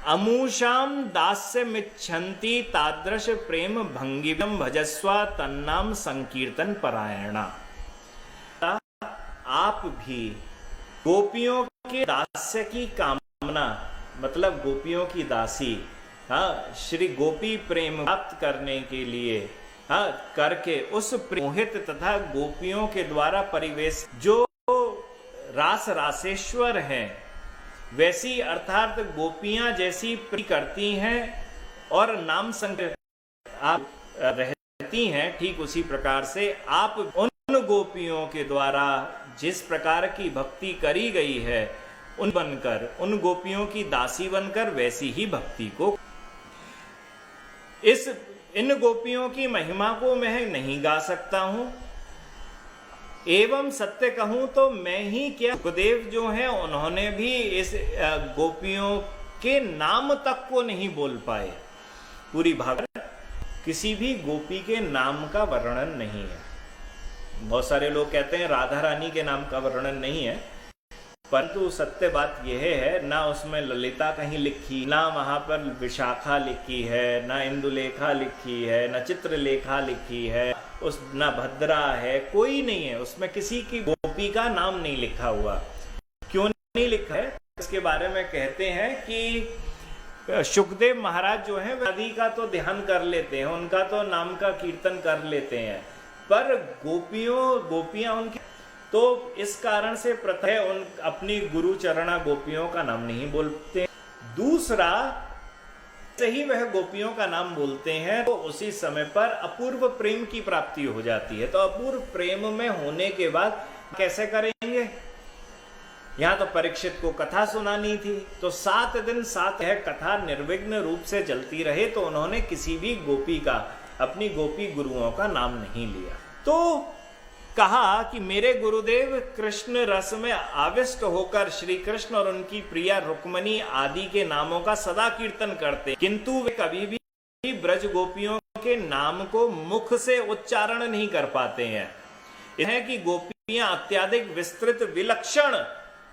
अमूषाम दास्यमिच्छन्ति तादृश प्रेम भंगिवम भजस्वा तन्नाम संकीर्तन परायणा। आप भी गोपियों के दास्य की कामना, मतलब गोपियों की दासी, हाँ, श्री गोपी प्रेम प्राप्त करने के लिए, हाँ, करके उस मोहित तथा गोपियों के द्वारा परिवेश जो रासेश्वर हैं, वैसी अर्थात गोपियां जैसी करती हैं और नाम संकीर्तन आप रहती हैं, ठीक उसी प्रकार से आप उन गोपियों के द्वारा जिस प्रकार की भक्ति करी गई है उन बनकर, उन गोपियों की दासी बनकर वैसी ही भक्ति को, इन गोपियों की महिमा को मैं नहीं गा सकता हूं, एवं सत्य कहूं तो मैं ही क्या, सुखदेव जो हैं उन्होंने भी इस गोपियों के नाम तक को नहीं बोल पाए। पूरी भागवत किसी भी गोपी के नाम का वर्णन नहीं है। बहुत सारे लोग कहते हैं राधा रानी के नाम का वर्णन नहीं है, परंतु सत्य बात यह है, ना उसमें ललिता कहीं लिखी, ना वहां पर विशाखा लिखी है, ना इंदुलेखा लिखी है, ना चित्रलेखा लिखी है, ना भद्रा है, कोई नहीं है उसमें, किसी की गोपी का नाम नहीं लिखा हुआ। क्यों नहीं लिखा है इसके बारे में कहते हैं कि सुखदेव महाराज जो है आदि का तो ध्यान कर लेते हैं, उनका तो नाम का कीर्तन कर लेते हैं, पर गोपियां उनकी, तो इस कारण से प्रथम उन अपनी गुरु चरणा गोपियों का नाम नहीं बोलते। दूसरा से ही वह गोपियों का नाम बोलते हैं तो उसी समय पर अपूर्व प्रेम की प्राप्ति हो जाती है। तो अपूर्व प्रेम में होने के बाद कैसे करेंगे? यहां तो परीक्षित को कथा सुनानी थी, तो 7 दिन 7 यह कथा निर्विघ्न रूप से चलती रहे, तो उन्होंने किसी भी गोपी का, अपनी गोपी गुरुओं का नाम नहीं लिया। तो कहा कि मेरे गुरुदेव कृष्ण रस में आविष्ट होकर श्री कृष्ण और उनकी प्रिया रुक्मणी आदि के नामों का सदा कीर्तन करते, किंतु वे कभी भी ब्रज गोपियों के नाम को मुख से उच्चारण नहीं कर पाते हैं। है कि गोपियां अत्यधिक विस्तृत, विलक्षण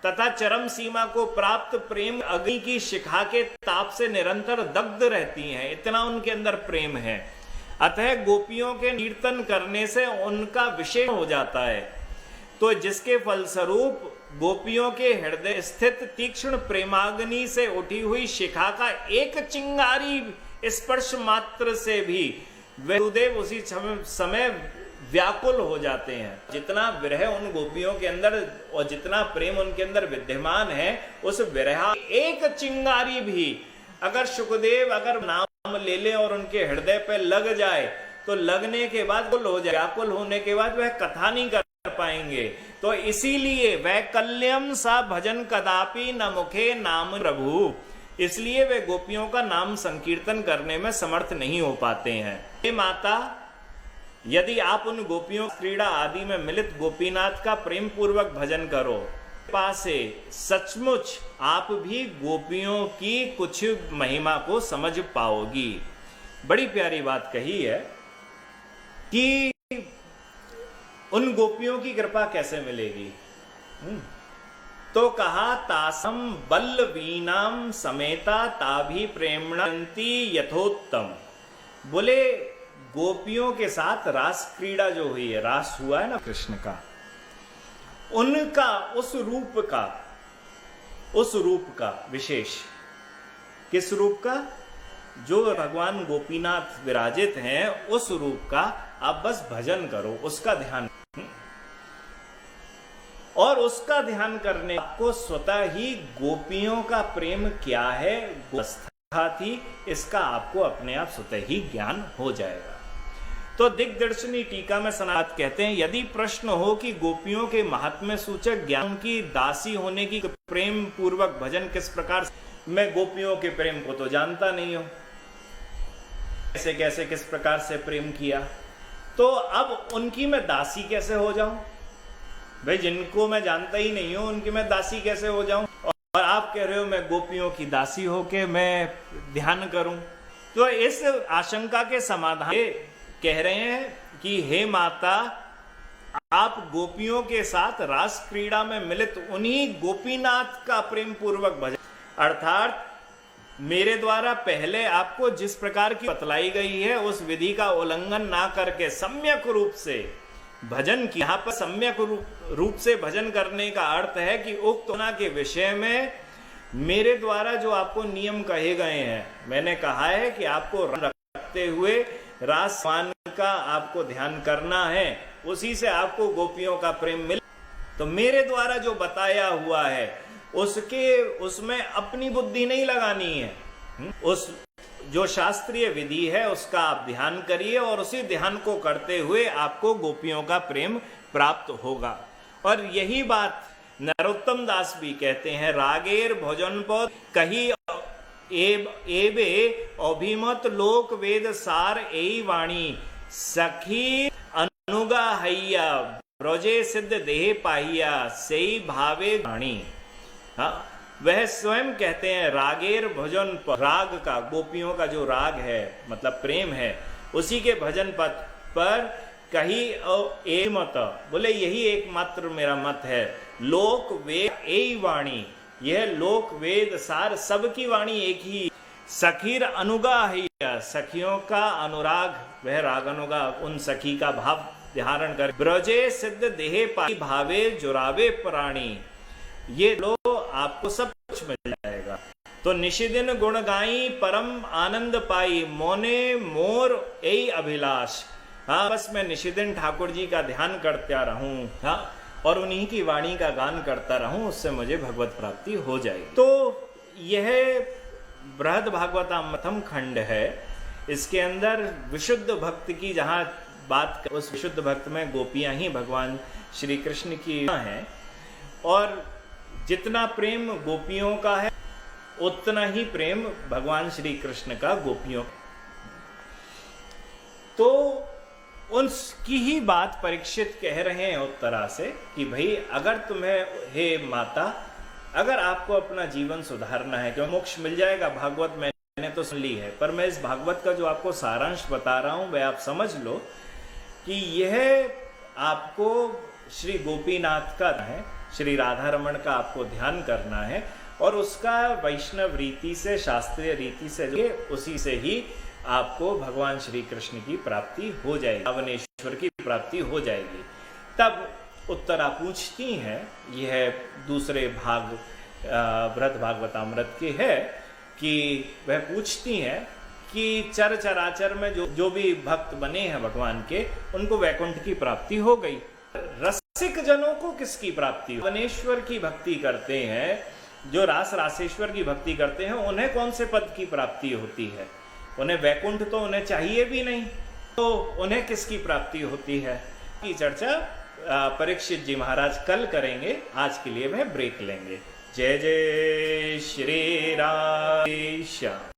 तथा चरम सीमा को प्राप्त प्रेम अग्नि की शिखा के ताप से निरंतर दग्ध रहती हैं, इतना उनके अंदर प्रेम है। अतः गोपियों के कीर्तन करने से उनका विषय हो जाता है, तो जिसके फलस्वरूप गोपियों के हृदय स्थित तीक्ष्ण प्रेमाग्नि से उठी हुई शिखा का एक चिंगारी स्पर्श मात्र से भी गुरुदेव उसी समय व्याकुल हो जाते हैं। जितना विरह उन गोपियों के अंदर और जितना प्रेम उनके अंदर विद्यमान है, उस विरह एक चिंगारी भी अगर सुखदेव अगर नाम ले ले और उनके हृदय पे लग जाए, तो लगने के बाद हो जाए, व्याकुल होने के बाद वह कथा नहीं कर पाएंगे। तो इसीलिए वैकल्यम सा भजन कदापि न मुखे नाम प्रभु, इसलिए वे गोपियों का नाम संकीर्तन करने में समर्थ नहीं हो पाते हैं। हे माता, यदि आप उन गोपियों क्रीड़ा आदि में मिलित गोपीनाथ का प्रेम पूर्वक भजन करो, पास से सचमुच आप भी गोपियों की कुछ महिमा को समझ पाओगी। बड़ी प्यारी बात कही है कि उन गोपियों की कृपा कैसे मिलेगी। तो कहा तासम बल्लवीनाम समेता ताभी प्रेमणंती यथोत्तम। बोले गोपियों के साथ रास क्रीड़ा जो हुई है, रास हुआ है ना कृष्ण का, उनका उस रूप का विशेष, किस रूप का? जो भगवान गोपीनाथ विराजित हैं उस रूप का आप बस भजन करो, उसका ध्यान, और उसका ध्यान करने आपको स्वतः ही गोपियों का प्रेम क्या है, अवस्था थी, इसका आपको अपने आप स्वतः ही ज्ञान हो जाएगा। तो दिग्दर्शनी टीका में सनात कहते हैं, यदि प्रश्न हो कि गोपियों के महात्म्य सूचक ज्ञान की दासी होने की प्रेम पूर्वक भजन किस प्रकार, मैं गोपियों के प्रेम को तो जानता नहीं हूं, कैसे कैसे किस प्रकार से प्रेम किया, तो अब उनकी मैं दासी कैसे हो जाऊं? भाई जिनको मैं जानता ही नहीं हूं उनकी मैं दासी कैसे हो जाऊं? और आप कह रहे हो मैं गोपियों की दासी होके मैं ध्यान करूं। तो इस आशंका के समाधान कह रहे हैं कि हे माता, आप गोपियों के साथ रास क्रीड़ा में मिलित उन्हीं गोपीनाथ का प्रेम पूर्वक भजन, अर्थात मेरे द्वारा पहले आपको जिस प्रकार की बतलाई गई है उस विधि का उल्लंघन ना करके सम्यक रूप से भजन की। यहां पर सम्यक रूप से भजन करने का अर्थ है कि उक्त के विषय में मेरे द्वारा जो आपको नियम कहे गए हैं, मैंने कहा है कि आपको रखते हुए रासमान का आपको ध्यान करना है, उसी से आपको गोपियों का प्रेम मिले। तो मेरे द्वारा जो बताया हुआ है उसमें अपनी बुद्धि नहीं लगानी है, उस जो शास्त्रीय विधि है उसका आप ध्यान करिए और उसी ध्यान को करते हुए आपको गोपियों का प्रेम प्राप्त होगा। और यही बात नरोत्तम दास भी कहते हैं, रागेर भोजन पद कही एबे अभिमत लोक वेद सार एई वाणी सखी अनुगा हैया ब्रजे सिद्ध देह पाहिया सेई भावे वाणी। हाँ, वह स्वयं कहते हैं रागेर भजन पर, राग का, गोपियों का जो राग है मतलब प्रेम है, उसी के भजन पथ पर कही ए मत, बोले यही एकमात्र मेरा मत है। लोक वेद ए वाणी, यह लोक वेद सार सबकी वाणी एक ही। सखीर अनुगा है, सखियों का अनुराग, वह राग अनुगा उन सखी का भाव धारण कर। ब्रजे सिद्ध देहे पाई भावे जुरावे प्राणी, ये लो आपको सब कुछ मिल जाएगा। तो निशिदिन गुण गाई परम आनंद पाई मोने मोर ए अभिलाष। हाँ, बस मैं निशिदिन ठाकुर जी का ध्यान करता रहूं, हाँ, और उन्हीं की वाणी का गान करता रहूं, उससे मुझे भगवत प्राप्ति हो जाएगी। तो यह बृहद भागवतामृतम खंड है, इसके अंदर विशुद्ध भक्त की जहां बात कर, उस विशुद्ध भक्त में गोपियां ही भगवान श्री कृष्ण की हैं, और जितना प्रेम गोपियों का है उतना ही प्रेम भगवान श्री कृष्ण का गोपियों। तो उसकी ही बात परीक्षित कह रहे हैं उत्तरा से कि भाई अगर तुम्हें, हे माता, अगर आपको अपना जीवन सुधारना है, क्यों मोक्ष मिल जाएगा, भागवत मैंने तो सुन ली है, पर मैं इस भागवत का जो आपको सारांश बता रहा हूं वह आप समझ लो कि यह आपको श्री गोपीनाथ का है, श्री राधा रमण का आपको ध्यान करना है और उसका वैष्णव रीति से, शास्त्रीय रीति से उसी से ही आपको भगवान श्री कृष्ण की प्राप्ति हो जाएगी, रावणेश्वर की प्राप्ति हो जाएगी। तब उत्तरा पूछती हैं, यह दूसरे भाग व्रत भागवतामृत के है कि वह पूछती हैं कि चर चराचर में जो भी भक्त बने हैं भगवान के, उनको वैकुंठ की प्राप्ति हो गई, रसिक जनों को किसकी प्राप्ति? रावणेश्वर की भक्ति करते हैं, जो रासेश्वर की भक्ति करते हैं, उन्हें कौन से पद की प्राप्ति होती है? उन्हें वैकुंठ तो उन्हें चाहिए भी नहीं, तो उन्हें किसकी प्राप्ति होती है? की चर्चा परीक्षित जी महाराज कल करेंगे। आज के लिए वह ब्रेक लेंगे। जय जय श्री राम।